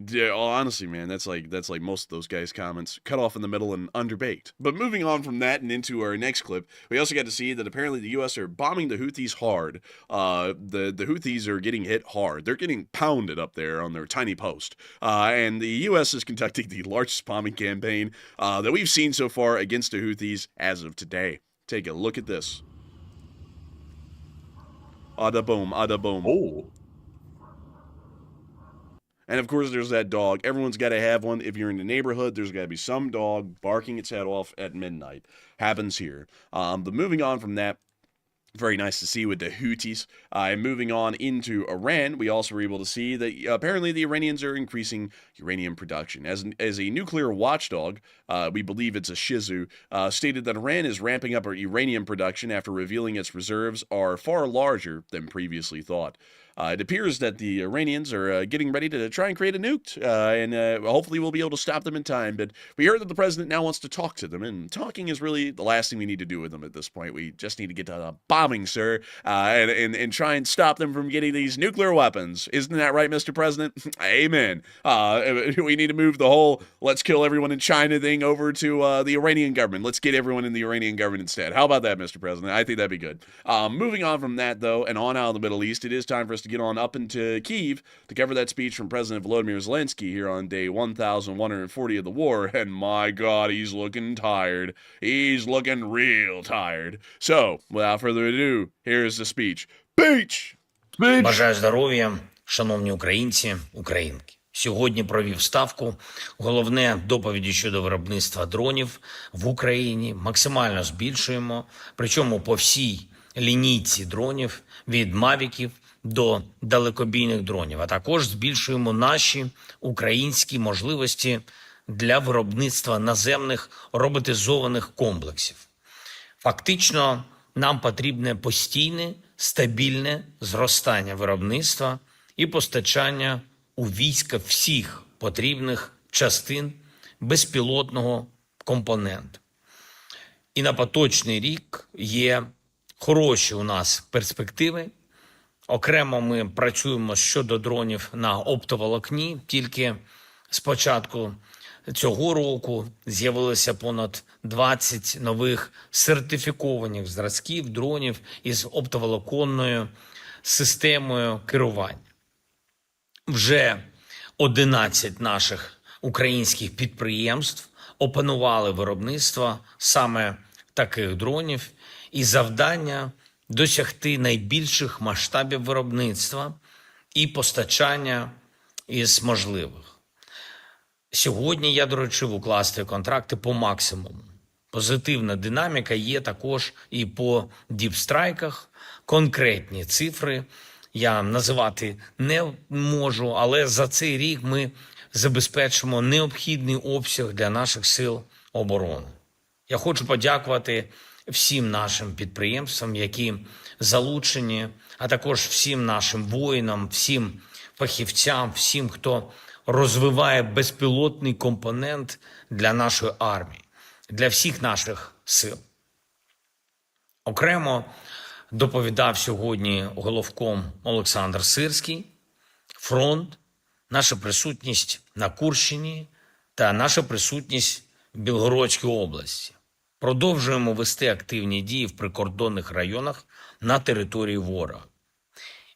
Yeah, well, honestly, man, that's like most of those guys' comments, cut off in the middle and underbaked. But moving on from that and into our next clip, we also got to see that apparently the U.S. are bombing the Houthis hard. The Houthis are getting hit hard. They're getting pounded up there on their tiny post. And the U.S. is conducting the largest bombing campaign that we've seen so far against the Houthis as of today. Take a look at this. Ada boom, ada boom. Oh. And of course, there's that dog. Everyone's got to have one. If you're in the neighborhood, there's got to be some dog barking its head off at midnight. Happens here. But moving on from that, very nice to see with the Houthis. And moving on into Iran, we also were able to see that apparently the Iranians are increasing uranium production. As a nuclear watchdog, we believe it's a Shizu, stated that Iran is ramping up our uranium production after revealing its reserves are far larger than previously thought. It appears that the Iranians are getting ready to try and create a nuke, and hopefully we'll be able to stop them in time. But we heard that the president now wants to talk to them, and talking is really the last thing we need to do with them at this point. We just need to get to the bombing, sir, and try and stop them from getting these nuclear weapons. Isn't that right, Mr. President? Amen. We need to move the whole let's kill everyone in China thing over to the Iranian government. Let's get everyone in the Iranian government instead. How about that, Mr. President? I think that'd be good. Moving on from that, though, and on out of the Middle East, it is time for us to get on up into Kyiv to cover that speech from President Volodymyr Zelensky here on day 1,140 of the war. And my God, he's looking tired. He's looking real tired. So, without further ado, here's the speech. Speech! Бажаю здоров'я, шановні українці, українки. Сьогодні провів ставку. Головне доповіді щодо виробництва дронів в Україні. Максимально збільшуємо, причому по всій лінійці дронів від мавіків до далекобійних дронів. А також збільшуємо наші українські можливості для виробництва наземних роботизованих комплексів. Фактично, нам потрібне постійне, стабільне зростання виробництва і постачання у війська всіх потрібних частин безпілотного компоненту. І на поточний рік є хороші у нас перспективи. Окремо ми працюємо щодо дронів на оптоволокні. Тільки з початку цього року з'явилося понад 20 нових сертифікованих зразків дронів із оптоволоконною системою керування. Вже 11 наших українських підприємств опанували виробництво саме таких дронів, і завдання досягти найбільших масштабів виробництва і постачання із можливих. Сьогодні я доручив укласти контракти по максимуму. Позитивна динаміка є також і по діпстрайках. Конкретні цифри я називати не можу, але за цей рік ми забезпечимо необхідний обсяг для наших сил оборони. Я хочу подякувати всім нашим підприємствам, які залучені, а також всім нашим воїнам, всім фахівцям, всім, хто розвиває безпілотний компонент для нашої армії, для всіх наших сил. Окремо доповідав сьогодні головком Олександр Сирський, фронт, наша присутність на Курщині та наша присутність в Білгородській області. Продовжуємо вести активні дії в прикордонних районах на території ворога.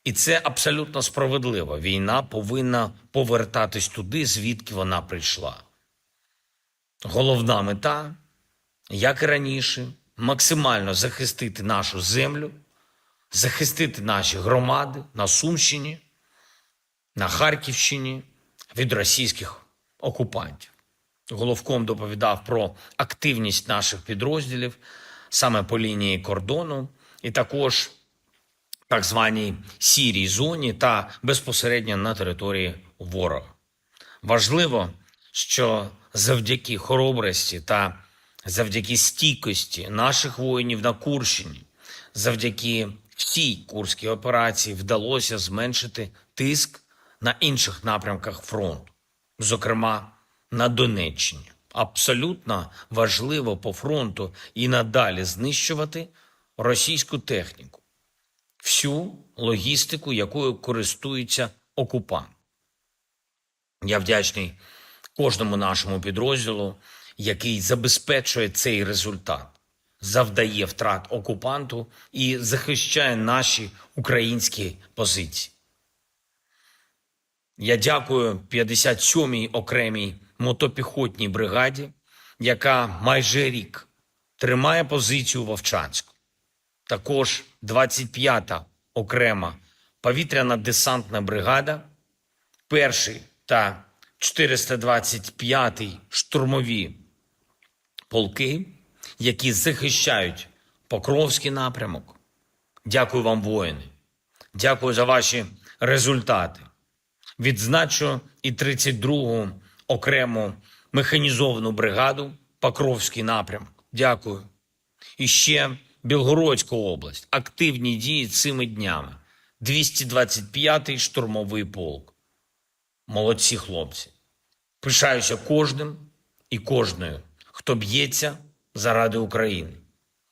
І це абсолютно справедливо. Війна повинна повертатись туди, звідки вона прийшла. Головна мета, як і раніше, максимально захистити нашу землю, захистити наші громади на Сумщині, на Харківщині від російських окупантів. Головком доповідав про активність наших підрозділів саме по лінії кордону і також так званій сірій зоні та безпосередньо на території ворога. Важливо, що завдяки хоробрості та завдяки стійкості наших воїнів на Курщині, завдяки всій Курській операції вдалося зменшити тиск на інших напрямках фронту, зокрема на Донеччині. Абсолютно важливо по фронту і надалі знищувати російську техніку, всю логістику, якою користується окупант. Я вдячний кожному нашому підрозділу, який забезпечує цей результат, завдає втрат окупанту і захищає наші українські позиції. Я дякую 57-й окремій мотопіхотній бригаді, яка майже рік тримає позицію в Вовчанську. Також 25-та окрема повітряно-десантна бригада, 1-й та 425-й штурмові полки, які захищають Покровський напрямок. Дякую вам, воїни. Дякую за ваші результати. Відзначу і 32-гу окрему механізовану бригаду Покровський напрямок. Дякую. І ще Білгородська область. Активні дії цими днями. 225-й штурмовий полк. Молодці хлопці. Пишаюся кожним і кожною, хто б'ється заради України.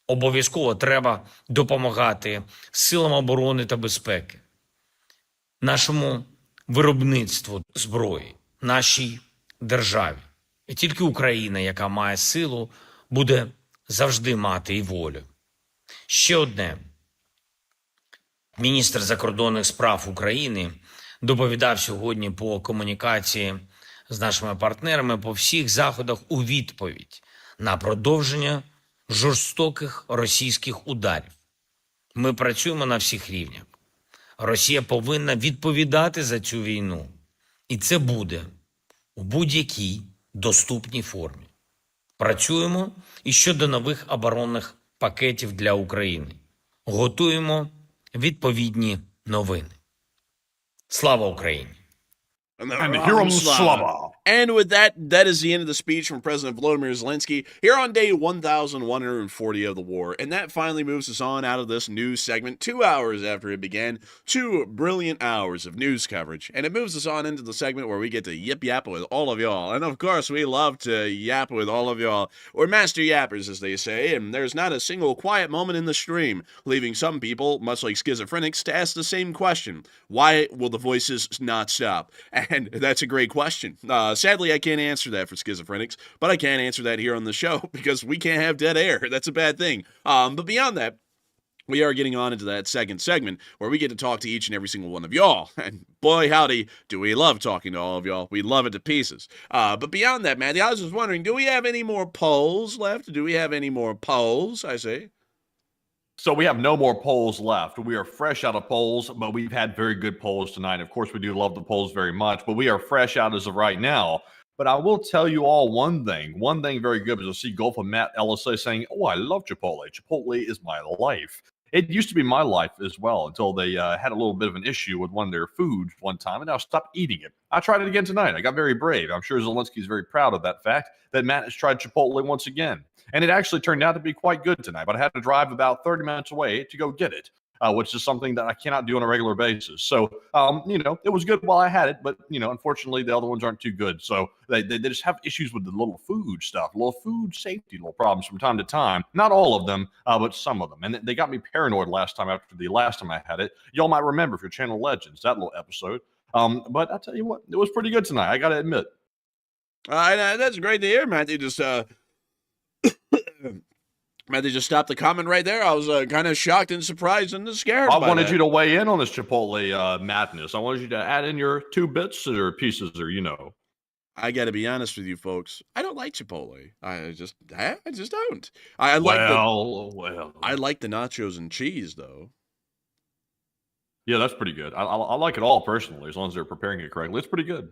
Обов'язково треба допомагати силам оборони та безпеки, нашому виробництву зброї, нашій державі. І тільки Україна, яка має силу, буде завжди мати і волю. Ще одне. Міністр закордонних справ України доповідав сьогодні по комунікації з нашими партнерами по всіх заходах у відповідь на продовження жорстоких російських ударів. Ми працюємо на всіх рівнях. Росія повинна відповідати за цю війну. І це буде у будь-якій доступній формі. Працюємо і щодо нових оборонних пакетів для України. Готуємо відповідні новини. Слава Україні! And Hiram Slava. And with that, that is the end of the speech from President Volodymyr Zelensky here on day 1,140 of the war. And that finally moves us on out of this news segment 2 hours after it began. 2 brilliant hours of news coverage. And it moves us on into the segment where we get to yip-yap with all of y'all. And of course, we love to yap with all of y'all. We're master yappers, as they say, and there's not a single quiet moment in the stream, leaving some people, much like schizophrenics, to ask the same question. Why will the voices not stop? And that's a great question. Sadly, I can't answer that for schizophrenics, but I can answer that here on the show because we can't have dead air. That's a bad thing. But beyond that, we are getting on into that second segment where we get to talk to each and every single one of y'all. And boy, howdy, do we love talking to all of y'all. We love it to pieces. But beyond that, Matthew, I was just wondering, do we have any more polls left? Do we have any more polls, I say? So we have no more polls left. We are fresh out of polls, but we've had very good polls tonight. Of course, we do love the polls very much, but we are fresh out as of right now. But I will tell you all one thing very good, because I see Gulf of Matt LSA saying, oh, I love Chipotle. Chipotle is my life. It used to be my life as well until they had a little bit of an issue with one of their foods one time, and I stopped eating it. I tried it again tonight. I got very brave. I'm sure Zelensky is very proud of that fact that Matt has tried Chipotle once again. And it actually turned out to be quite good tonight, but I had to drive about 30 minutes away to go get it, which is something that I cannot do on a regular basis. So, it was good while I had it, but, unfortunately, the other ones aren't too good. So they just have issues with the little food stuff, little food safety, little problems from time to time. Not all of them, but some of them. And they got me paranoid last time after the last time I had it. Y'all might remember if you're Channel Legends, that little episode. But I'll tell you what, it was pretty good tonight. I got to admit. That's great to hear, Matthew. Matthew just stopped the comment right there. I was kind of shocked and surprised and scared. I wanted you to weigh in on this Chipotle madness. I wanted you to add in your 2 bits or pieces, or I got to be honest with you, folks. I don't like Chipotle. I just don't. I like the nachos and cheese, though. Yeah, that's pretty good. I like it all personally, as long as they're preparing it correctly. It's pretty good.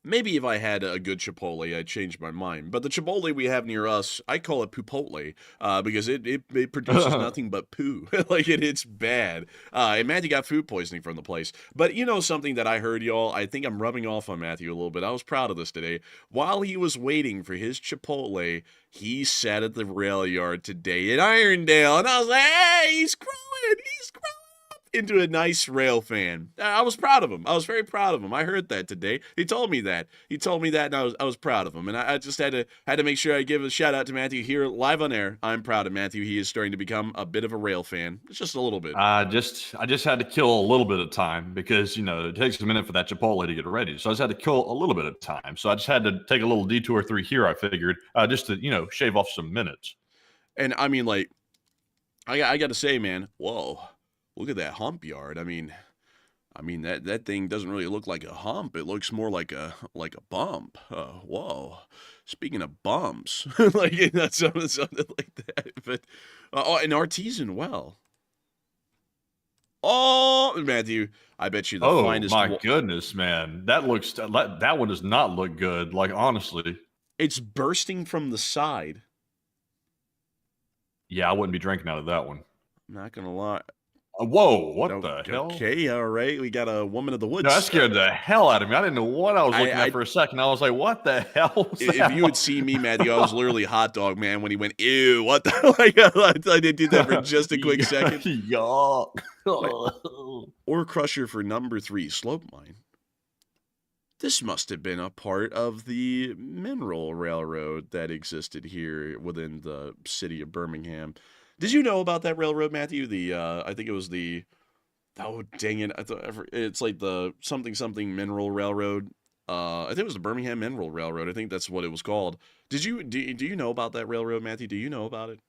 Maybe if I had a good Chipotle, I'd change my mind. But the Chipotle we have near us, I call it Poopotle, because it produces nothing but poo. Like, it's bad. And Matthew got food poisoning from the place. But you know something that I heard, y'all? I think I'm rubbing off on Matthew a little bit. I was proud of this today. While he was waiting for his Chipotle, he sat at the rail yard today in Irondale. And I was like, hey, he's growing into a nice rail fan. I was proud of him. I was very proud of him. I heard that today. He told me that. And I was proud of him. And I just had to make sure I give a shout out to Matthew here live on air. I'm proud of Matthew. He is starting to become a bit of a rail fan. It's just a little bit. I just had to kill a little bit of time because, it takes a minute for that Chipotle to get ready. So I just had to kill a little bit of time. So I just had to take a little detour through here, I figured, just to, shave off some minutes. And I mean, like, I got to say, man, whoa. Look at that hump yard. I mean that thing doesn't really look like a hump. It looks more like a bump. Whoa. Speaking of bumps, like that's something like that. But an artisan well. Oh, Matthew, I bet you the finest. Oh my goodness, man, that one does not look good. Like, honestly, it's bursting from the side. Yeah, I wouldn't be drinking out of that one. I'm not gonna lie. Whoa, what the hell? Okay, all right. We got a woman of the woods. No, that scared the hell out of me. I didn't know what I was looking at for a second. I was like, what the hell was that? If you would see me, Matthew, I was literally hot dog, man, when he went, ew, what the? Like, I did that for just a quick second. Yuck. Ore crusher for number 3, slope mine. This must have been a part of the mineral railroad that existed here within the city of Birmingham. Did you know about that railroad, Matthew? I think it was oh, dang it. It's like the something mineral railroad. I think it was the Birmingham Mineral Railroad. I think that's what it was called. Do you know about that railroad, Matthew? Do you know about it?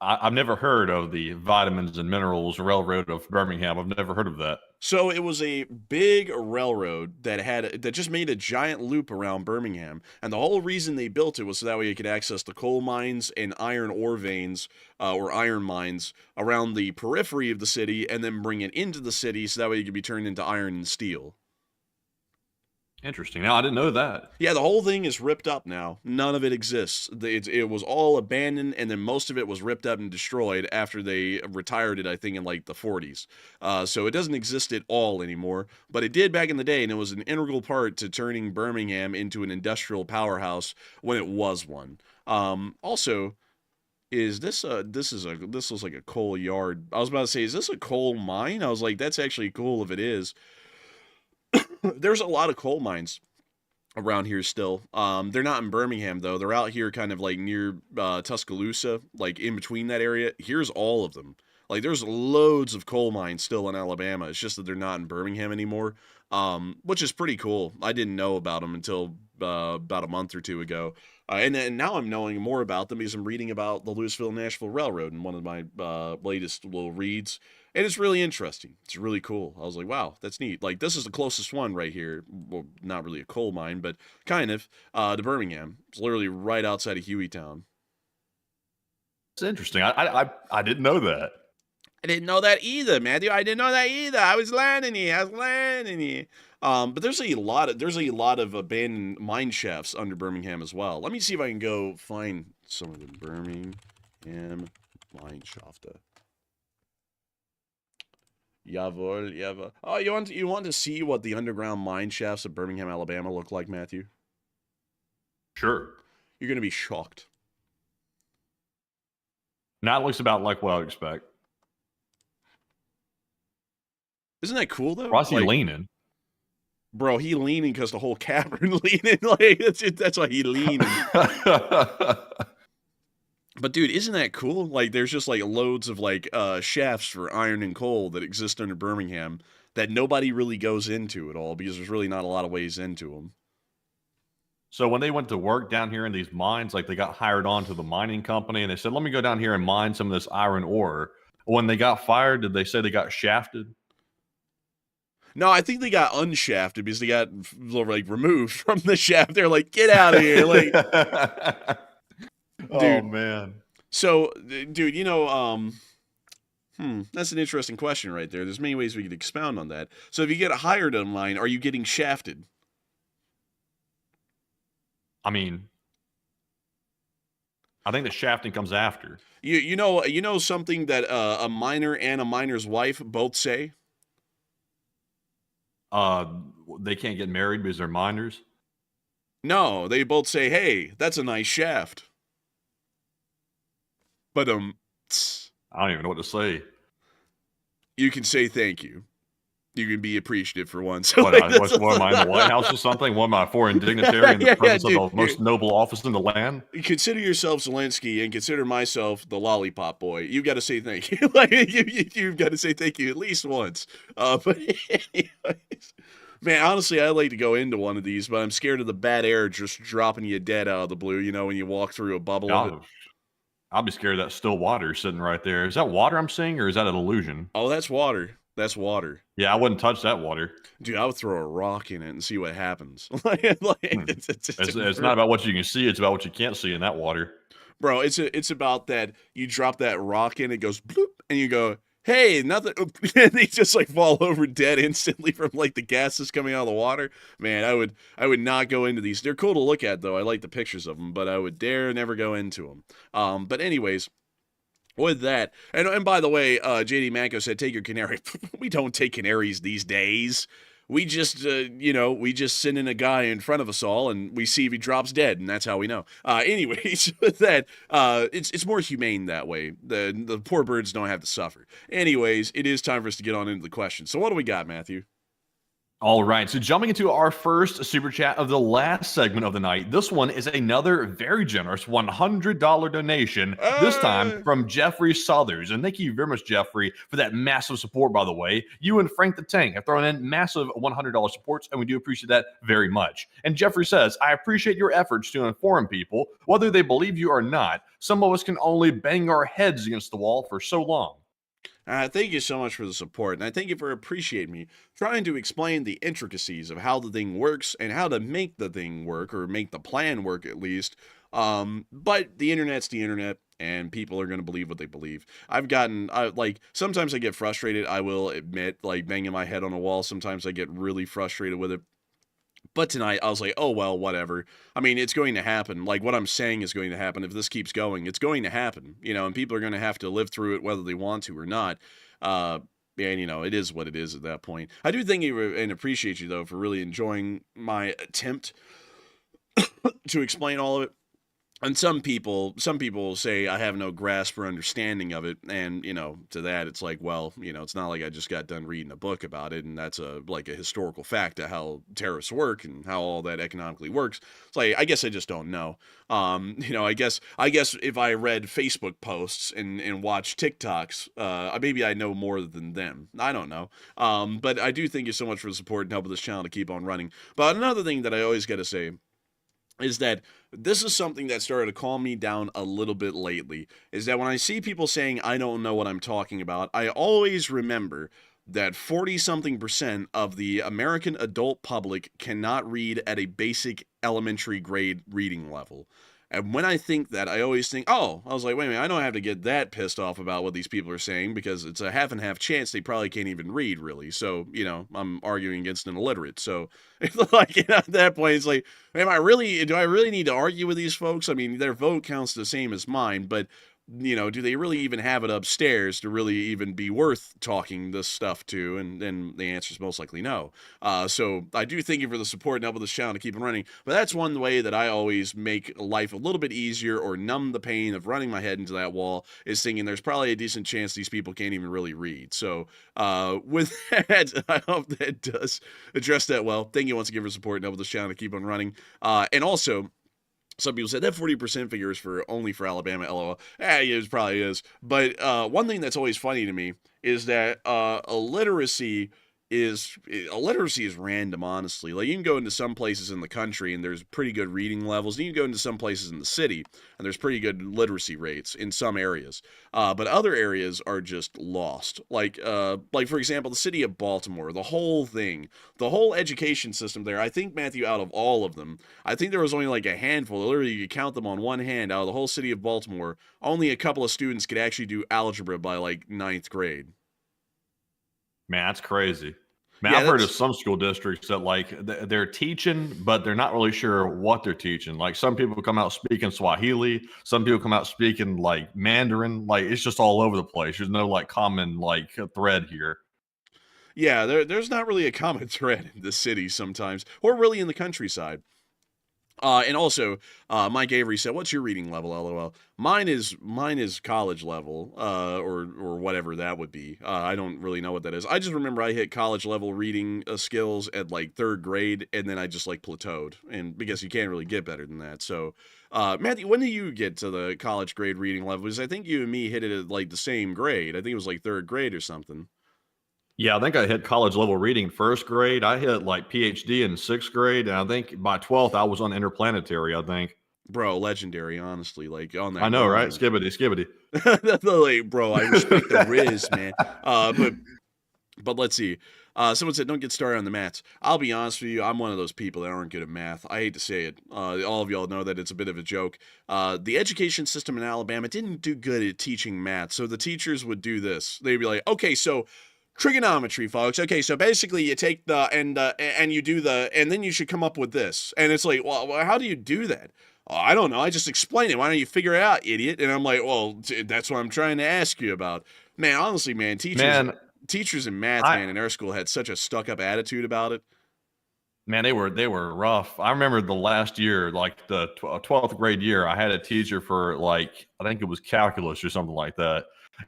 I've never heard of the Vitamins and Minerals Railroad of Birmingham. I've never heard of that. So it was a big railroad that just made a giant loop around Birmingham, and the whole reason they built it was so that way you could access the coal mines and iron ore veins or iron mines around the periphery of the city, and then bring it into the city so that way it could be turned into iron and steel. Interesting. Now, I didn't know that. Yeah, the whole thing is ripped up now. None of it exists. It was all abandoned, and then most of it was ripped up and destroyed after they retired it, I think, in like the 40s. So it doesn't exist at all anymore, but it did back in the day, and it was an integral part to turning Birmingham into an industrial powerhouse when it was one. Also, this looks like a coal yard. I was about to say, is this a coal mine? I was like, that's actually cool if it is. There's a lot of coal mines around here still. They're not in Birmingham, though. They're out here kind of like near Tuscaloosa, like in between that area. Here's all of them. Like, there's loads of coal mines still in Alabama. It's just that they're not in Birmingham anymore, which is pretty cool. I didn't know about them until about a month or two ago. And now I'm knowing more about them because I'm reading about the Louisville-Nashville Railroad in one of my latest little reads. And it's really interesting. It's really cool. I was like, wow, that's neat. Like, this is the closest one right here. Well, not really a coal mine, but kind of, to Birmingham. It's literally right outside of Hueytown. It's interesting. I didn't know that. I didn't know that either, Matthew. I didn't know that either. I was learning here. But there's a lot of abandoned mine shafts under Birmingham as well. Let me see if I can go find some of the Birmingham mine shaft. Jawohl. Oh, you want to see what the underground mine shafts of Birmingham, Alabama look like, Matthew? Sure. You're going to be shocked. Now it looks about like what I would expect. Isn't that cool, though? Why is he leaning? Bro, he leaning because the whole cavern leaning. Like, that's why he leaning. But dude, isn't that cool? Like, there's just like loads of like shafts for iron and coal that exist under Birmingham that nobody really goes into at all because there's really not a lot of ways into them. So when they went to work down here in these mines, like they got hired on to the mining company and they said, let me go down here and mine some of this iron ore. When they got fired, did they say they got shafted? No, I think they got unshafted because they got like removed from the shaft. They're like, get out of here. Like, dude, oh man. So, dude, That's an interesting question right there. There's many ways we could expound on that. So if you get hired online, are you getting shafted? I mean, I think the shafting comes after. You know something that a miner and a miner's wife both say? They can't get married because they're minors. No, they both say, "Hey, that's a nice shaft." But I don't even know what to say. you can say thank you. You can be appreciative for once. What, what am I in the White House or something? What am I, a foreign dignitary in the presence of the most noble office in the land? Consider yourself Zelensky and consider myself the lollipop boy. You've got to say thank you. Like you've got to say thank you at least once. But anyways, man, honestly, I'd like to go into one of these, but I'm scared of the bad air just dropping you dead out of the blue. You know, when you walk through a bubble of it. I'll be scared of that still water sitting right there. Is that water I'm seeing, or is that an illusion? Oh, that's water. That's water. Yeah, I wouldn't touch that water. Dude, I would throw a rock in it and see what happens. It's not about what you can see; it's about what you can't see in that water. Bro, it's about that. You drop that rock in, it goes bloop, and you go, "Hey, nothing," and they just like fall over dead instantly from like the gases coming out of the water. Man, I would not go into these. They're cool to look at though. I like the pictures of them, but I would dare never go into them. But anyways. With that, and by the way, JD Manco said, take your canary. We don't take canaries these days. We just, we just send in a guy in front of us all, and we see if he drops dead, and that's how we know. Anyways, with that, it's more humane that way. The poor birds don't have to suffer. Anyways, it is time for us to get on into the questions. So what do we got, Matthew? All right, so jumping into our first super chat of the last segment of the night, this one is another very generous $100 donation, this time from Jeffrey Southers. And thank you very much, Jeffrey, for that massive support, by the way. You and Frank the Tank have thrown in massive $100 supports, and we do appreciate that very much. And Jeffrey says, I appreciate your efforts to inform people, whether they believe you or not. Some of us can only bang our heads against the wall for so long. Thank you so much for the support, and I thank you for appreciating me trying to explain the intricacies of how the thing works and how to make the thing work, or make the plan work at least. But the internet's the internet, and people are going to believe what they believe. Sometimes I get frustrated, I will admit, like banging my head on a wall. Sometimes I get really frustrated with it. But tonight, I was like, oh, well, whatever. I mean, it's going to happen. Like, what I'm saying is going to happen. If this keeps going, it's going to happen. And people are going to have to live through it whether they want to or not. And, it is what it is at that point. I do thank you and appreciate you, though, for really enjoying my attempt to explain all of it. And some people will say I have no grasp or understanding of it, and to that it's like, well, it's not like I just got done reading a book about it, and that's a historical fact of how tariffs work and how all that economically works. It's like, I guess I just don't know. I guess if I read Facebook posts and watched TikToks, maybe I know more than them. I don't know. But I do thank you so much for the support and helping this channel to keep on running. But another thing that I always got to say is that this is something that started to calm me down a little bit lately, is that when I see people saying I don't know what I'm talking about, I always remember that 40-something% of the American adult public cannot read at a basic elementary grade reading level. And when I think that, I always think, I was like, wait a minute, I don't have to get that pissed off about what these people are saying, because it's a half and half chance they probably can't even read, really. So, I'm arguing against an illiterate. So, at that point, it's like, do I really need to argue with these folks? I mean, their vote counts the same as mine, but do they really even have it upstairs to really even be worth talking this stuff to? And then the answer is most likely no. So I do thank you for the support and help with this channel to keep it running. But that's one way that I always make life a little bit easier, or numb the pain of running my head into that wall, is thinking there's probably a decent chance these people can't even really read. So with that, I hope that does address that well. Thank you once again for support and help with this channel to keep on running. And also, some people said that 40% figure is only for Alabama, LOL. It probably is. But one thing that's always funny to me is that illiteracy literacy is random, honestly. Like, you can go into some places in the country and there's pretty good reading levels, and you can go into some places in the city and there's pretty good literacy rates in some areas, but other areas are just lost. Like for example, the city of Baltimore, the whole education system there, I think, Matthew, out of all of them, I think there was only like a handful. Literally, you could count them on one hand. Out of the whole city of Baltimore, only a couple of students could actually do algebra by like 9th grade. Man, that's crazy. Man, Yeah, I've heard of some school districts that like they're teaching, but they're not really sure what they're teaching. Like, some people come out speaking Swahili, some people come out speaking like Mandarin. Like, it's just all over the place. There's no like common like thread here. Yeah, there's not really a common thread in the city sometimes, or really in the countryside. And also, Mike Avery said, "What's your reading level?" LOL. Mine is college level, or whatever that would be. I don't really know what that is. I just remember I hit college level reading skills at like 3rd grade, and then I just like plateaued, and because you can't really get better than that. So, Matthew, when did you get to the college grade reading level? Because I think you and me hit it at like the same grade. I think it was like 3rd grade or something. Yeah, I think I hit college level reading 1st grade. I hit like PhD in 6th grade, and I think by 12th I was on interplanetary. I think. Bro, legendary, honestly. Like, on that. I know, right? grind. Skibbity. Like, bro, I respect the Riz, man. But let's see. Someone said, "Don't get started on the maths." I'll be honest with you, I'm one of those people that aren't good at math. I hate to say it. All of y'all know that it's a bit of a joke. The education system in Alabama didn't do good at teaching math, so the teachers would do this. They'd be like, "Okay, so trigonometry, folks. Okay, so basically you take and you do and then you should come up with this." And it's like, well, how do you do that? "Oh, I don't know. I just explain it. Why don't you figure it out, idiot?" And I'm like, well, that's what I'm trying to ask you about. Man, honestly, man, teachers in math, man, in our school had such a stuck-up attitude about it. Man, they were rough. I remember the last year, like the 12th grade year, I had a teacher for like, I think it was calculus or something like that.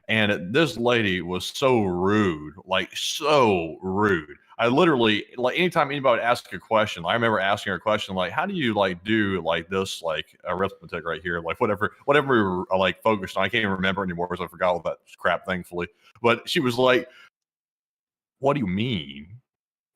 And this lady was so rude, like so rude. I literally, like, anytime anybody would ask a question, I remember asking her a question like, "How do you like do like this like arithmetic right here, like whatever we were like focused on?" I can't even remember anymore because I forgot all that crap, thankfully. But she was like, "What do you mean?"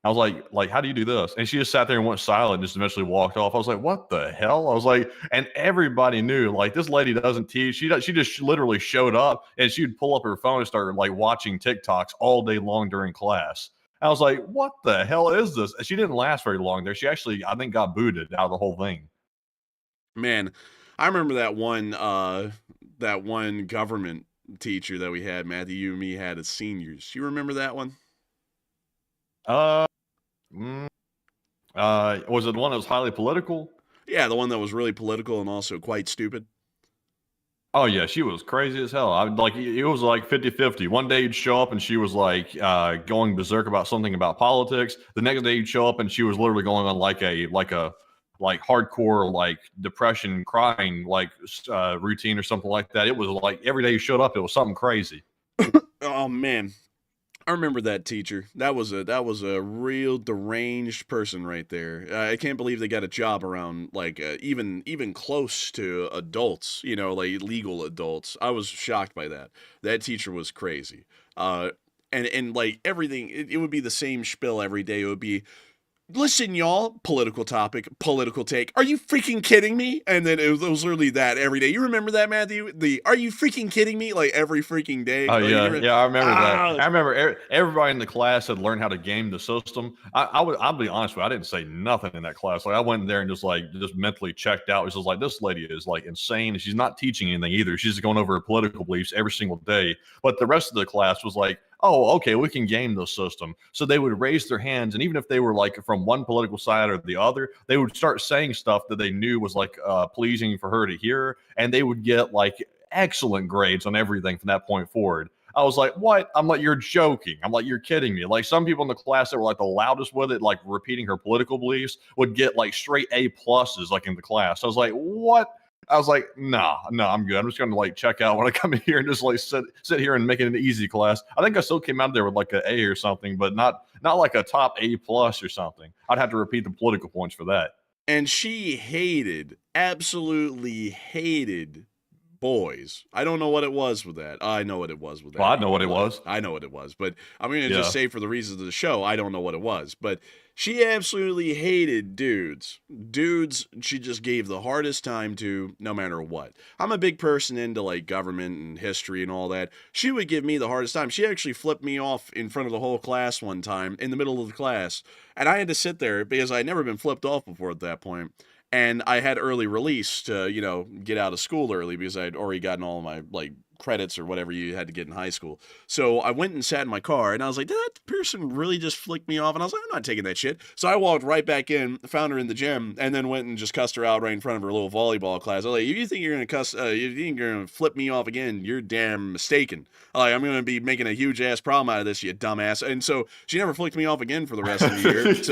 I was like, "How do you do this?" And she just sat there and went silent and just eventually walked off. I was like, "What the hell?" I was like, and everybody knew, like, this lady doesn't teach. She just literally showed up and she'd pull up her phone and start like watching TikToks all day long during class. I was like, "What the hell is this?" She didn't last very long there. She actually, I think, got booted out of the whole thing. Man, I remember that one government teacher that we had, Matthew, you and me had as seniors. You remember that one? Uh, mm, was it the one that was highly political? Yeah, the one that was really political and also quite stupid. Oh yeah, she was crazy as hell. I like, it was like 50-50. One day you'd show up and she was like going berserk about something about politics. The next day you'd show up and she was literally going on like a hardcore like depression crying like routine or something like that. It was like every day you showed up, it was something crazy. Oh man, I remember that teacher. That was a real deranged person right there. I can't believe they got a job around like even close to adults, like legal adults. I was shocked by that. That teacher was crazy. And like everything, it would be the same spiel every day. It would be, "Listen, y'all, political topic, political take. Are you freaking kidding me?" And then it was literally that every day. You remember that, Matthew? "Are you freaking kidding me?" Like every freaking day. Oh Like, yeah, I remember that. I remember everybody in the class had learned how to game the system. I'll be honest with you, I didn't say nothing in that class. Like, I went in there and just mentally checked out. It was just like, this lady is like insane. She's not teaching anything either. She's just going over her political beliefs every single day. But the rest of the class was like, "Oh, okay, we can game the system." So they would raise their hands, and even if they were like from one political side or the other, they would start saying stuff that they knew was like pleasing for her to hear, and they would get like excellent grades on everything from that point forward. I was like, "What?" I'm like, "You're joking." I'm like, "You're kidding me." Like, some people in the class that were like the loudest with it, like repeating her political beliefs, would get like straight A pluses like in the class. I was like, "What?" I was like, no, I'm good. I'm just going to like check out when I come in here and just like sit here and make it an easy class. I think I still came out of there with like an A or something, but not like a top A plus or something. I'd have to repeat the political points for that. And she absolutely hated boys. I don't know what it was with that. I know what it was with that. Well, I know what it was. I know what it was, but I'm going to Yeah. just say for the reasons of the show, I don't know what it was. But she absolutely hated dudes. Dudes, she just gave the hardest time to, no matter what. I'm a big person into like government and history and all that. She would give me the hardest time. She actually flipped me off in front of the whole class one time in the middle of the class. And I had to sit there because I'd never been flipped off before at that point. And I had early release to, you know, get out of school early because I'd already gotten all my like credits or whatever you had to get in high school. So I went and sat in my car and I was like, did that person really just flick me off? And I was like, I'm not taking that shit. So I walked right back in, found her in the gym, and then went and just cussed her out right in front of her little volleyball class. I was like, if you think you're going to if you think you're going to flip me off again, you're damn mistaken. Like, I'm going to be making a huge ass problem out of this, you dumbass. And so she never flicked me off again for the rest of the year.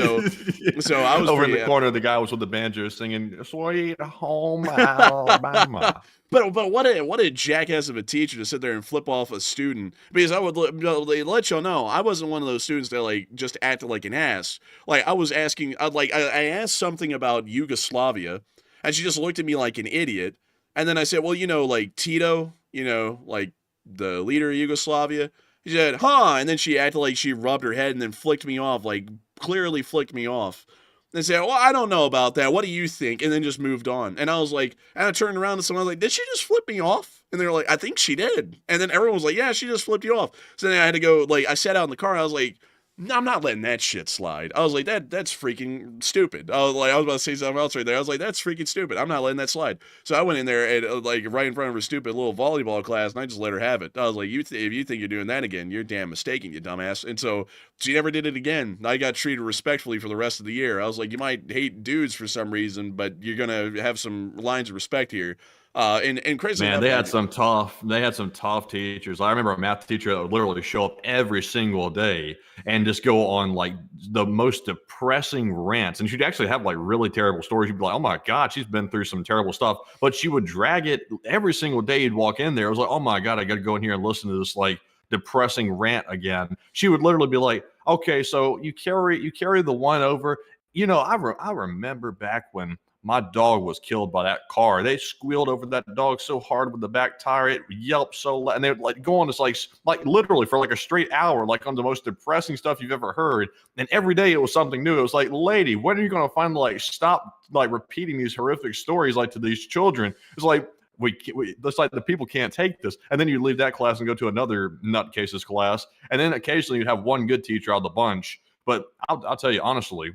So I was over in pretty, the corner. The guy was with the banjo singing "Sweet Home Alabama." But what a jackass of a teacher to sit there and flip off a student, because I would let y'all know I wasn't one of those students that like just acted like an ass. Like I was asking, I asked something about Yugoslavia, and she just looked at me like an idiot. And then I said, well, you know, like Tito, you know, like the leader of Yugoslavia. She said, huh, and then she acted like she rubbed her head and then flicked me off, like clearly flicked me off. They said, well, I don't know about that. What do you think? And then just moved on. And I was like, and I turned around to someone, I was like, did she just flip me off? And they were like, I think she did. And then everyone was like, yeah, she just flipped you off. So then I had to go, like, I sat out in the car. I was like, no, I'm not letting that shit slide. I was like, that's freaking stupid. I was about to say something else right there. I was like, that's freaking stupid. I'm not letting that slide. So I went in there and like right in front of her stupid little volleyball class, and I just let her have it. I was like, if you think you're doing that again, you're damn mistaken, you dumbass. And so she never did it again. I got treated respectfully for the rest of the year. I was like, you might hate dudes for some reason, but you're gonna have some lines of respect here. And crazy Man, enough, they had some tough teachers. I remember a math teacher that would literally show up every single day and just go on like the most depressing rants. And she'd actually have like really terrible stories. You'd be like, oh my God, she's been through some terrible stuff. But she would drag it every single day. You'd walk in there. It was like, oh my God, I got to go in here and listen to this like depressing rant again. She would literally be like, okay, so you carry the one over. You know, I remember back when my dog was killed by that car. They squealed over that dog so hard with the back tire, it yelped so loud, and they would like go on this like literally for like a straight hour, like on the most depressing stuff you've ever heard. And every day it was something new. It was like, lady, when are you going to finally like stop like repeating these horrific stories like to these children? It's like it's like the people can't take this. And then you leave that class and go to another nutcases class, and then occasionally you'd have one good teacher out of the bunch. But I'll tell you honestly,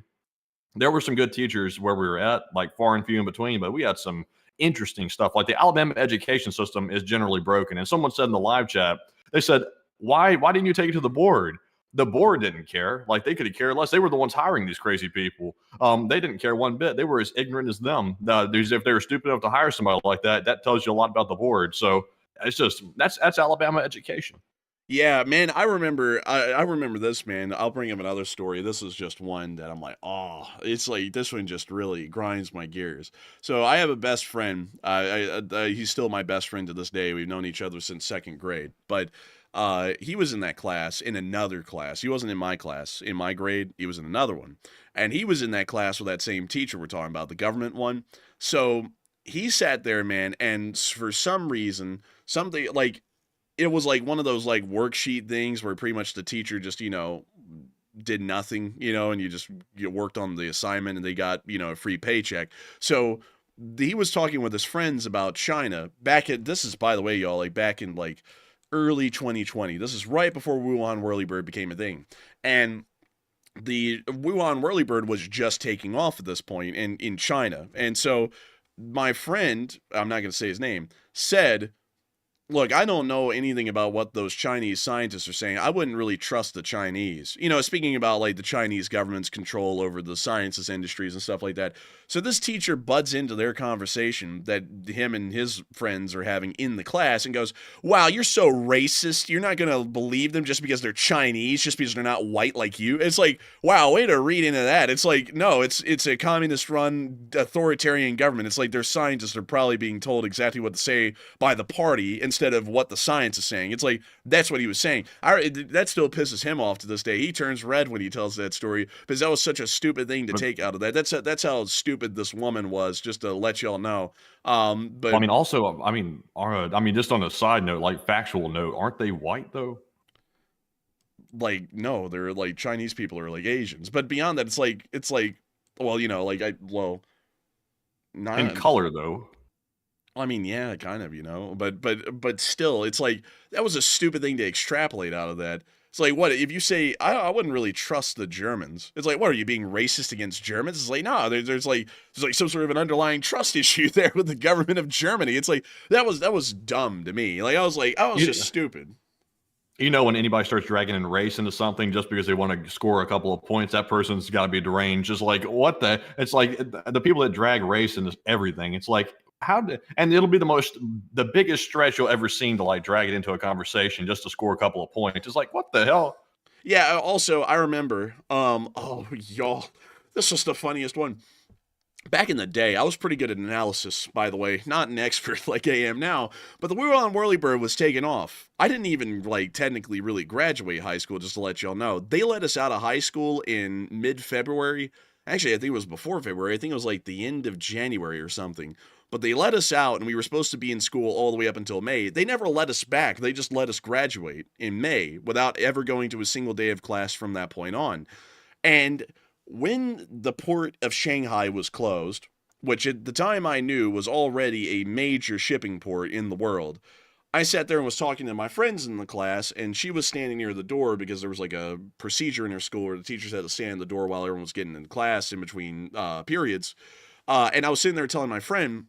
there were some good teachers where we were at, like far and few in between, but we had some interesting stuff. Like the Alabama education system is generally broken. And someone said in the live chat, they said, why didn't you take it to the board? The board didn't care. Like they could have cared less. They were the ones hiring these crazy people. They didn't care one bit. They were as ignorant as them. If they were stupid enough to hire somebody like that, that tells you a lot about the board. So it's just, that's Alabama education. Yeah, man, I remember this, man. I'll bring up another story. This is just one that I'm like, oh, it's like this one just really grinds my gears. So I have a best friend. He's still my best friend to this day. We've known each other since second grade. But he was in that class, in another class. He wasn't in my class, in my grade. He was in another one. And he was in that class with that same teacher we're talking about, the government one. So he sat there, man, and for some reason, something like, it was like one of those like worksheet things where pretty much the teacher just, you know, did nothing, you know, and you worked on the assignment and they got, you know, a free paycheck. So he was talking with his friends about China this is, by the way, y'all, like back in like early 2020. This is right before Wuhan Whirlybird became a thing. And the Wuhan Whirlybird was just taking off at this point in China. And so my friend, I'm not going to say his name, said, look, I don't know anything about what those Chinese scientists are saying. I wouldn't really trust the Chinese. You know, speaking about like the Chinese government's control over the sciences industries and stuff like that. So this teacher buds into their conversation that him and his friends are having in the class and goes, wow, you're so racist. You're not going to believe them just because they're Chinese, just because they're not white like you. It's like, wow, way to read into that. It's like, no, it's a communist run authoritarian government. It's like their scientists are probably being told exactly what to say by the party. And instead of what the science is saying. It's like, that's what he was saying. That still pisses him off to this day. He turns red when he tells that story because that was such a stupid thing to take out of that. That's how stupid this woman was, just to let y'all know. But I mean, also, I mean, just on a side note, like factual note, aren't they white though? like, no, they're like Chinese people are like Asians. But beyond that, it's like, well, you know, like not In color though. I mean, yeah, kind of, you know, but still, it's like that was a stupid thing to extrapolate out of that. It's like, what if you say I wouldn't really trust the Germans? It's like, what are you being racist against Germans? It's like, no, there's like some sort of an underlying trust issue there with the government of Germany. It's like that was dumb to me. Like I was just stupid. You know, when anybody starts dragging in race into something just because they want to score a couple of points, that person's got to be deranged. Just like, what the? It's like the people that drag race into everything. It's like, and it'll be the biggest stretch you'll ever seen to like drag it into a conversation just to score a couple of points. It's like, what the hell? Yeah. Also, I remember, oh, y'all, this was the funniest one. Back in the day, I was pretty good at analysis, by the way. Not an expert like I am now, but the Wuhan Whirlybird was taken off. I didn't even, like, technically really graduate high school, just to let y'all know. They let us out of high school in mid-February. Actually, I think it was before February. I think it was, like, the end of January or something. But they let us out, and we were supposed to be in school all the way up until May. They never let us back. They just let us graduate in May without ever going to a single day of class from that point on. And when the port of Shanghai was closed, which at the time I knew was already a major shipping port in the world, I sat there and was talking to my friends in the class, and she was standing near the door because there was like a procedure in her school where the teachers had to stand in the door while everyone was getting in class in between periods. And I was sitting there telling my friend,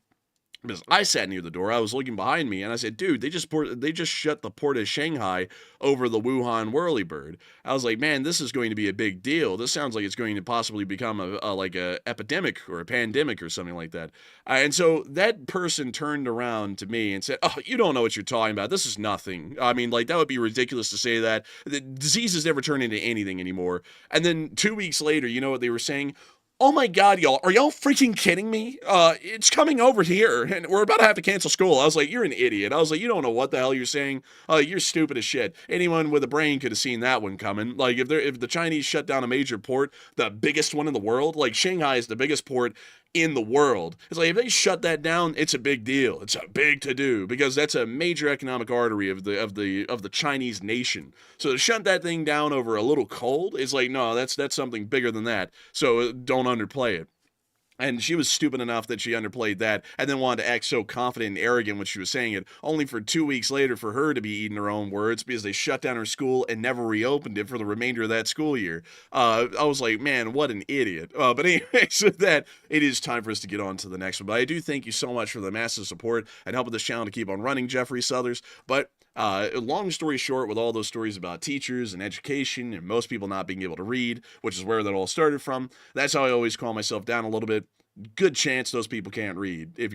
because I sat near the door, I was looking behind me, and I said, dude, they just shut the port of Shanghai over the Wuhan Whirlybird. I was like, man, this is going to be a big deal. This sounds like it's going to possibly become a epidemic or a pandemic or something like that. And so that person turned around to me and said, oh, you don't know what you're talking about. This is nothing. I mean, like, that would be ridiculous to say that. The diseases never turn into anything anymore. And then 2 weeks later, you know what they were saying? Oh my God, y'all, are y'all freaking kidding me? It's coming over here, and we're about to have to cancel school. I was like, you're an idiot. I was like, you don't know what the hell you're saying. You're stupid as shit. Anyone with a brain could have seen that one coming. Like, if the Chinese shut down a major port, the biggest one in the world, like Shanghai is the biggest port in the world. It's like, if they shut that down, it's a big deal. It's a big to-do, because that's a major economic artery of the Chinese nation. So to shut that thing down over a little cold is like, no, that's something bigger than that. So don't underplay it. And she was stupid enough that she underplayed that and then wanted to act so confident and arrogant when she was saying it, only for 2 weeks later for her to be eating her own words because they shut down her school and never reopened it for the remainder of that school year. I was like, man, what an idiot. But anyway, so that it is time for us to get on to the next one. But I do thank you so much for the massive support and helping this channel to keep on running, Jeffrey Southers. But long story short, with all those stories about teachers and education and most people not being able to read, which is where that all started from, that's how I always calm myself down a little bit. Good chance those people can't read if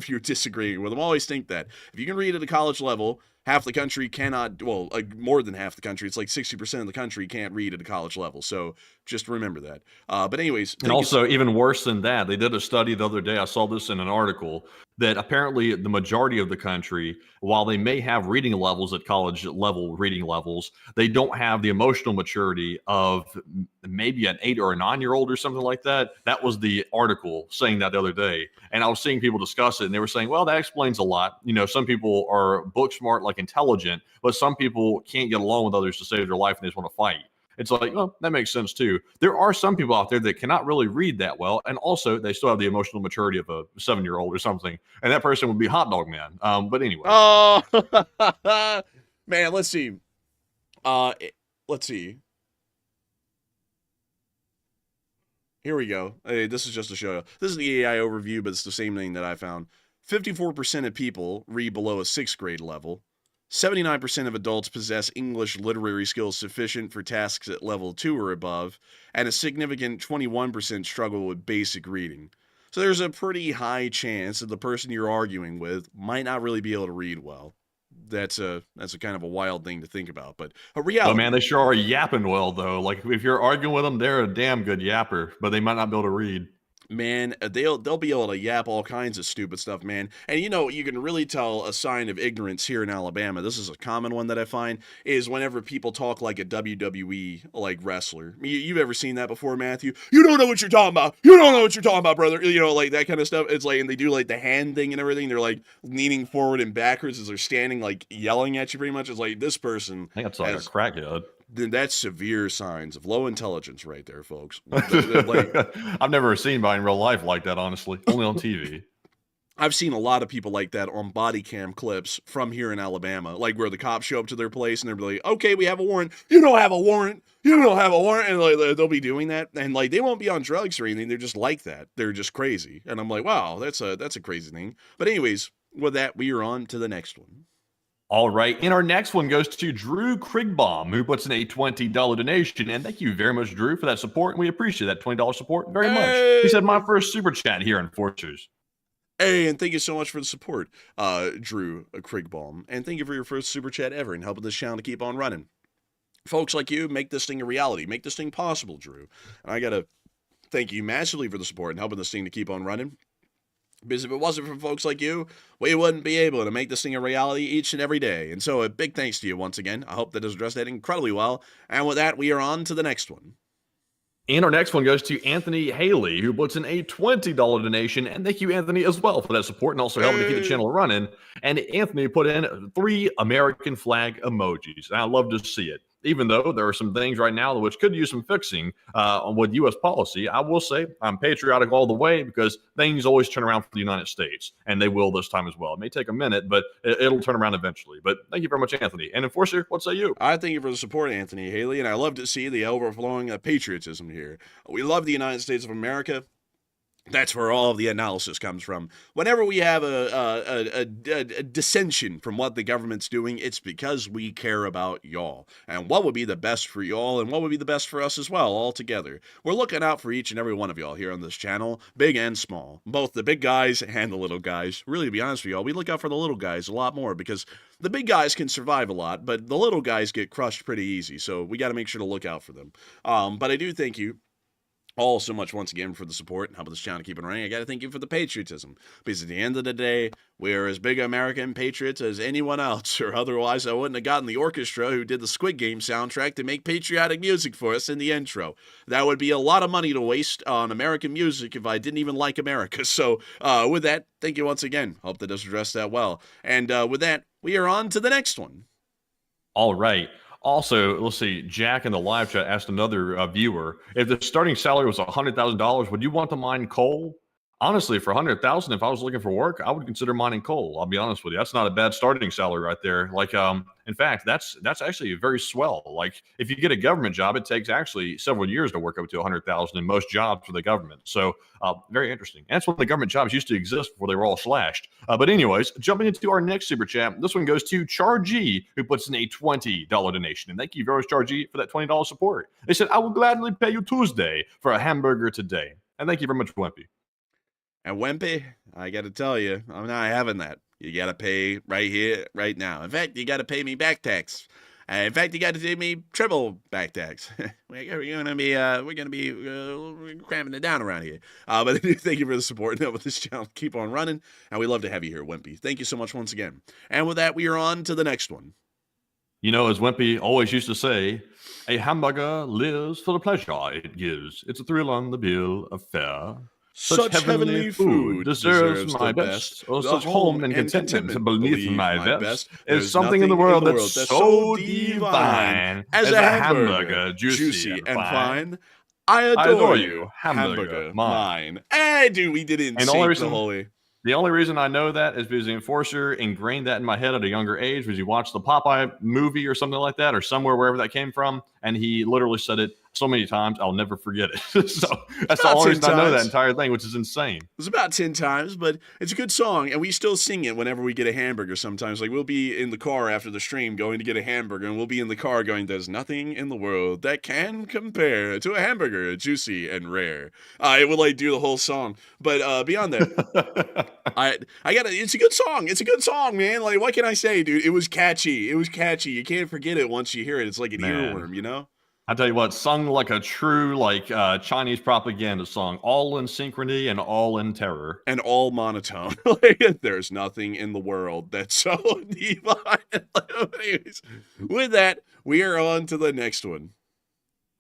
you're disagreeing with them. I always think that if you can read at a college level, half the country cannot, well, more than half the country, it's like 60% of the country can't read at a college level. So just remember that. But anyways. And also, even worse than that, they did a study the other day, I saw this in an article, that apparently the majority of the country, while they may have reading levels at college level reading levels, they don't have the emotional maturity of maybe an 8 or a 9-year-old or something like that. That was the article saying that the other day. And I was seeing people discuss it, and they were saying, well, that explains a lot. You know, some people are book smart, like intelligent, but some people can't get along with others to save their life and they just want to fight. It's like, well, that makes sense too. There are some people out there that cannot really read that well, and also they still have the emotional maturity of a 7-year-old or something, and that person would be Hot Dog Man. But anyway. Oh, man, let's see. Let's see. Here we go. Hey, this is just to show you. This is the AI overview, but it's the same thing that I found. 54% of people read below a 6th grade level. 79% of adults possess English literary skills sufficient for tasks at level 2 or above, and a significant 21% struggle with basic reading. So there's a pretty high chance that the person you're arguing with might not really be able to read well. That's a kind of a wild thing to think about, but a reality. Oh man, they sure are yapping well though. Like if you're arguing with them, they're a damn good yapper, but they might not be able to read. Man, they'll be able to yap all kinds of stupid stuff, man. And you can really tell a sign of ignorance here in Alabama. This is a common one that I find is whenever people talk like a WWE like wrestler. You've ever seen that before, Matthew? You don't know what you're talking about. You don't know what you're talking about, brother. Like that kind of stuff. It's like, and they do like the hand thing and everything. They're like leaning forward and backwards as they're standing, like yelling at you. Pretty much, it's like this person. I think that's like a crackhead. Then that's severe signs of low intelligence right there, folks. I've never seen anybody in real life like that, honestly. Only on TV. I've seen a lot of people like that on body cam clips from here in Alabama, like where the cops show up to their place and they're like, okay, we have a warrant. You don't have a warrant. You don't have a warrant. And like, they'll be doing that. And like, they won't be on drugs or anything. They're just like that. They're just crazy. And I'm like, wow, that's a crazy thing. But anyways, with that, we are on to the next one. All right, and our next one goes to Drew Krigbaum, who puts in a $20 donation. And thank you very much, Drew, for that support. And we appreciate that $20 support very much. He said, my first super chat here in Enforcers. Hey, and thank you so much for the support, Drew Krigbaum. And thank you for your first super chat ever and helping this channel to keep on running. Folks like you make this thing a reality, make this thing possible, Drew. And I got to thank you massively for the support and helping this thing to keep on running. Because if it wasn't for folks like you, we wouldn't be able to make this thing a reality each and every day. And so a big thanks to you once again. I hope that has addressed that incredibly well. And with that, we are on to the next one. And our next one goes to Anthony Haley, who puts in a $20 donation. And thank you, Anthony, as well for that support and also helping to keep the channel running. And Anthony put in 3 American flag emojis. And I love to see it. Even though there are some things right now which could use some fixing with U.S. policy, I will say I'm patriotic all the way because things always turn around for the United States, and they will this time as well. It may take a minute, but it'll turn around eventually. But thank you very much, Anthony. And Enforcer, what say you? I thank you for the support, Anthony Haley, and I love to see the overflowing patriotism here. We love the United States of America. That's where all of the analysis comes from. Whenever we have a dissension from what the government's doing, it's because we care about y'all and what would be the best for y'all and what would be the best for us as well, all together. We're looking out for each and every one of y'all here on this channel, big and small, both the big guys and the little guys. Really, to be honest with y'all, we look out for the little guys a lot more because the big guys can survive a lot, but the little guys get crushed pretty easy, so we got to make sure to look out for them. But I do thank you all so much once again for the support and helping this channel keep it running. I got to thank you for the patriotism, because at the end of the day, we are as big American patriots as anyone else, or otherwise I wouldn't have gotten the orchestra who did the Squid Game soundtrack to make patriotic music for us in the intro. That would be a lot of money to waste on American music if I didn't even like America. So with that, thank you once again. Hope that does address that well. And with that, we are on to the next one. All right. Also, let's see, Jack in the live chat asked another viewer, if the starting salary was $100,000, would you want to mine coal? Honestly, for $100,000, if I was looking for work, I would consider mining coal. I'll be honest with you. That's not a bad starting salary right there. Like, in fact, that's actually very swell. Like, if you get a government job, it takes actually several years to work up to $100,000 in most jobs for the government. So, very interesting. And that's when the government jobs used to exist before they were all slashed. But anyways, jumping into our next super chat, this one goes to Chargy, who puts in a $20 donation. And thank you very much, Chargy, for that $20 support. They said, I will gladly pay you Tuesday for a hamburger today. And thank you very much, Wimpy. And Wimpy, I got to tell you, I'm not having that. You got to pay right here, right now. In fact, you got to pay me back tax. In fact, you got to pay me triple back tax. we're gonna be cramming it down around here. But thank you for the support and helping this channel keep on running. And we love to have you here, Wimpy. Thank you so much once again. And with that, we are on to the next one. You know, as Wimpy always used to say, a hamburger lives for the pleasure it gives. It's a thrill on the bill of fare. Such heavenly food deserves my best. Oh, such home and contentment beneath my vest. There's something in the world that's so divine as a hamburger, juicy and fine. I adore you, hamburger mine. Hey, dude, we didn't sing the holy. The only reason I know that is because the Enforcer ingrained that in my head at a younger age, because he watched the Popeye movie or something like that, or somewhere, wherever that came from, and he literally said it so many times, I'll never forget it. So that's the only reason I know that entire thing, which is insane. It's about 10 times, but it's a good song, and we still sing it whenever we get a hamburger sometimes. Like, we'll be in the car after the stream going to get a hamburger, and we'll be in the car going, there's nothing in the world that can compare to a hamburger, juicy and rare. It would, like, do the whole song. But beyond that, it's a good song. It's a good song, man. Like, what can I say, dude? It was catchy. It was catchy. You can't forget it once you hear it. It's like an earworm, you know? I tell you what, sung like a true Chinese propaganda song, all in synchrony and all in terror. And all monotone. Like, there's nothing in the world that's so divine. Anyways, with that, we are on to the next one.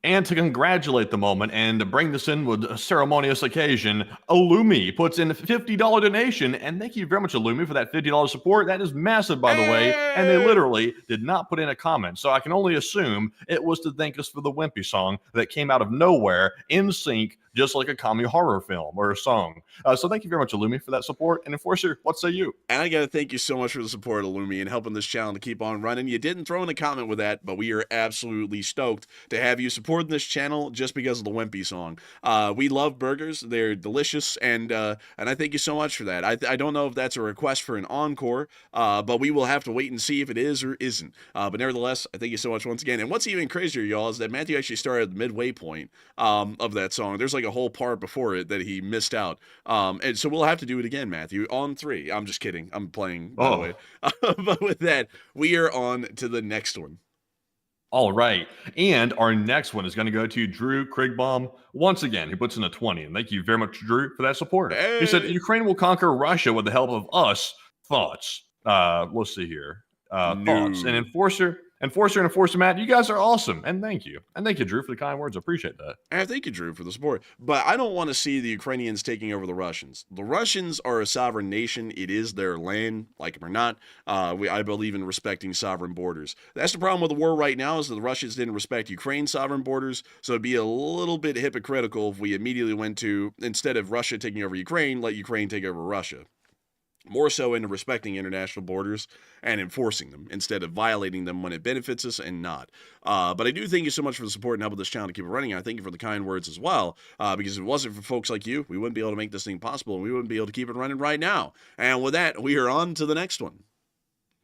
And to congratulate the moment and to bring this in with a ceremonious occasion, Illumi puts in a $50 donation. And thank you very much, Illumi, for that $50 support. That is massive, by the way. And they literally did not put in a comment. So I can only assume it was to thank us for the Wimpy song that came out of nowhere in sync, just like a comedy horror film or a song. So thank you very much, Illumi, for that support. And Enforcer, what say you? And I got to thank you so much for the support, Illumi, and helping this channel to keep on running. You didn't throw in a comment with that, but we are absolutely stoked to have you supporting this channel just because of the Wimpy song. We love burgers. They're delicious, and I thank you so much for that. I don't know if that's a request for an encore, but we will have to wait and see if it is or isn't. But nevertheless, I thank you so much once again. And what's even crazier, y'all, is that Matthew actually started at the midway point of that song. There's like a whole part before it that he missed out. And so we'll have to do it again, Matthew, on 3. I'm just kidding. I'm playing, by the way. But with that, we are on to the next one. All right. And our next one is going to go to Drew Krigbaum once again, who puts in a 20. And thank you very much, Drew, for that support. Hey. He said, Ukraine will conquer Russia with the help of us. Thoughts. Let's see here. Thoughts. And Enforcer Matt, you guys are awesome. And thank you. And thank you, Drew, for the kind words. I appreciate that. And thank you, Drew, for the support. But I don't want to see the Ukrainians taking over the Russians. The Russians are a sovereign nation. It is their land, like them or not. I believe in respecting sovereign borders. That's the problem with the war right now, is that the Russians didn't respect Ukraine's sovereign borders. So it'd be a little bit hypocritical if we immediately went to, instead of Russia taking over Ukraine, let Ukraine take over Russia. More so into respecting international borders and enforcing them instead of violating them when it benefits us and not. But I do thank you so much for the support and helping this channel to keep it running. I thank you for the kind words as well, because if it wasn't for folks like you, we wouldn't be able to make this thing possible, and we wouldn't be able to keep it running right now. And with that, we are on to the next one.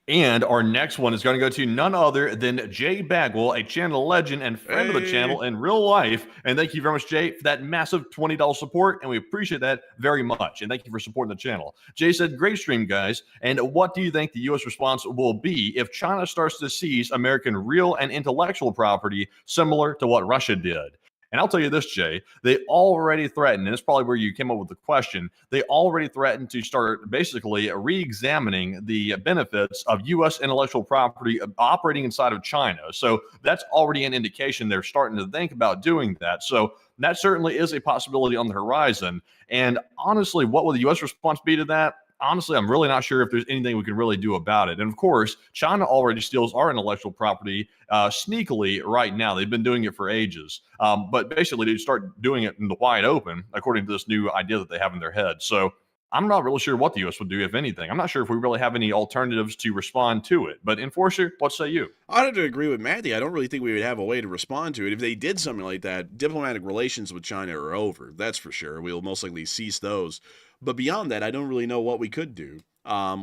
And our next one is going to go to none other than Jay Bagwell, a channel legend and friend of the channel in real life. And thank you very much, Jay, for that massive $20 support. And we appreciate that very much. And thank you for supporting the channel. Jay said, great stream, guys. And what do you think the U.S. response will be if China starts to seize American real and intellectual property similar to what Russia did? And I'll tell you this, Jay, they already threatened, and it's probably where you came up with the question, they already threatened to start basically re-examining the benefits of U.S. intellectual property operating inside of China. So that's already an indication they're starting to think about doing that. So that certainly is a possibility on the horizon. And honestly, what will the U.S. response be to that? Honestly, I'm really not sure if there's anything we can really do about it. And of course, China already steals our intellectual property sneakily right now. They've been doing it for ages. But basically, they start doing it in the wide open, according to this new idea that they have in their head. So I'm not really sure what the U.S. would do, if anything. I'm not sure if we really have any alternatives to respond to it. But Enforcer, what say you? I'd have to agree with Matty. I don't really think we would have a way to respond to it. If they did something like that, diplomatic relations with China are over. That's for sure. We'll most likely cease those. But beyond that, I don't really know what we could do.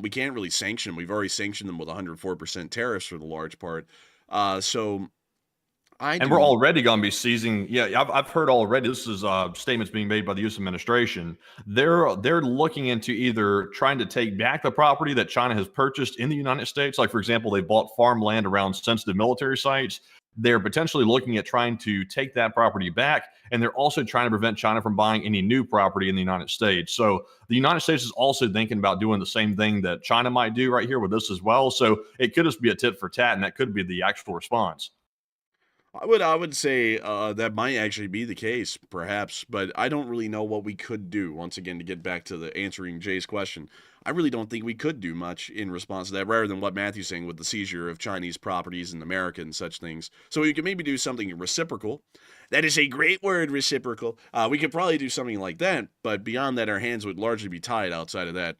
We can't really sanction them. We've already sanctioned them with 104% tariffs for the large part. And we're already going to be seizing. Yeah, I've heard already. This is statements being made by the U.S. administration. They're looking into either trying to take back the property that China has purchased in the United States. Like, for example, they bought farmland around sensitive military sites. They're potentially looking at trying to take that property back, and they're also trying to prevent China from buying any new property in the United States. So the United States is also thinking about doing the same thing that China might do right here with this as well. So it could just be a tit for tat, and that could be the actual response. I would say that might actually be the case, perhaps, but I don't really know what we could do. Once again, to get back to the answering Jay's question, I really don't think we could do much in response to that, rather than what Matthew's saying with the seizure of Chinese properties in America and such things. So we could maybe do something reciprocal. That is a great word, reciprocal. We could probably do something like that, but beyond that, our hands would largely be tied outside of that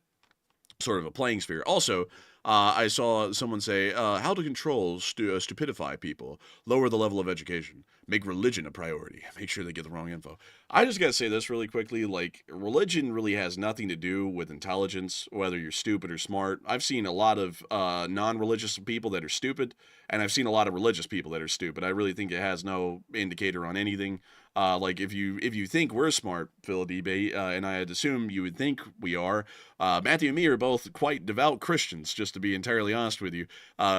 sort of a playing sphere. Also, I saw someone say, how to control stupidify people, lower the level of education, make religion a priority, make sure they get the wrong info. I just got to say this really quickly, like, religion really has nothing to do with intelligence, whether you're stupid or smart. I've seen a lot of non-religious people that are stupid, and I've seen a lot of religious people that are stupid. I really think it has no indicator on anything. Like if you think we're smart, Phil Debate, and I'd assume you would think we are. Matthew and me are both quite devout Christians, just to be entirely honest with you.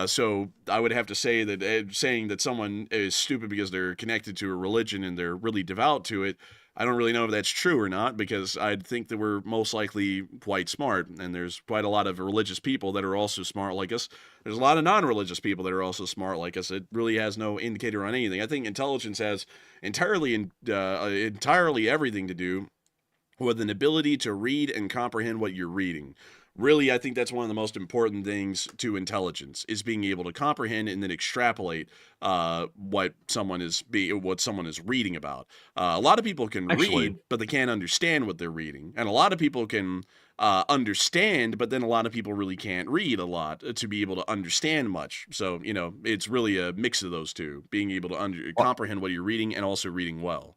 So I would have to say that saying that someone is stupid because they're connected to a religion and they're really devout to it, I don't really know if that's true or not, because I'd think that we're most likely quite smart, and there's quite a lot of religious people that are also smart like us. There's a lot of non-religious people that are also smart like us. It really has no indicator on anything. I think intelligence has entirely everything to do with an ability to read and comprehend what you're reading. Really, I think that's one of the most important things to intelligence, is being able to comprehend and then extrapolate what someone is reading about. A lot of people can read, but they can't understand what they're reading, and a lot of people can understand, but then a lot of people really can't read a lot to be able to understand much. So it's really a mix of those two: being able to comprehend what you're reading and also reading well.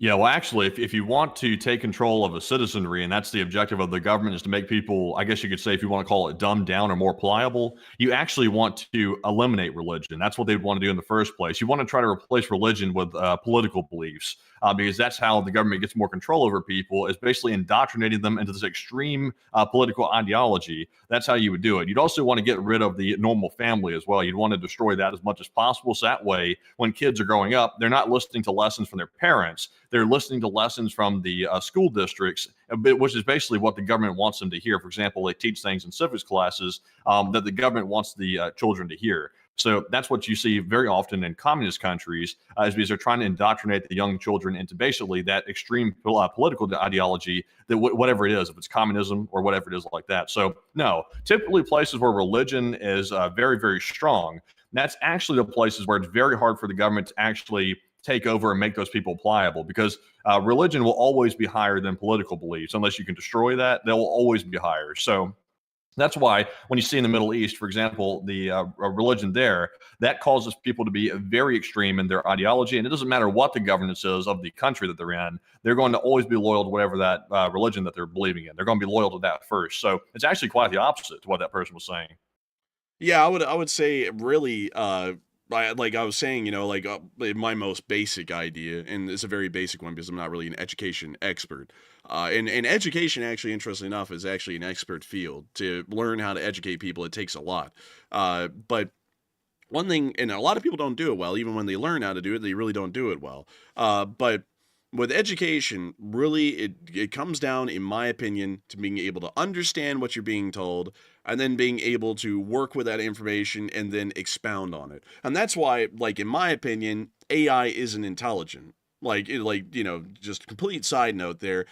Yeah, well, actually, if you want to take control of a citizenry, and that's the objective of the government, is to make people, I guess you could say, if you want to call it dumbed down or more pliable, you actually want to eliminate religion. That's what they'd want to do in the first place. You want to try to replace religion with political beliefs, because that's how the government gets more control over people, is basically indoctrinating them into this extreme political ideology. That's how you would do it. You'd also want to get rid of the normal family as well. You'd want to destroy that as much as possible, so that way, when kids are growing up, they're not listening to lessons from their parents. They're listening to lessons from the school districts, which is basically what the government wants them to hear. For example, they teach things in civics classes that the government wants the children to hear. So that's what you see very often in communist countries, is because they're trying to indoctrinate the young children into basically that extreme political ideology, that whatever it is, if it's communism or whatever it is like that. So no, typically places where religion is very, very strong, that's actually the places where it's very hard for the government to actually take over and make those people pliable, because religion will always be higher than political beliefs. Unless you can destroy that, they will always be higher. So that's why when you see in the Middle East, for example, the religion there, that causes people to be very extreme in their ideology. And it doesn't matter what the governance is of the country that they're in, they're going to always be loyal to whatever that religion that they're believing in. They're going to be loyal to that first. So it's actually quite the opposite to what that person was saying. Yeah, I would say really, like I was saying, my most basic idea, and it's a very basic one because I'm not really an education expert. And education, actually, interestingly enough, is actually an expert field. To learn how to educate people, it takes a lot. But one thing, and a lot of people don't do it well, even when they learn how to do it, they really don't do it well. But with education, really, it comes down, in my opinion, to being able to understand what you're being told, and then being able to work with that information and then expound on it. And that's why, like, in my opinion, AI isn't intelligent. Just complete side note there.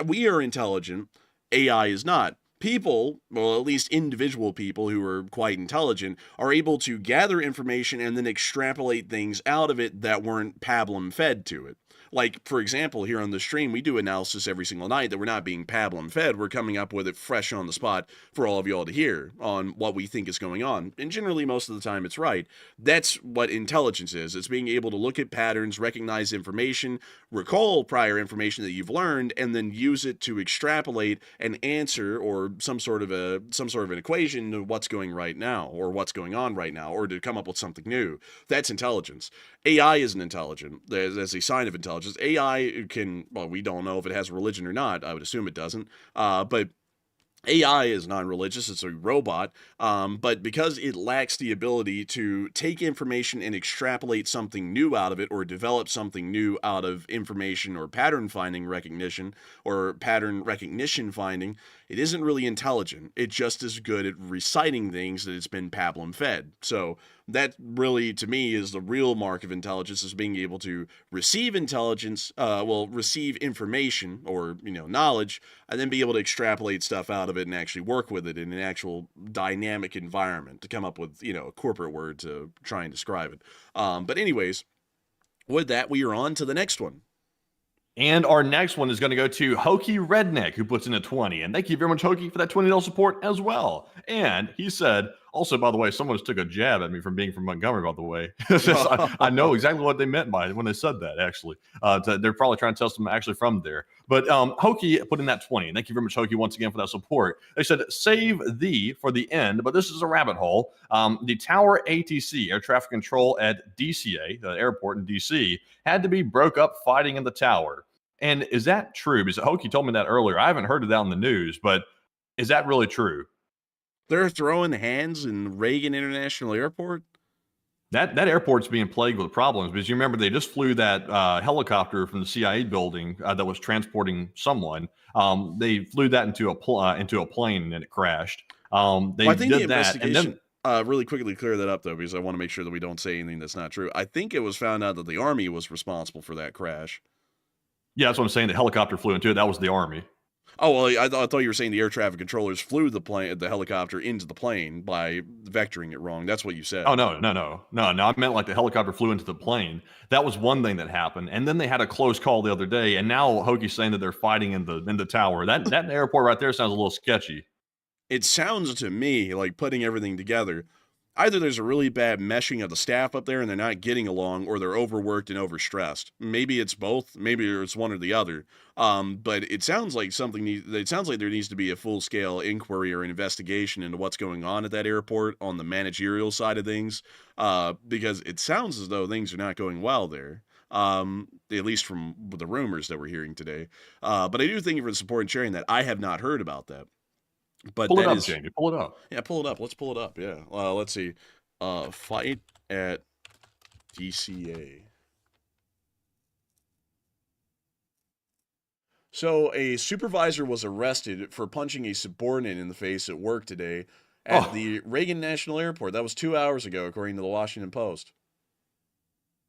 We are intelligent. AI is not. People, well, at least individual people who are quite intelligent, are able to gather information and then extrapolate things out of it that weren't pablum fed to it. Like, for example, here on the stream, we do analysis every single night that we're not being pablum fed. We're coming up with it fresh on the spot for all of y'all to hear on what we think is going on. And generally, most of the time, it's right. That's what intelligence is. It's being able to look at patterns, recognize information, recall prior information that you've learned, and then use it to extrapolate an answer or some sort of an equation to what's going right now, or what's going on right now, or to come up with something new. That's intelligence. AI isn't intelligent. There's a sign of intelligence. AI we don't know if it has religion or not. I would assume it doesn't. But AI is non-religious. It's a robot. But because it lacks the ability to take information and extrapolate something new out of it, or develop something new out of information, or pattern recognition finding, it isn't really intelligent. It's just as good at reciting things that it's been pablum fed. So that really, to me, is the real mark of intelligence, is being able to receive receive information, or knowledge, and then be able to extrapolate stuff out of it and actually work with it in an actual dynamic environment to come up with a corporate word to try and describe it. But anyways, with that, we are on to the next one. And our next one is going to go to Hokey Redneck, who puts in a 20. And thank you very much, Hokey, for that $20 support as well. And he said, Also, by the way, someone just took a jab at me from being from Montgomery, by the way. I know exactly what they meant by it when they said that, actually. They're probably trying to tell them actually from there. But Hokey put in that 20. Thank you very much, Hokey, once again for that support. They said, save thee for the end, but this is a rabbit hole. The Tower ATC, air traffic control at DCA, the airport in DC, had to be broke up fighting in the tower. And is that true? Because Hokey told me that earlier. I haven't heard of that on the news, but is that really true? They're throwing hands in Reagan International Airport? That airport's being plagued with problems because you remember they just flew that helicopter from the CIA building that was transporting someone. They flew that into a plane and it crashed. They I think did the that, and investigation then really quickly clear that up though, because I want to make sure that we don't say anything that's not true. I think it was found out that the Army was responsible for that crash. yeah, that's what I'm saying. The helicopter flew into it. That was the Army. Oh well, I thought you were saying the air traffic controllers flew the helicopter into the plane by vectoring it wrong. That's what you said. Oh no! I meant like the helicopter flew into the plane. That was one thing that happened, and then they had a close call the other day, and now Hokey's saying that they're fighting in the tower. That airport right there sounds a little sketchy. It sounds to me like putting everything together. Either there's a really bad meshing of the staff up there and they're not getting along, or they're overworked and overstressed. Maybe it's both. Maybe it's one or the other. But it sounds like it sounds like there needs to be a full-scale inquiry or investigation into what's going on at that airport on the managerial side of things, because it sounds as though things are not going well there. At least from the rumors that we're hearing today. But I do thank you for the support and sharing that. I have not heard about that. But pull it up, Jamie. Pull it up. Yeah, pull it up. Let's pull it up. Yeah. Let's see. Fight at DCA. So a supervisor was arrested for punching a subordinate in the face at work today at the Reagan National Airport. That was 2 hours ago, according to the Washington Post.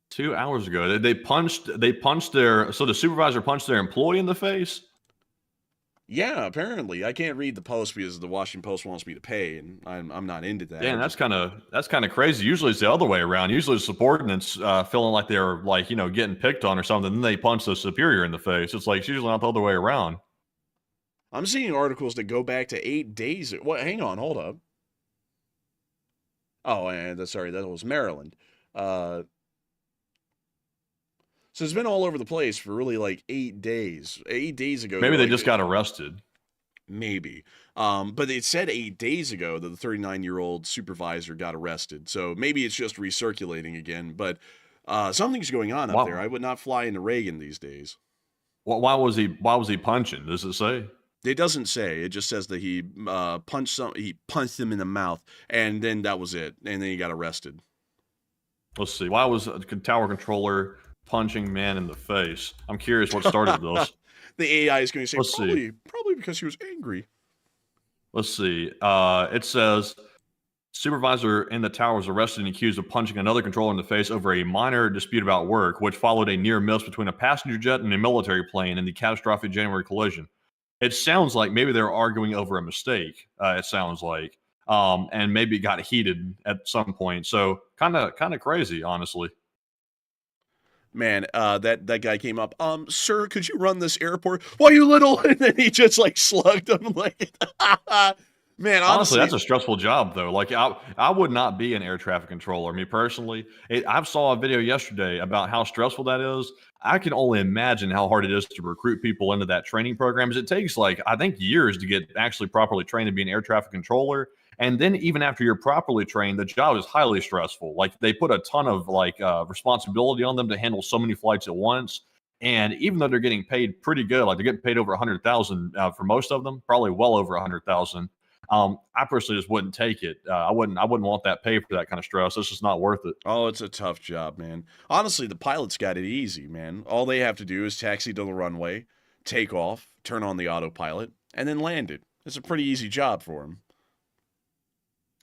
2 hours ago, they punched so the supervisor punched their employee in the face. Yeah, apparently. I can't read the Post because the Washington Post wants me to pay, and I'm not into that. Yeah, that's kind of crazy. Usually it's the other way around. Usually the subordinates feeling like they're getting picked on or something, then they punch the superior in the face. It's usually not the other way around. I'm seeing articles that go back to 8 days. What? Hang on, hold up. Oh, and sorry, that was Maryland. So it's been all over the place for really 8 days. 8 days ago. Maybe they just got arrested. Maybe. But it said 8 days ago that the 39-year-old supervisor got arrested. So maybe it's just recirculating again. But something's going on up there. I would not fly into Reagan these days. Well, why was he punching? Does it say? It doesn't say. It just says that he punched him in the mouth, and then that was it. And then he got arrested. Let's see. Why was a tower controller punching man in the face? I'm curious what started this. The AI is going to say probably because he was angry. Let's see. It says supervisor in the tower was arrested and accused of punching another controller in the face over a minor dispute about work, which followed a near miss between a passenger jet and a military plane in the catastrophic January collision. It sounds like maybe they're arguing over a mistake. It sounds like, and maybe it got heated at some point. So kind of crazy, honestly. Man, that guy came up. Sir, could you run this airport? Why, you little? And then he just slugged him man. Honestly, that's a stressful job though. I would not be an air traffic controller. Me personally, I saw a video yesterday about how stressful that is. I can only imagine how hard it is to recruit people into that training program. It takes I think years to get actually properly trained to be an air traffic controller. And then even after you're properly trained, the job is highly stressful. They put a ton of responsibility on them to handle so many flights at once. And even though they're getting paid pretty good, they're getting paid over $100,000 for most of them, probably well over $100,000. I personally just wouldn't take it. I wouldn't want that pay for that kind of stress. It's just not worth it. Oh, it's a tough job, man. Honestly, the pilots got it easy, man. All they have to do is taxi to the runway, take off, turn on the autopilot, and then land it. It's a pretty easy job for them.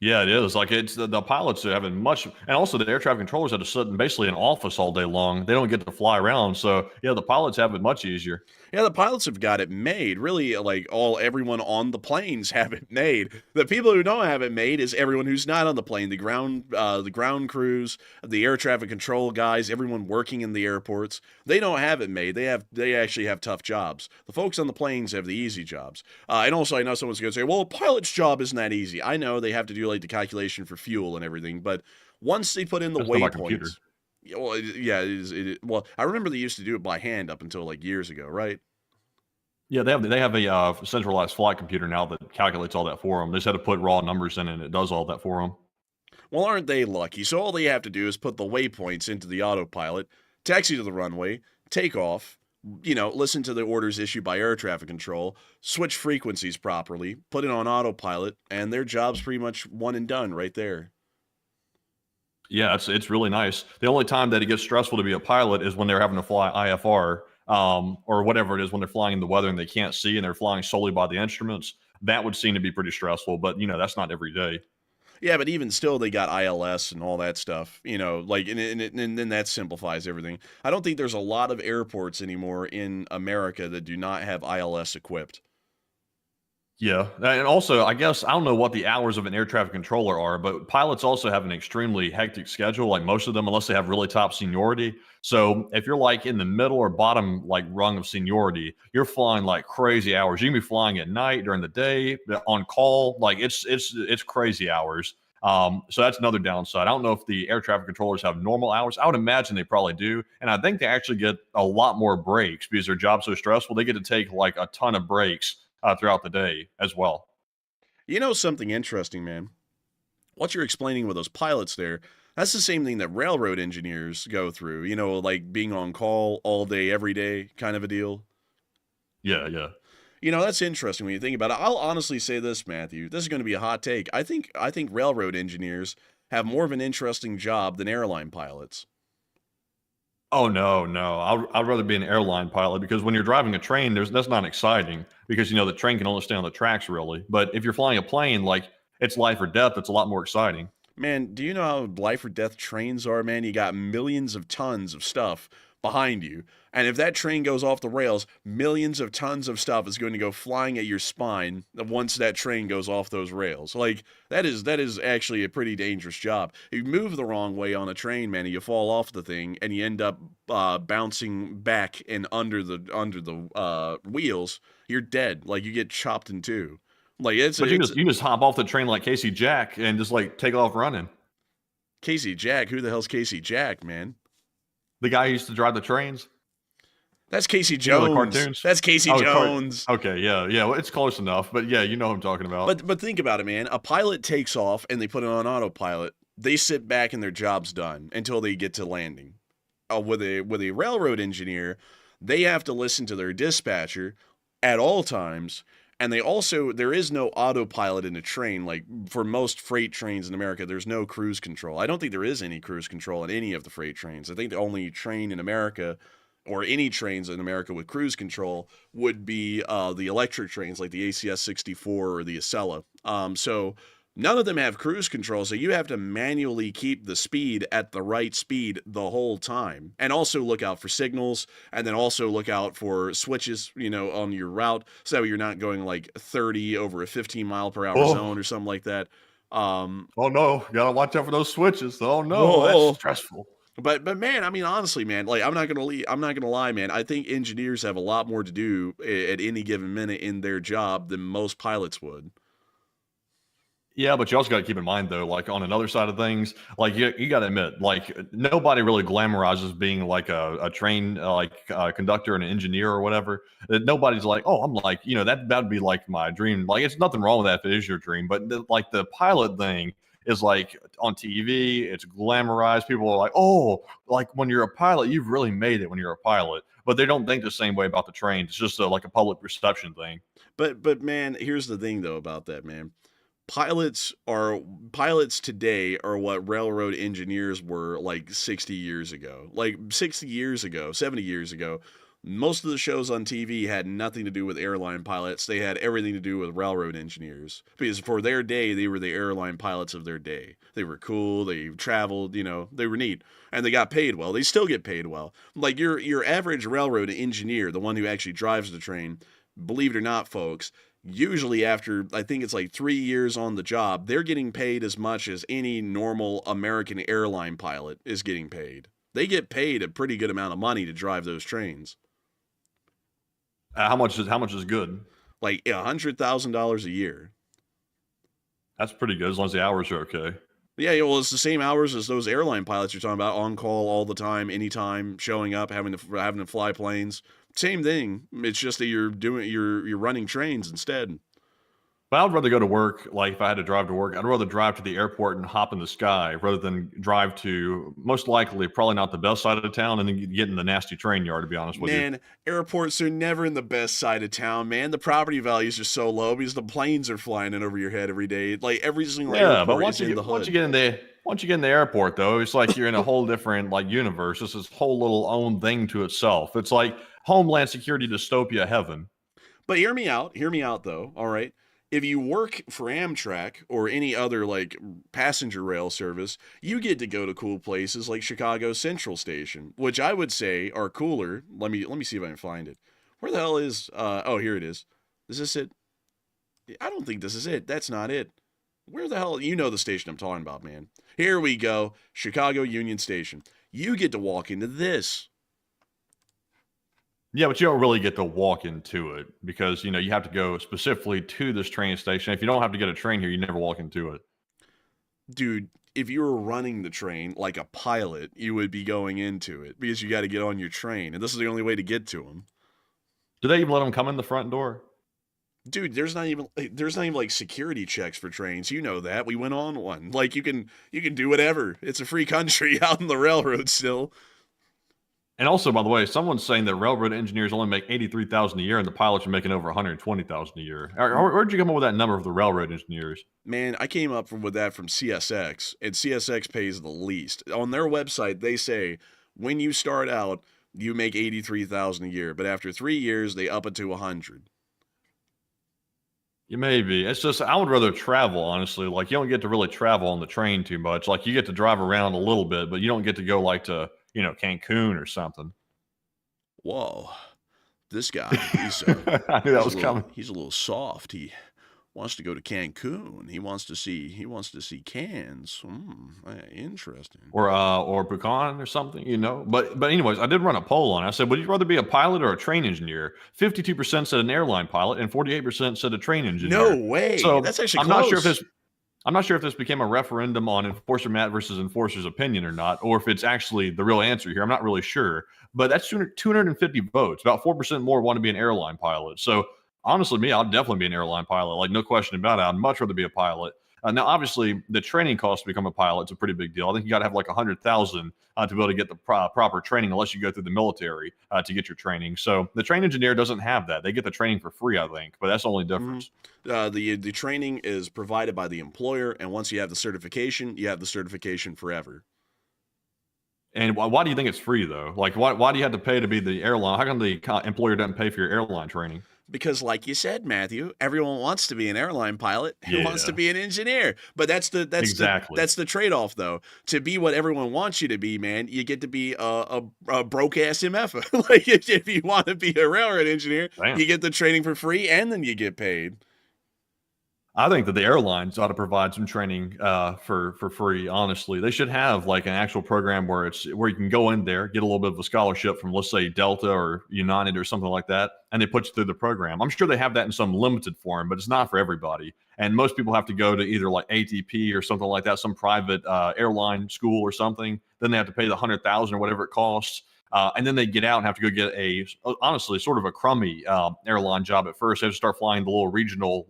Yeah, it is. It's the pilots are having much, and also the air traffic controllers have to sit in basically an office all day long. They don't get to fly around. So yeah, the pilots have it much easier. Yeah, the pilots have got it made. Really, everyone on the planes have it made. The people who don't have it made is everyone who's not on the plane. The ground crews, the air traffic control guys, everyone working in the airports. They don't have it made. They actually have tough jobs. The folks on the planes have the easy jobs. And also, I know someone's going to say, well, a pilot's job isn't that easy. I know they have to do like the calculation for fuel and everything. But once they put in the That's not my computer. waypoints, well, yeah, it is. Well, I remember they used to do it by hand up until like years ago, right? Yeah, they have a centralized flight computer now that calculates all that for them. They just had to put raw numbers in, and it does all that for them. Well, aren't they lucky? So all they have to do is put the waypoints into the autopilot, taxi to the runway, take off, listen to the orders issued by air traffic control, switch frequencies properly, put it on autopilot, and their job's pretty much one and done right there. Yeah, it's really nice. The only time that it gets stressful to be a pilot is when they're having to fly IFR, or whatever it is, when they're flying in the weather and they can't see and they're flying solely by the instruments. That would seem to be pretty stressful, but that's not every day. Yeah, but even still, they got ILS and all that stuff, like, and then that simplifies everything. I don't think there's a lot of airports anymore in America that do not have ILS equipped. Yeah, and also, I guess I don't know what the hours of an air traffic controller are, but pilots also have an extremely hectic schedule, like most of them, unless they have really top seniority. So if you're like in the middle or bottom like rung of seniority, you're flying like crazy hours. You can be flying at night, during the day, on call. Like it's crazy hours. So that's another downside. I don't know if the air traffic controllers have normal hours. I would imagine they probably do, and I think they actually get a lot more breaks because their job's so stressful. They get to take like a ton of breaks throughout the day as well. You know something interesting, man? What you're explaining with those pilots there, that's the same thing that railroad engineers go through, like being on call all day, every day kind of a deal. Yeah, yeah. That's interesting when you think about it. I'll honestly say this, Matthew. This is going to be a hot take. I think railroad engineers have more of an interesting job than airline pilots. Oh no, no. I'd rather be an airline pilot because when you're driving a train, that's not exciting because the train can only stay on the tracks really. But if you're flying a plane, like it's life or death, it's a lot more exciting. Man, do you know how life or death trains are, man? You got millions of tons of stuff behind you. And if that train goes off the rails, millions of tons of stuff is going to go flying at your spine once that train goes off those rails. Like, that is actually a pretty dangerous job. If you move the wrong way on a train, man, and you fall off the thing and you end up bouncing back and under the wheels, you're dead. Like, you get chopped in two. Like, you just hop off the train like Casey Jack and just like take off running. Casey Jack? Who the hell's Casey Jack, man? The guy who used to drive the trains. That's Casey Jones. The cartoons. That's Casey Jones. Okay, yeah. Well, it's close enough, but yeah, you know what I'm talking about. But think about it, man. A pilot takes off and they put it on autopilot. They sit back and their job's done until they get to landing. With a railroad engineer, they have to listen to their dispatcher at all times. And there is no autopilot in a train. Like for most freight trains in America, there's no cruise control. I don't think there is any cruise control in any of the freight trains. I think the only train in America, or any trains in America with cruise control, would be the electric trains like the ACS 64 or the Acela. So none of them have cruise control, so you have to manually keep the speed at the right speed the whole time. And also look out for signals, and then also look out for switches, on your route, so you're not going like 30 over a 15 mile per hour zone or something like that. Oh no, gotta watch out for those switches. Oh no, that's stressful. But man, I mean, honestly, man, like I'm not gonna lie, man. I think engineers have a lot more to do at any given minute in their job than most pilots would. Yeah, but you also got to keep in mind, though, like on another side of things, like you got to admit, like nobody really glamorizes being like a train conductor and an engineer or whatever. Nobody's like, oh, I'm like, that'd be like my dream. Like, it's nothing wrong with that if it is your dream. But the pilot thing is like on TV, it's glamorized. People are like, oh, like when you're a pilot, you've really made it when you're a pilot. But they don't think the same way about the train. It's just like a public perception thing. But man, here's the thing though about that, man. Pilots today are what railroad engineers were like 60 years ago. Like 60 years ago, 70 years ago, most of the shows on TV had nothing to do with airline pilots. They had everything to do with railroad engineers. Because for their day, they were the airline pilots of their day. They were cool, they traveled, they were neat. And they got paid well. They still get paid well. Like your average railroad engineer, the one who actually drives the train, believe it or not, folks, usually after, I think it's like 3 years on the job, they're getting paid as much as any normal American airline pilot is getting paid. They get paid a pretty good amount of money to drive those trains. How much is good? Like $100,000 a year. That's pretty good as long as the hours are okay. Yeah, well, it's the same hours as those airline pilots you're talking about, on call all the time, anytime, showing up, having to fly planes. Same thing. It's just that you're running trains instead. But I would rather go to work, like if I had to drive to work, I'd rather drive to the airport and hop in the sky rather than drive to, most likely, probably not the best side of the town and then get in the nasty train yard, to be honest with you. Man, airports are never in the best side of town, man. The property values are so low because the planes are flying in over your head every day. Like every single Yeah, but airport once is you in get the once hood. you get in the once you get in the airport though, it's like you're in a whole different like universe. It's this whole little own thing to itself. It's like Homeland Security dystopia heaven. But hear me out. Hear me out, though. All right. If you work for Amtrak or any other like passenger rail service, you get to go to cool places like Chicago Central Station, which I would say are cooler. Let me see if I can find it. Where the hell is? Oh, here it is. Is this it? I don't think this is it. That's not it. Where the hell? You know the station I'm talking about, man. Here we go. Chicago Union Station. You get to walk into this. Yeah, but you don't really get to walk into it because you have to go specifically to this train station. If you don't have to get a train here, you never walk into it. Dude, if you were running the train like a pilot, you would be going into it because you got to get on your train, and this is the only way to get to them. Do they even let them come in the front door? Dude, there's not even like security checks for trains. You know that. We went on one. Like you can do whatever. It's a free country out in the railroad still. And also, by the way, someone's saying that railroad engineers only make 83,000 a year, and the pilots are making over 120,000 a year. Where'd you come up with that number for the railroad engineers? Man, I came up with that from CSX, and CSX pays the least. On their website, they say when you start out, you make 83,000 a year, but after 3 years, they up it to 100. Yeah, maybe. It's just I would rather travel, honestly. Like you don't get to really travel on the train too much. Like you get to drive around a little bit, but you don't get to go like to Cancun or something. Whoa, this guy, I knew that was coming. he's a little soft. He wants to go to Cancun. He wants to see cans. Interesting. Or pecan or something. But anyways, I did run a poll on it. I said, would you rather be a pilot or a train engineer? 52% said an airline pilot, and 48% said a train engineer. No way. So That's actually I'm close. not sure if this became a referendum on Enforcer Matt versus Enforcer's opinion or not, or if it's actually the real answer here. I'm not really sure. But that's 250 votes. About 4% more want to be an airline pilot. So honestly, me, I'll definitely be an airline pilot. Like, no question about it. I'd much rather be a pilot. Now, obviously, the training cost to become a pilot is a pretty big deal. I think you got to have like 100,000 to be able to get the proper training, unless you go through the military to get your training. So the train engineer doesn't have that. They get the training for free, I think, but that's the only difference. The training is provided by the employer, and once you have the certification, you have the certification forever. And why do you think it's free though? Like, why do you have to pay to be the airline? How come the employer doesn't pay for your airline training? Because, like you said, Matthew, everyone wants to be an airline pilot. Who wants to Yeah. be an engineer? But Exactly. that's the trade-off, though. To be what everyone wants you to be, man, you get to be a broke ass MF. Like if you want to be a railroad engineer, Damn. you get the training for free, and then you get paid. I think that the airlines ought to provide some training for free. Honestly, they should have like an actual program where you can go in there, get a little bit of a scholarship from, let's say, Delta or United or something like that, and they put you through the program. I'm sure they have that in some limited form, but it's not for everybody. And most people have to go to either like ATP or something like that, some private airline school or something. Then they have to pay the 100,000 or whatever it costs. And then they get out and have to go get honestly, sort of a crummy airline job at first. They have to start flying the little regional,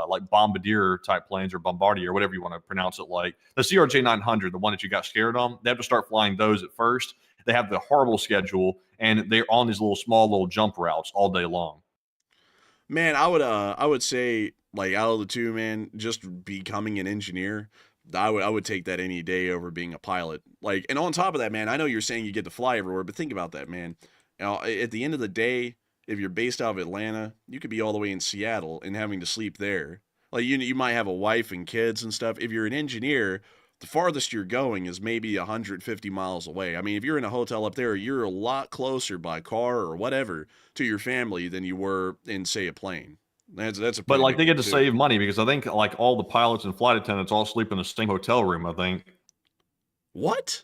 like Bombardier type planes, or Bombardier, whatever you want to pronounce it like. The CRJ 900, the one that you got scared on, they have to start flying those at first. They have the horrible schedule, and they're on these small little jump routes all day long. Man, I would say, like, out of the two, man, just becoming an engineer, I would take that any day over being a pilot. Like, and on top of that, man, I know you're saying you get to fly everywhere, but think about that, man. At the end of the day, if you're based out of Atlanta, you could be all the way in Seattle and having to sleep there. Like, you might have a wife and kids and stuff. If you're an engineer, the farthest you're going is maybe 150 miles away. I mean, if you're in a hotel up there, you're a lot closer by car or whatever to your family than you were in, say, a plane. That's a But pretty like big they get deal, to too. save money because I think like all the pilots and flight attendants all sleep in the same hotel room. I think. What?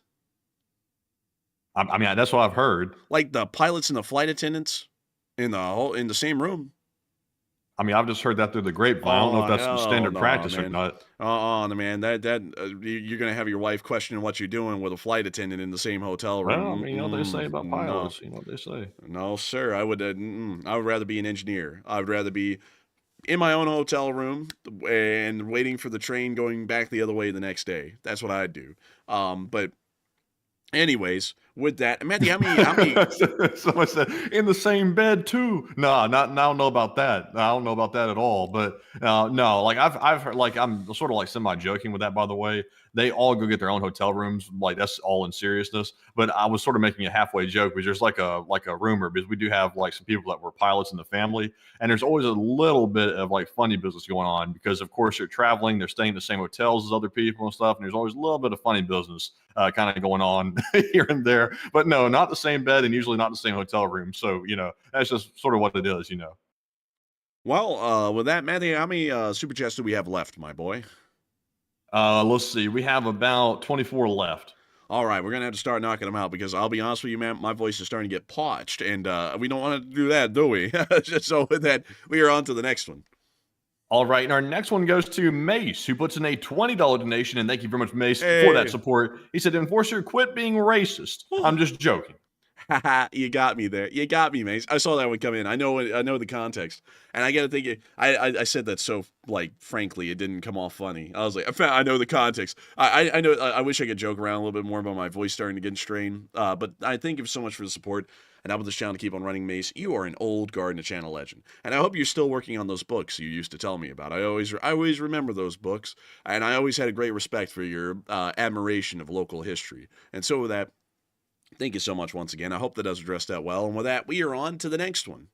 I mean, that's what I've heard. Like the pilots and the flight attendants in the same room? I mean, I've just heard that through the grapevine. I don't know if that's the hell standard no, practice or man. not. No, man. You're gonna have your wife questioning what you're doing with a flight attendant in the same hotel Well, I room. mean, you know what they say about No, pilots. You know what they say. no, sir. I would rather be an engineer. I would rather be in my own hotel room and waiting for the train going back the other way the next day. That's what I'd do. But anyways, with that, Matthew, how many? Someone said in the same bed too. No, not. I don't know about that. I don't know about that at all. But no, like I've heard, like I'm sort of like semi joking with that. By the way, they all go get their own hotel rooms. Like that's all in seriousness. But I was sort of making a halfway joke because there's like a rumor because we do have like some people that were pilots in the family, and there's always a little bit of like funny business going on because of course they're traveling, they're staying in the same hotels as other people and stuff, and there's always a little bit of funny business kind of going on here and there. But no, not the same bed and usually not the same hotel room. So, that's just sort of what it is. Well, with that, Matthew, how many super chats do we have left, my boy? Let's see. We have about 24 left. All right, we're gonna have to start knocking them out because I'll be honest with you, man, my voice is starting to get parched, and we don't want to do that, do we? So with that, we are on to the next one. All right, and our next one goes to Mace, who puts in a $20 donation, and thank you very much, Mace, for that support. He said, Enforcer, quit being racist. I'm just joking. You got me there. You got me, Mace. I saw that one come in. I know the context, and I got to think. I said that so like frankly, it didn't come off funny. I was like, I know the context. I know. I wish I could joke around a little bit more about my voice starting to get strained. But I thank you so much for the support. And I want this channel to keep on running, Mace. You are an old Garden Channel legend, and I hope you're still working on those books you used to tell me about. I always remember those books, and I always had a great respect for your admiration of local history. And so with that, thank you so much once again. I hope that does address that well. And with that, we are on to the next one.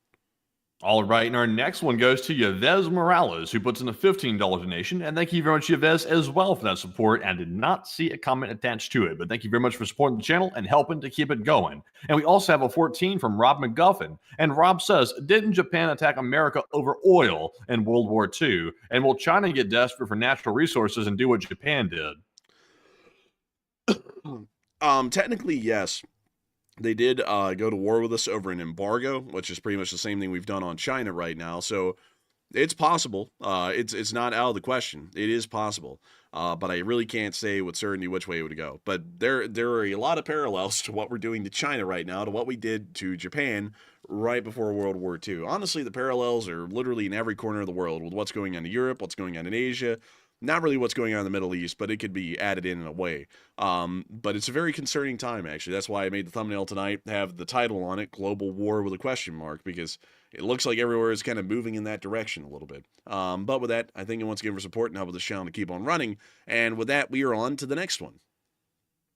All right, and our next one goes to Yves Morales, who puts in a $15 donation. And thank you very much, Yves, as well for that support. And I did not see a comment attached to it, but thank you very much for supporting the channel and helping to keep it going. And we also have a 14 from Rob McGuffin. And Rob says, didn't Japan attack America over oil in World War II? And will China get desperate for natural resources and do what Japan did? Technically, yes. They did go to war with us over an embargo, which is pretty much the same thing we've done on China right now. So it's possible. It's not out of the question. It is possible. But I really can't say with certainty which way it would go. But there are a lot of parallels to what we're doing to China right now, to what we did to Japan right before World War II. Honestly, the parallels are literally in every corner of the world with what's going on in Europe, what's going on in Asia. Not really what's going on in the Middle East, but it could be added in a way. But it's a very concerning time, actually. That's why I made the thumbnail tonight have the title on it, Global War with a question mark, because it looks like everywhere is kind of moving in that direction a little bit. But with that, I thank you once again for support and helping this channel to keep on running. And with that, we are on to the next one.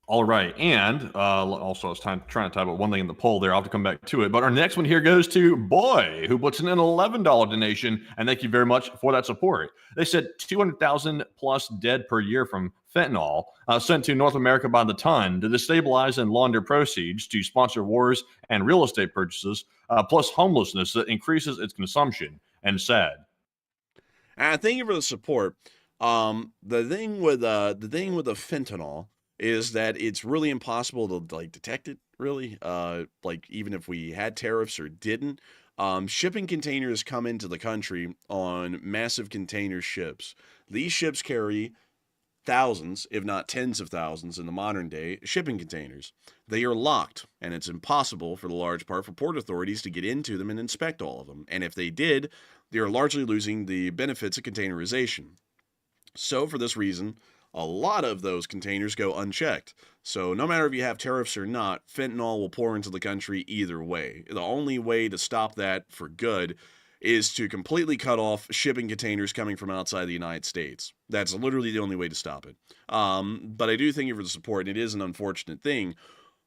All right, and also I was trying to type out one thing in the poll there. I'll have to come back to it. But our next one here goes to Boy, who puts in an $11 donation, and thank you very much for that support. They said 200,000 plus dead per year from fentanyl sent to North America by the ton to destabilize and launder proceeds to sponsor wars and real estate purchases, plus homelessness that increases its consumption. And sad. Thank you for the support. The thing with the fentanyl is that it's really impossible to like detect it, really. Like even if we had tariffs or didn't, shipping containers come into the country on massive container ships. These ships carry thousands, if not tens of thousands in the modern day, shipping containers. They are locked, and it's impossible for the large part for port authorities to get into them and inspect all of them. And if they did, they are largely losing the benefits of containerization. So for this reason, a lot of those containers go unchecked. So no matter if you have tariffs or not, fentanyl will pour into the country either way. The only way to stop that for good is to completely cut off shipping containers coming from outside the United States. That's literally the only way to stop it. But I do thank you for the support, and it is an unfortunate thing.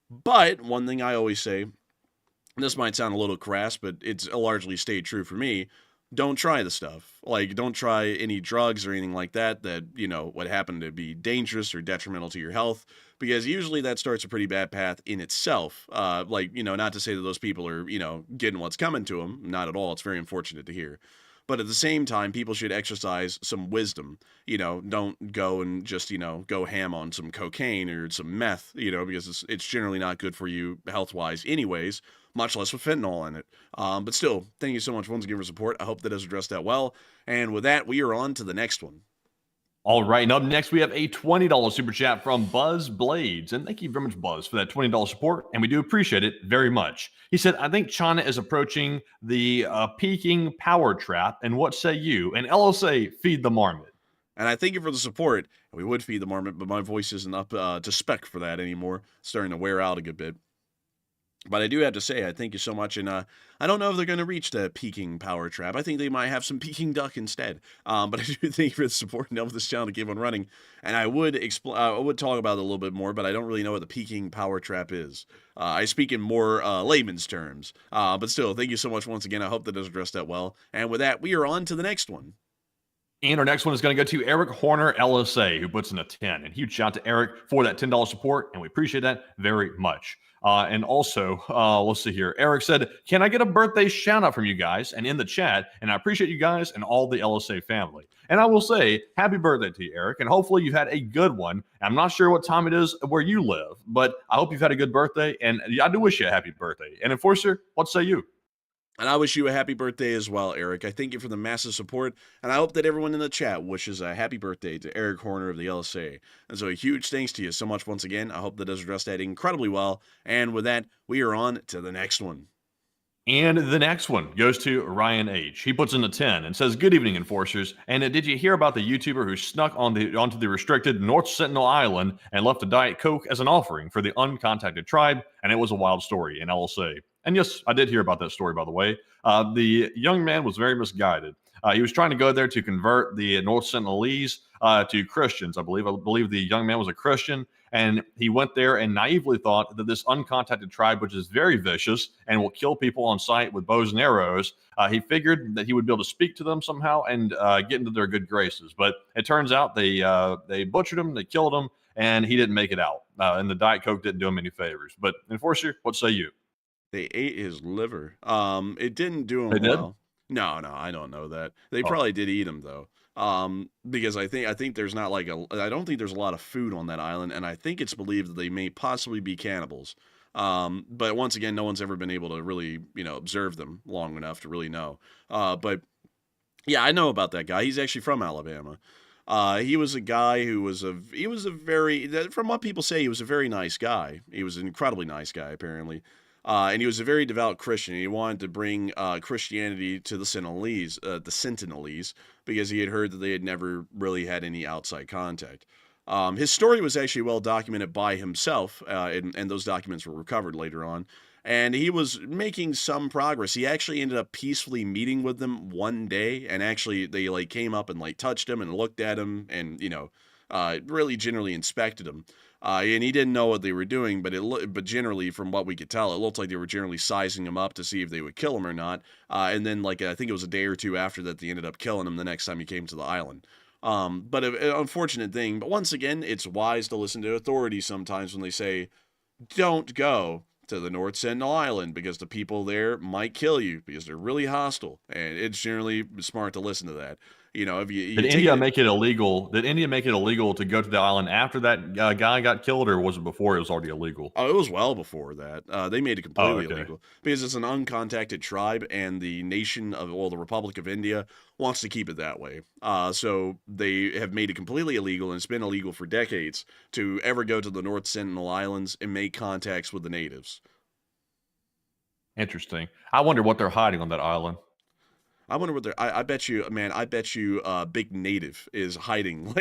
But one thing I always say, this might sound a little crass, but it's largely stayed true for me. Don't try the stuff. Like, don't try any drugs or anything like that would happen to be dangerous or detrimental to your health, because usually that starts a pretty bad path in itself. Not to say that those people are, getting what's coming to them. Not at all. It's very unfortunate to hear. But at the same time, people should exercise some wisdom. Don't go and just, go ham on some cocaine or some meth, because it's generally not good for you health-wise anyways. much less with fentanyl in it. But still, thank you so much once again for support. I hope that has addressed that well. And with that, we are on to the next one. All right, and up next we have a $20 super chat from Buzz Blades. And thank you very much, Buzz, for that $20 support, and we do appreciate it very much. He said, I think China is approaching the peaking power trap, and what say you? And LSA, feed the marmot. And I thank you for the support. We would feed the marmot, but my voice isn't up to spec for that anymore. It's starting to wear out a good bit. But I do have to say, I thank you so much, and I don't know if they're going to reach the peaking power trap. I think they might have some peaking duck instead. But I do thank you for the support and help this channel to keep on running. And I would talk about it a little bit more, but I don't really know what the peaking power trap is. I speak in more layman's terms. But still, thank you so much once again. I hope that does address that well. And with that, we are on to the next one. And our next one is going to go to Eric Horner, LSA, who puts in a 10. And huge shout out to Eric for that $10 support, and we appreciate that very much. And also, let's see here. Eric said, can I get a birthday shout out from you guys and in the chat? And I appreciate you guys and all the LSA family. And I will say, happy birthday to you, Eric. And hopefully you've had a good one. I'm not sure what time it is where you live, but I hope you've had a good birthday. And I do wish you a happy birthday. And Enforcer, what say you? And I wish you a happy birthday as well, Eric. I thank you for the massive support, and I hope that everyone in the chat wishes a happy birthday to Eric Horner of the LSA. And so a huge thanks to you so much once again. I hope that does address that incredibly well. And with that, we are on to the next one. And the next one goes to Ryan H. He puts in a 10 and says, good evening, Enforcers. And did you hear about the YouTuber who snuck onto the restricted North Sentinel Island and left a Diet Coke as an offering for the uncontacted tribe? And it was a wild story in LSA. And yes, I did hear about that story, by the way. The young man was very misguided. He was trying to go there to convert the North Sentinelese to Christians, I believe. I believe the young man was a Christian, and he went there and naively thought that this uncontacted tribe, which is very vicious and will kill people on sight with bows and arrows, he figured that he would be able to speak to them somehow and get into their good graces. But it turns out they butchered him, they killed him, and he didn't make it out. And the Diet Coke didn't do him any favors. But Enforcer, what say you? They ate his liver. It didn't do him They did? well. No, I don't know that. They probably did eat him though. Because I think there's not like I don't think there's a lot of food on that island, and I think it's believed that they may possibly be cannibals. But once again, no one's ever been able to really, observe them long enough to really know. But yeah, I know about that guy. He's actually from Alabama. He was a guy who was from what people say, he was a very nice guy. He was an incredibly nice guy, apparently. And he was a very devout Christian. He wanted to bring Christianity to the Sentinelese, because he had heard that they had never really had any outside contact. His story was actually well documented by himself, and those documents were recovered later on. And he was making some progress. He actually ended up peacefully meeting with them one day, and actually they came up and touched him and looked at him and really generally inspected him. And he didn't know what they were doing, but generally, from what we could tell, it looked like they were generally sizing him up to see if they would kill him or not. And then, I think it was a day or two after that, they ended up killing him the next time he came to the island. But an unfortunate thing. But once again, it's wise to listen to authorities sometimes when they say, don't go to the North Sentinel Island because the people there might kill you because they're really hostile. And it's generally smart to listen to that. If you Did India make it illegal? Did India make it illegal to go to the island after that guy got killed, or was it before it was already illegal? Oh, it was well before that. They made it completely okay. illegal because it's an uncontacted tribe, and the the Republic of India wants to keep it that way. So they have made it completely illegal, and it's been illegal for decades to ever go to the North Sentinel Islands and make contacts with the natives. Interesting. I wonder what they're hiding on that island. I wonder what they're. I bet you, man. I bet you, Big Native is hiding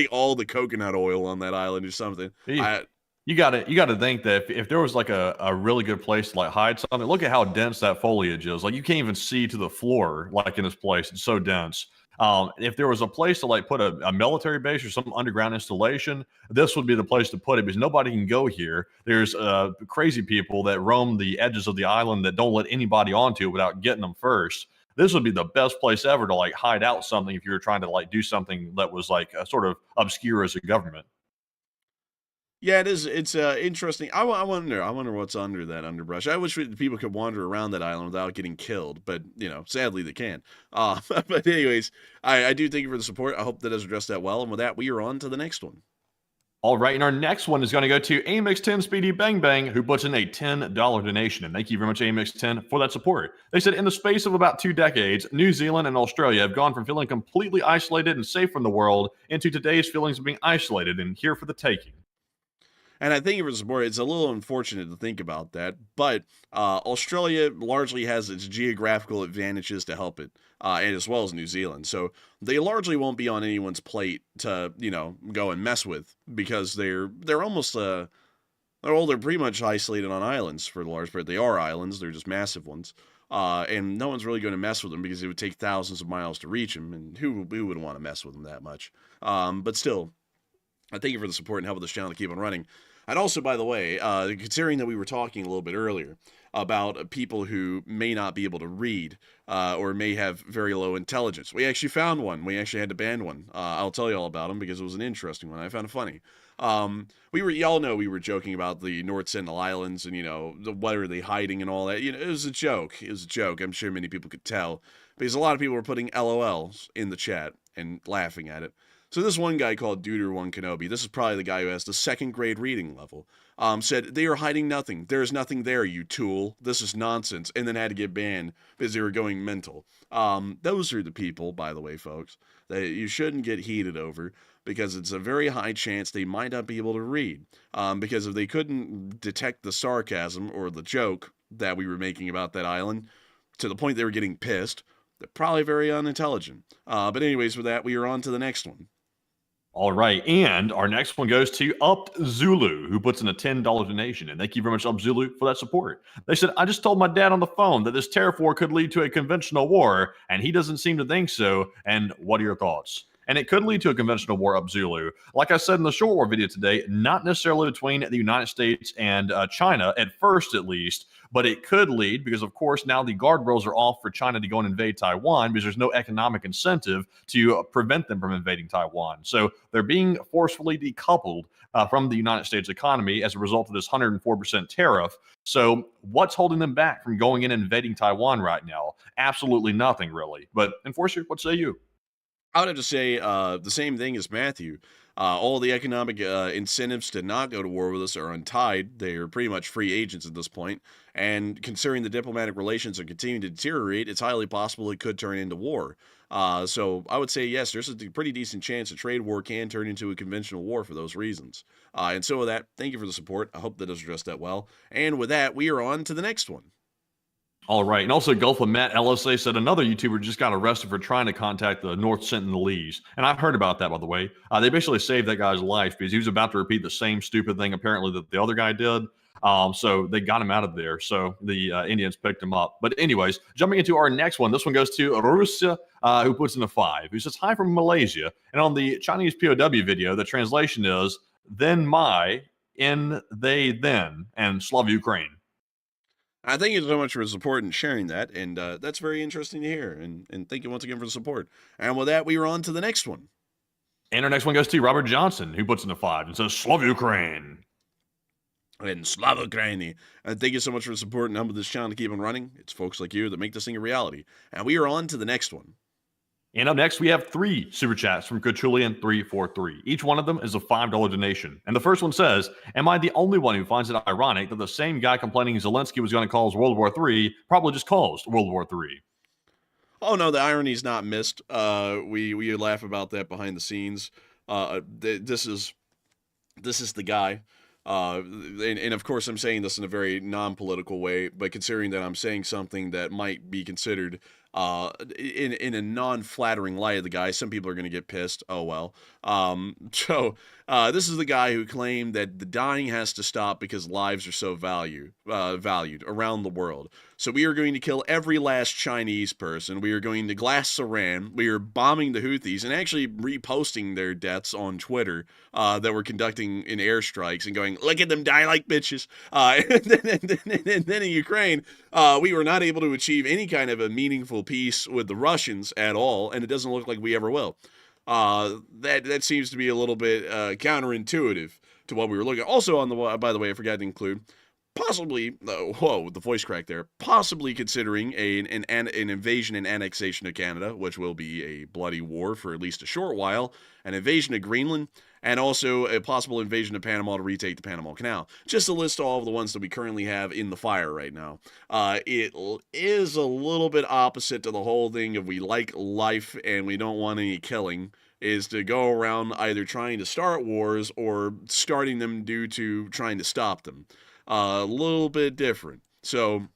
all the coconut oil on that island or something. You got to think that if there was a really good place to hide something, look at how dense that foliage is. You can't even see to the floor in this place. It's so dense. If there was a place to put a military base or some underground installation, this would be the place to put it because nobody can go here. There's crazy people that roam the edges of the island that don't let anybody onto it without getting them first. This would be the best place ever to hide out something if you were trying to do something that was sort of obscure as a government. Yeah, it is. It's interesting. I wonder what's under that underbrush. I wish people could wander around that island without getting killed, but sadly they can't. But anyways, I do thank you for the support. I hope that has addressed that well. And with that, we are on to the next one. All right, and our next one is going to go to AMX10 Speedy Bang Bang, who puts in a $10 donation. And thank you very much, AMX10, for that support. They said, in the space of about 2 decades, New Zealand and Australia have gone from feeling completely isolated and safe from the world into today's feelings of being isolated and here for the taking. And I think for the support, it's a little unfortunate to think about that, but Australia largely has its geographical advantages to help it, and as well as New Zealand. So they largely won't be on anyone's plate to, go and mess with, because they're almost they're pretty much isolated on islands for the large part. They are islands; they're just massive ones, and no one's really going to mess with them because it would take thousands of miles to reach them, and who would want to mess with them that much? But still, I thank you for the support and help with this channel to keep on running. And also, by the way, considering that we were talking a little bit earlier about people who may not be able to read or may have very low intelligence, we actually found one. We actually had to ban one. I'll tell you all about him because it was an interesting one. I found it funny. Y'all know we were joking about the North Sentinel Islands and, what are they hiding and all that. It was a joke. It was a joke. I'm sure many people could tell because a lot of people were putting LOLs in the chat and laughing at it. So this one guy called Duder1 Kenobi, this is probably the guy who has the 2nd grade reading level, said, "They are hiding nothing. There is nothing there, you tool. This is nonsense," and then had to get banned because they were going mental. Those are the people, by the way, folks, that you shouldn't get heated over because it's a very high chance they might not be able to read. Because if they couldn't detect the sarcasm or the joke that we were making about that island to the point they were getting pissed, they're probably very unintelligent. But anyways, with that, we are on to the next one. All right, and our next one goes to Up Zulu, who puts in a $10 donation. And thank you very much, Up Zulu, for that support. They said, "I just told my dad on the phone that this tariff war could lead to a conventional war, and he doesn't seem to think so. And what are your thoughts?" And it could lead to a conventional war, Up Zulu. Like I said in the short war video today, not necessarily between the United States and China, at first at least, but it could lead, because of course now the guardrails are off for China to go and invade Taiwan because there's no economic incentive to prevent them from invading Taiwan. So they're being forcefully decoupled from the United States economy as a result of this 104% tariff. So what's holding them back from going in and invading Taiwan right now? Absolutely nothing, really. But Enforcer, what say you? I would have to say the same thing as Matthew. All the economic incentives to not go to war with us are untied. They are pretty much free agents at this point. And considering the diplomatic relations are continuing to deteriorate, it's highly possible it could turn into war. So I would say, yes, there's a pretty decent chance a trade war can turn into a conventional war for those reasons. And so with that, thank you for the support. I hope that has addressed that well. And with that, we are on to the next one. All right. And also, Gulf of Matt LSA said another YouTuber just got arrested for trying to contact the North Sentinelese. And I've heard about that, by the way. They basically saved that guy's life because he was about to repeat the same stupid thing, apparently, that the other guy did. So they got him out of there. So the Indians picked him up. But anyways, jumping into our next one, this one goes to Russia, who puts in a 5, who says, "Hi from Malaysia." And on the Chinese POW video, the translation is, "Then my, in they then," and Slav Ukraine. I thank you so much for the support and sharing that, and that's very interesting to hear, and thank you once again for the support. And with that, we are on to the next one. And our next one goes to Robert Johnson, who puts in a 5 and says, "Slav Ukraine." And Slava Ukraini. And thank you so much for the support and helping this channel to keep on running. It's folks like you that make this thing a reality. And we are on to the next one. And up next, we have 3 super chats from Cochulian343. Each one of them is a $5 donation. And the first one says, "Am I the only one who finds it ironic that the same guy complaining Zelensky was going to cause World War III probably just caused World War III?" Oh no, the irony's not missed. We laugh about that behind the scenes. This is the guy. And of course, I'm saying this in a very non-political way, but considering that I'm saying something that might be considered in a non-flattering light of the guy, some people are going to get pissed. Oh well. This is the guy who claimed that the dying has to stop because lives are so valued around the world. So we are going to kill every last Chinese person. We are going to glass Iran. We are bombing the Houthis and actually reposting their deaths on Twitter that we're conducting in airstrikes and going, "Look at them die like bitches." And then in Ukraine, we were not able to achieve any kind of a meaningful peace with the Russians at all, and it doesn't look like we ever will. That seems to be a little bit counterintuitive to what we were looking at. Also, by the way, I forgot to include, possibly, whoa, the voice crack there, possibly considering an invasion and annexation of Canada, which will be a bloody war for at least a short while, an invasion of Greenland, and also a possible invasion of Panama to retake the Panama Canal. Just to list all of the ones that we currently have in the fire right now. It is a little bit opposite to the whole thing of we like life and we don't want any killing, is to go around either trying to start wars or starting them due to trying to stop them. A little bit different. So,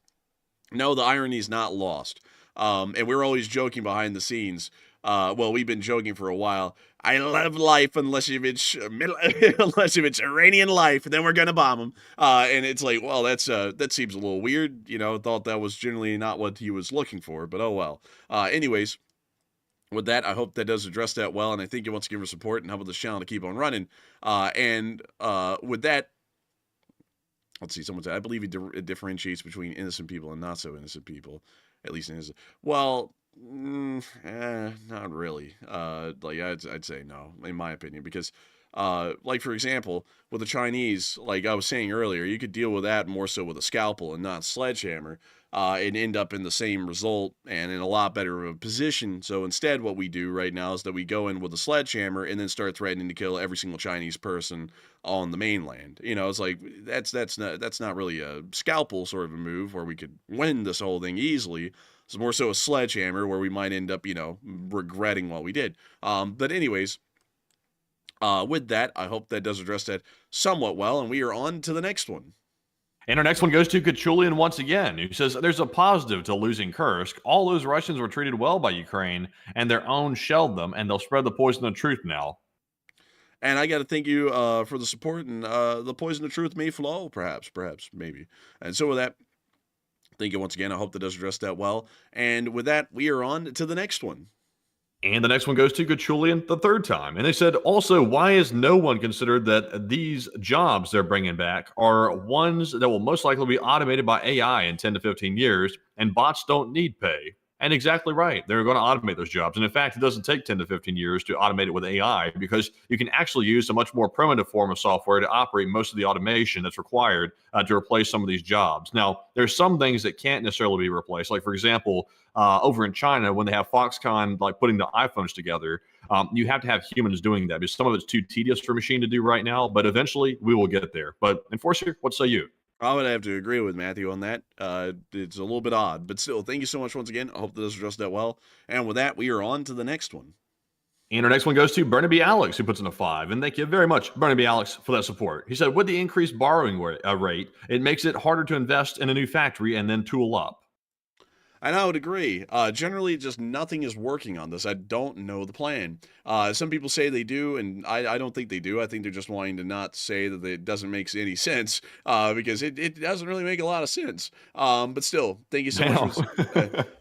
no, the irony is not lost. And we're always joking behind the scenes. Well, we've been joking for a while. I love life unless if it's Iranian life, then we're gonna bomb them. And it's like, well, that seems a little weird. Thought that was generally not what he was looking for, but oh well. Anyways, with that, I hope that does address that well, and I think he wants to give us support and help with this channel to keep on running. With that, let's see. Someone said, I believe it differentiates between innocent people and not so innocent people, at least innocent. Well. Not really. I'd say no, in my opinion, because, like for example, with the Chinese, like I was saying earlier, you could deal with that more so with a scalpel and not sledgehammer, and end up in the same result and in a lot better of a position. So instead, what we do right now is that we go in with a sledgehammer and then start threatening to kill every single Chinese person on the mainland. It's like that's not really a scalpel sort of a move where we could win this whole thing easily. It's more so a sledgehammer where we might end up, regretting what we did. But anyways, with that, I hope that does address that somewhat well, and we are on to the next one. And our next one goes to Kachulian once again, who says there's a positive to losing Kursk. All those Russians were treated well by Ukraine, and their own shelled them, and they'll spread the poison of truth now. And I got to thank you for the support, and the poison of truth may flow, perhaps, maybe. And so with that, thank you once again. I hope that does address that well. And with that, we are on to the next one. And the next one goes to Kachulian the third time. And they said, also, why is no one considered that these jobs they're bringing back are ones that will most likely be automated by AI in 10 to 15 years, and bots don't need pay? And exactly right. They're going to automate those jobs. And in fact, it doesn't take 10 to 15 years to automate it with AI, because you can actually use a much more primitive form of software to operate most of the automation that's required to replace some of these jobs. Now, there's some things that can't necessarily be replaced. Like, for example, over in China, when they have Foxconn like putting the iPhones together, you have to have humans doing that because some of it's too tedious for a machine to do right now. But eventually, we will get there. But Enforcer, what say you? I would have to agree with Matthew on that. It's a little bit odd, but still, thank you so much once again. I hope that does address that well. And with that, we are on to the next one. And our next one goes to Burnaby Alex, who puts in a 5. And thank you very much, Burnaby Alex, for that support. He said, with the increased borrowing rate, it makes it harder to invest in a new factory and then tool up. And I would agree. Generally, just nothing is working on this. I don't know the plan. Some people say they do, and I don't think they do. I think they're just wanting to not say that it doesn't make any sense, because it doesn't really make a lot of sense. But still, thank you so much.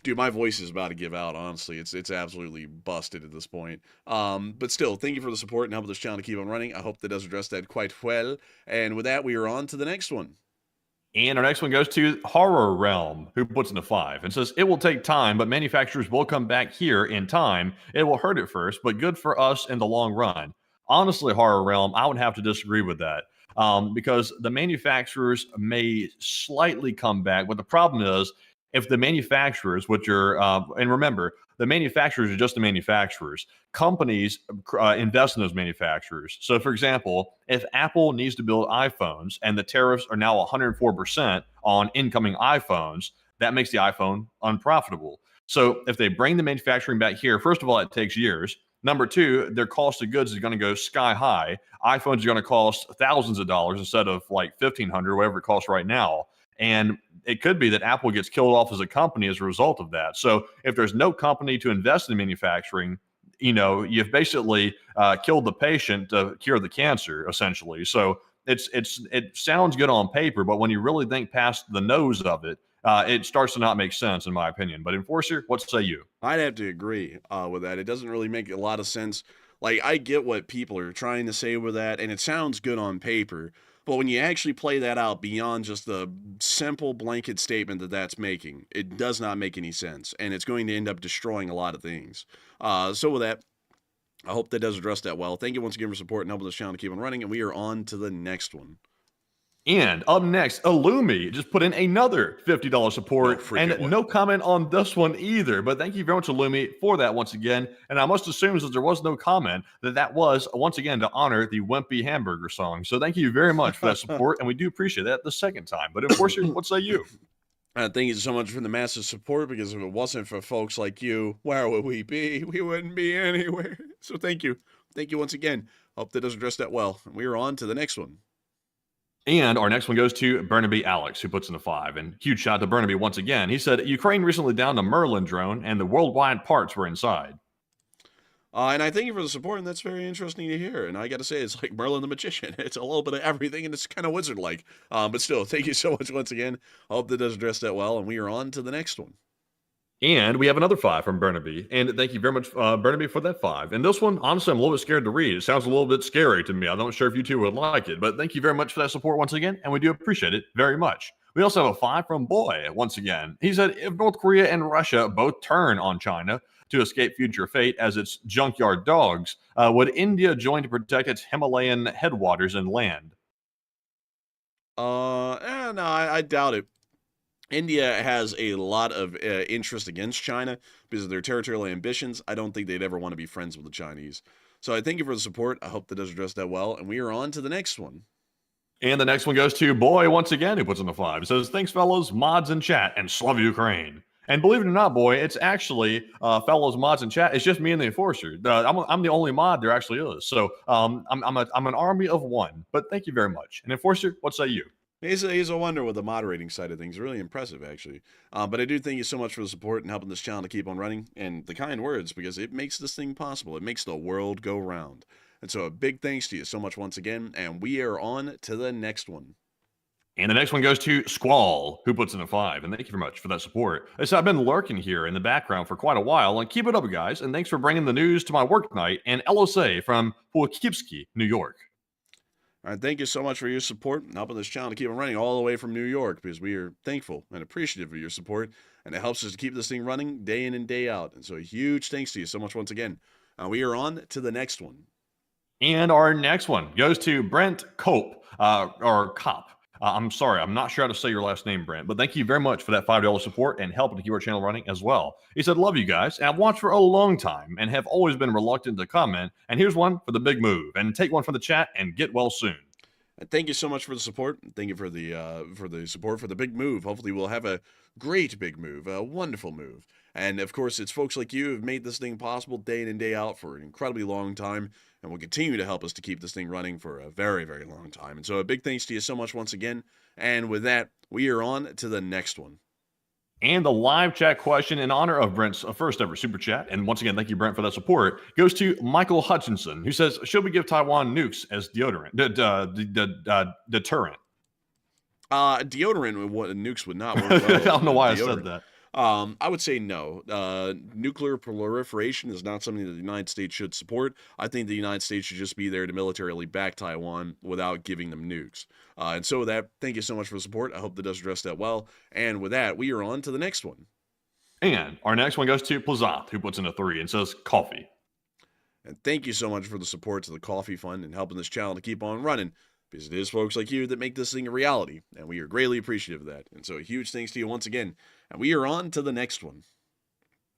Dude, my voice is about to give out, honestly. It's absolutely busted at this point. But still, thank you for the support and helping this channel to keep on running. I hope that does address that quite well. And with that, we are on to the next one. And our next one goes to Horror Realm, who puts in a 5 and says, it will take time, but manufacturers will come back here in time. It will hurt at first, but good for us in the long run. Honestly, Horror Realm, I would have to disagree with that, because the manufacturers may slightly come back, but the problem is, if the manufacturers, which are, and remember, the manufacturers are just the manufacturers. Companies invest in those manufacturers. So, for example, if Apple needs to build iPhones and the tariffs are now 104% on incoming iPhones, that makes the iPhone unprofitable. So, if they bring the manufacturing back here, first of all, it takes years. Number two, their cost of goods is going to go sky high. iPhones are going to cost thousands of dollars instead of like $1,500, whatever it costs right now. And it could be that Apple gets killed off as a company as a result of that. So if there's no company to invest in manufacturing, you've basically killed the patient to cure the cancer, essentially. So it sounds good on paper, but when you really think past the nose of it, it starts to not make sense, in my opinion. But Enforcer, what say you? I'd have to agree with that. It doesn't really make a lot of sense. Like, I get what people are trying to say with that, and it sounds good on paper. But when you actually play that out beyond just the simple blanket statement that that's making, it does not make any sense. And it's going to end up destroying a lot of things. So with that, I hope that does address that well. Thank you once again for support and helping this channel to keep on running. And we are on to the next one. And up next, Illumi just put in another $50 support, and no comment on this one either. But thank you very much, Illumi, for that once again. And I must assume, since there was no comment, that was once again to honor the Wimpy Hamburger song. So thank you very much for that support, and we do appreciate that the second time. But Enforcer, what say you? Thank you so much for the massive support, because if it wasn't for folks like you, where would we be? We wouldn't be anywhere. So thank you. Thank you once again. Hope that does address that well. And we are on to the next one. And our next one goes to Burnaby Alex, who puts in a 5. And huge shout out to Burnaby once again. He said, Ukraine recently downed a Merlin drone, and the worldwide parts were inside. And I thank you for the support, and that's very interesting to hear. And I got to say, it's like Merlin the Magician. It's a little bit of everything, and it's kind of wizard-like. But still, thank you so much once again. I hope that does address that well, and we are on to the next one. And we have another 5 from Burnaby. And thank you very much, Burnaby, for that 5. And this one, honestly, I'm a little bit scared to read. It sounds a little bit scary to me. I'm not sure if you two would like it. But thank you very much for that support once again. And we do appreciate it very much. We also have a 5 from Boy once again. He said, if North Korea and Russia both turn on China to escape future fate as its junkyard dogs, would India join to protect its Himalayan headwaters and land? No, I doubt it. India has a lot of interest against China because of their territorial ambitions. I don't think they'd ever want to be friends with the Chinese. So I thank you for the support. I hope that does address that well. And we are on to the next one. And the next one goes to Boy once again, who puts in the 5. It says, thanks, fellows, mods in chat, and Slav Ukraine. And believe it or not, Boy, it's actually fellows, mods in chat. It's just me and the Enforcer. I'm the only mod there actually is. So I'm an army of one. But thank you very much. And Enforcer, what say you? He's a wonder with the moderating side of things. Really impressive, actually. But I do thank you so much for the support and helping this channel to keep on running, and the kind words, because it makes this thing possible. It makes the world go round. And so a big thanks to you so much once again, and we are on to the next one. And the next one goes to Squall, who puts in a 5. And thank you very much for that support. So I've been lurking here in the background for quite a while, and keep it up, guys. And thanks for bringing the news to my work night and LSA from Poughkeepsie, New York. All right, thank you so much for your support and helping this channel to keep on running all the way from New York, because we are thankful and appreciative of your support, and it helps us to keep this thing running day in and day out. And so a huge thanks to you so much once again. We are on to the next one. And our next one goes to Brent Cope, or Cop. I'm sorry, I'm not sure how to say your last name, Brent, but thank you very much for that $5 support and helping to keep our channel running as well. He said, love you guys, and I've watched for a long time and have always been reluctant to comment, and here's one for the big move, and take one from the chat and get well soon. And thank you so much for the support. Thank you for the support for the big move. Hopefully we'll have a great big move, a wonderful move. And of course, it's folks like you who have made this thing possible day in and day out for an incredibly long time, and will continue to help us to keep this thing running for a very, very long time. And so a big thanks to you so much once again. And with that, we are on to the next one. And the live chat question in honor of Brent's first ever super chat, and once again, thank you, Brent, for that support, goes to Michael Hutchinson, who says, should we give Taiwan nukes as deterrent? Deodorant, what nukes would not work well. I don't know why I said that. I would say no. Nuclear proliferation is not something that the United States should support. I think the United States should just be there to militarily back Taiwan without giving them nukes. And so with that, thank you so much for the support. I hope that does address that well. And with that, we are on to the next one. And our next one goes to Plazat, who puts in a 3 and says, coffee. And thank you so much for the support to the Coffee Fund and helping this channel to keep on running, because it is folks like you that make this thing a reality, and we are greatly appreciative of that. And so a huge thanks to you once again, and we are on to the next one.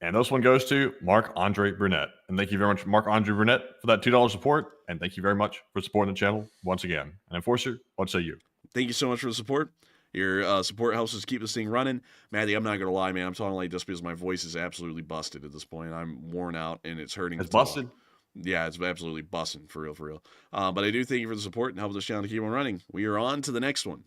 And this one goes to Marc-Andre Brunette. And thank you very much, Marc-Andre Brunette, for that $2 support, and thank you very much for supporting the channel once again. And Enforcer, what say you? Thank you so much for the support. Your support helps us keep this thing running. Maddie, I'm not going to lie, man. I'm talking like just because my voice is absolutely busted at this point. I'm worn out, and it's hurting. It's busted? Yeah, it's absolutely busting, for real, for real. But I do thank you for the support and helping this channel to keep on running. We are on to the next one.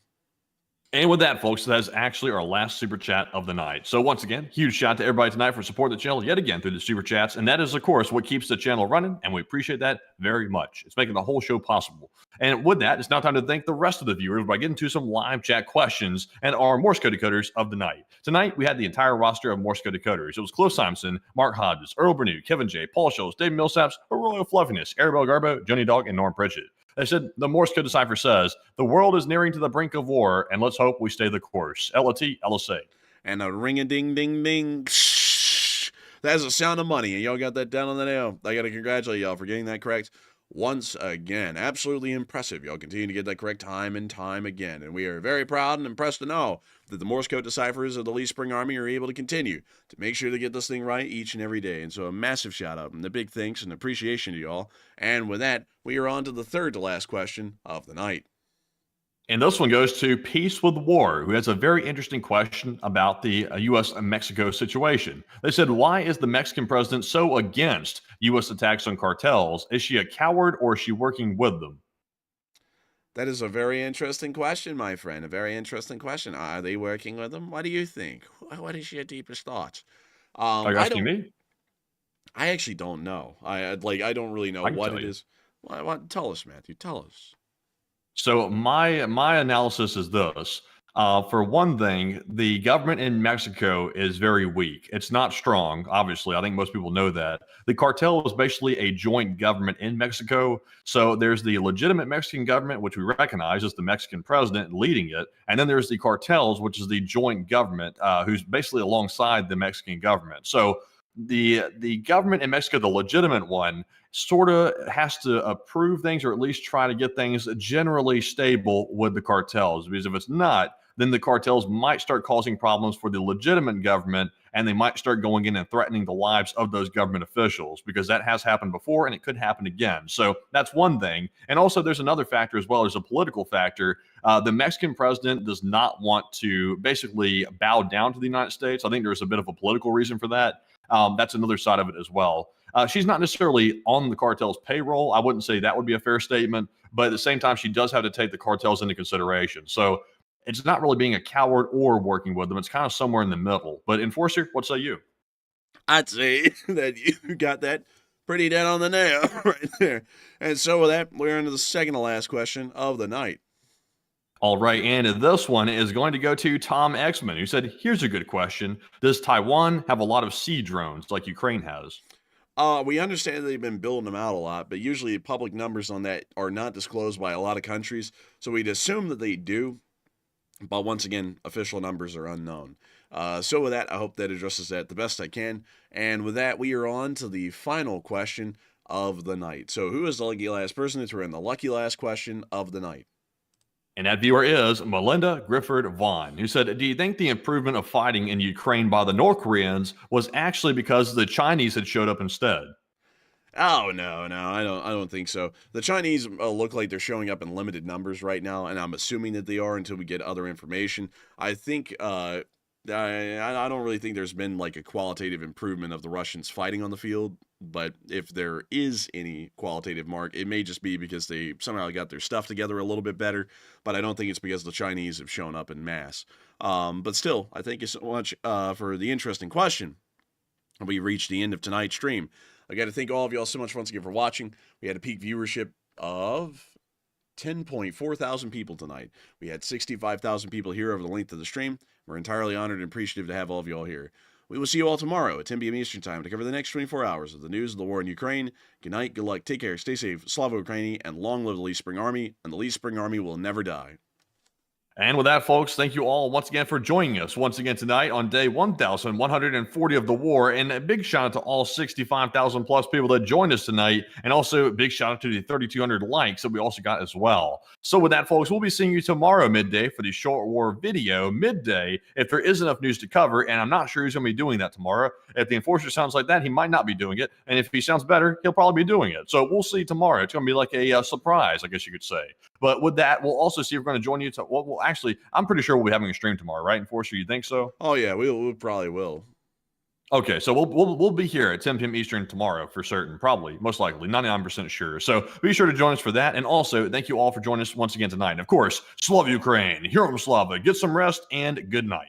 And with that, folks, that is actually our last super chat of the night. So once again, huge shout out to everybody tonight for supporting the channel yet again through the super chats. And that is, of course, what keeps the channel running. And we appreciate that very much. It's making the whole show possible. And with that, it's now time to thank the rest of the viewers by getting to some live chat questions and our Morse code decoders of the night. Tonight, we had the entire roster of Morse code decoders. It was Cliff Simonson, Mark Hodges, Earl Bernew, Kevin J, Paul Schultz, Dave Millsaps, Aurelio Fluffiness, Arabelle Garbo, Johnny Dog, and Norm Pritchett. They said the Morse code decipher says, the world is nearing to the brink of war, and let's hope we stay the course. LOT, LSA. And a ring-a-ding-ding-ding. That's the sound of money, and y'all got that down on the nail. I got to congratulate y'all for getting that correct. once again. Absolutely impressive. Y'all continue to get that correct time and time again. And we are very proud and impressed to know that the Morse code deciphers of the Lee Spring Army are able to continue to make sure to get this thing right each and every day. And so a massive shout out and a big thanks and appreciation to y'all. And with that, we are on to the third to last question of the night. And this one goes to Peace with War, who has a very interesting question about the U.S. and Mexico situation. They said, why is the Mexican president so against U.S. attacks on cartels? Is she a coward or is she working with them? That is a very interesting question, my friend. A very interesting question. Are they working with them? What do you think? What is your deepest thoughts? Are you asking me? I actually don't know. I don't really know what it is. Tell us, Matthew. Tell us. So my analysis is this. For one thing, the government in Mexico is very weak. It's not strong, obviously. I think most people know that. The cartel is basically a joint government in Mexico. So there's the legitimate Mexican government, which we recognize as the Mexican president leading it. And then there's the cartels, which is the joint government, who's basically alongside the Mexican government. So the government in Mexico, the legitimate one, sort of has to approve things or at least try to get things generally stable with the cartels. Because if it's not, then the cartels might start causing problems for the legitimate government, and they might start going in and threatening the lives of those government officials, because that has happened before and it could happen again. So that's one thing. And also there's another factor as well. There's a political factor. The Mexican president does not want to basically bow down to the United States. I think there's a bit of a political reason for that. That's another side of it as well. She's not necessarily on the cartel's payroll. I wouldn't say that would be a fair statement, but at the same time, she does have to take the cartels into consideration. So it's not really being a coward or working with them. It's kind of somewhere in the middle. But Enforcer, what say you? I'd say that you got that pretty dead on the nail right there. And so with that, we're into the second to last question of the night. All right, and this one is going to go to Tom Exman, who said, here's a good question. Does Taiwan have a lot of sea drones like Ukraine has? We understand they've been building them out a lot, but usually public numbers on that are not disclosed by a lot of countries. So we'd assume that they do. But once again, official numbers are unknown. So with that, I hope that addresses that the best I can. And with that, we are on to the final question of the night. So who is the lucky last person to throw in the lucky last question of the night? And that viewer is Melinda Grifford Vaughn, who said, do you think the improvement of fighting in Ukraine by the North Koreans was actually because the Chinese had showed up instead? Oh, no, I don't think so. The Chinese look like they're showing up in limited numbers right now, and I'm assuming that they are until we get other information. I think, I don't really think there's been like a qualitative improvement of the Russians fighting on the field, but if there is any qualitative mark, it may just be because they somehow got their stuff together a little bit better, but I don't think it's because the Chinese have shown up in mass. But still, I thank you so much for the interesting question. We reached the end of tonight's stream. I got to thank all of y'all so much once again for watching. We had a peak viewership of 10.4 thousand people tonight. We had 65,000 people here over the length of the stream. We're entirely honored and appreciative to have all of you all here. We will see you all tomorrow at 10 p.m. Eastern Time to cover the next 24 hours of the news of the war in Ukraine. Good night, good luck, take care, stay safe, Slava Ukraini, and long live the Lee Spring Army, and the Lee Spring Army will never die. And with that, folks, thank you all once again for joining us once again tonight on day 1,140 of the war. And a big shout out to all 65,000 plus people that joined us tonight. And also a big shout out to the 3,200 likes that we also got as well. So with that, folks, we'll be seeing you tomorrow midday for the short war video midday if there is enough news to cover. And I'm not sure who's going to be doing that tomorrow. If the Enforcer sounds like that, he might not be doing it. And if he sounds better, he'll probably be doing it. So we'll see tomorrow. It's going to be like a surprise, I guess you could say. But with that, we'll also see if we're going to join you. Well, actually, I'm pretty sure we'll be having a stream tomorrow, right, Enforcer? You think so? Oh, yeah, we probably will. Okay, so we'll be here at 10 p.m. Eastern tomorrow for certain, probably, most likely, 99% sure. So be sure to join us for that. And also, thank you all for joining us once again tonight. And of course, Slava Ukraine, Heroes Slava, get some rest, and good night.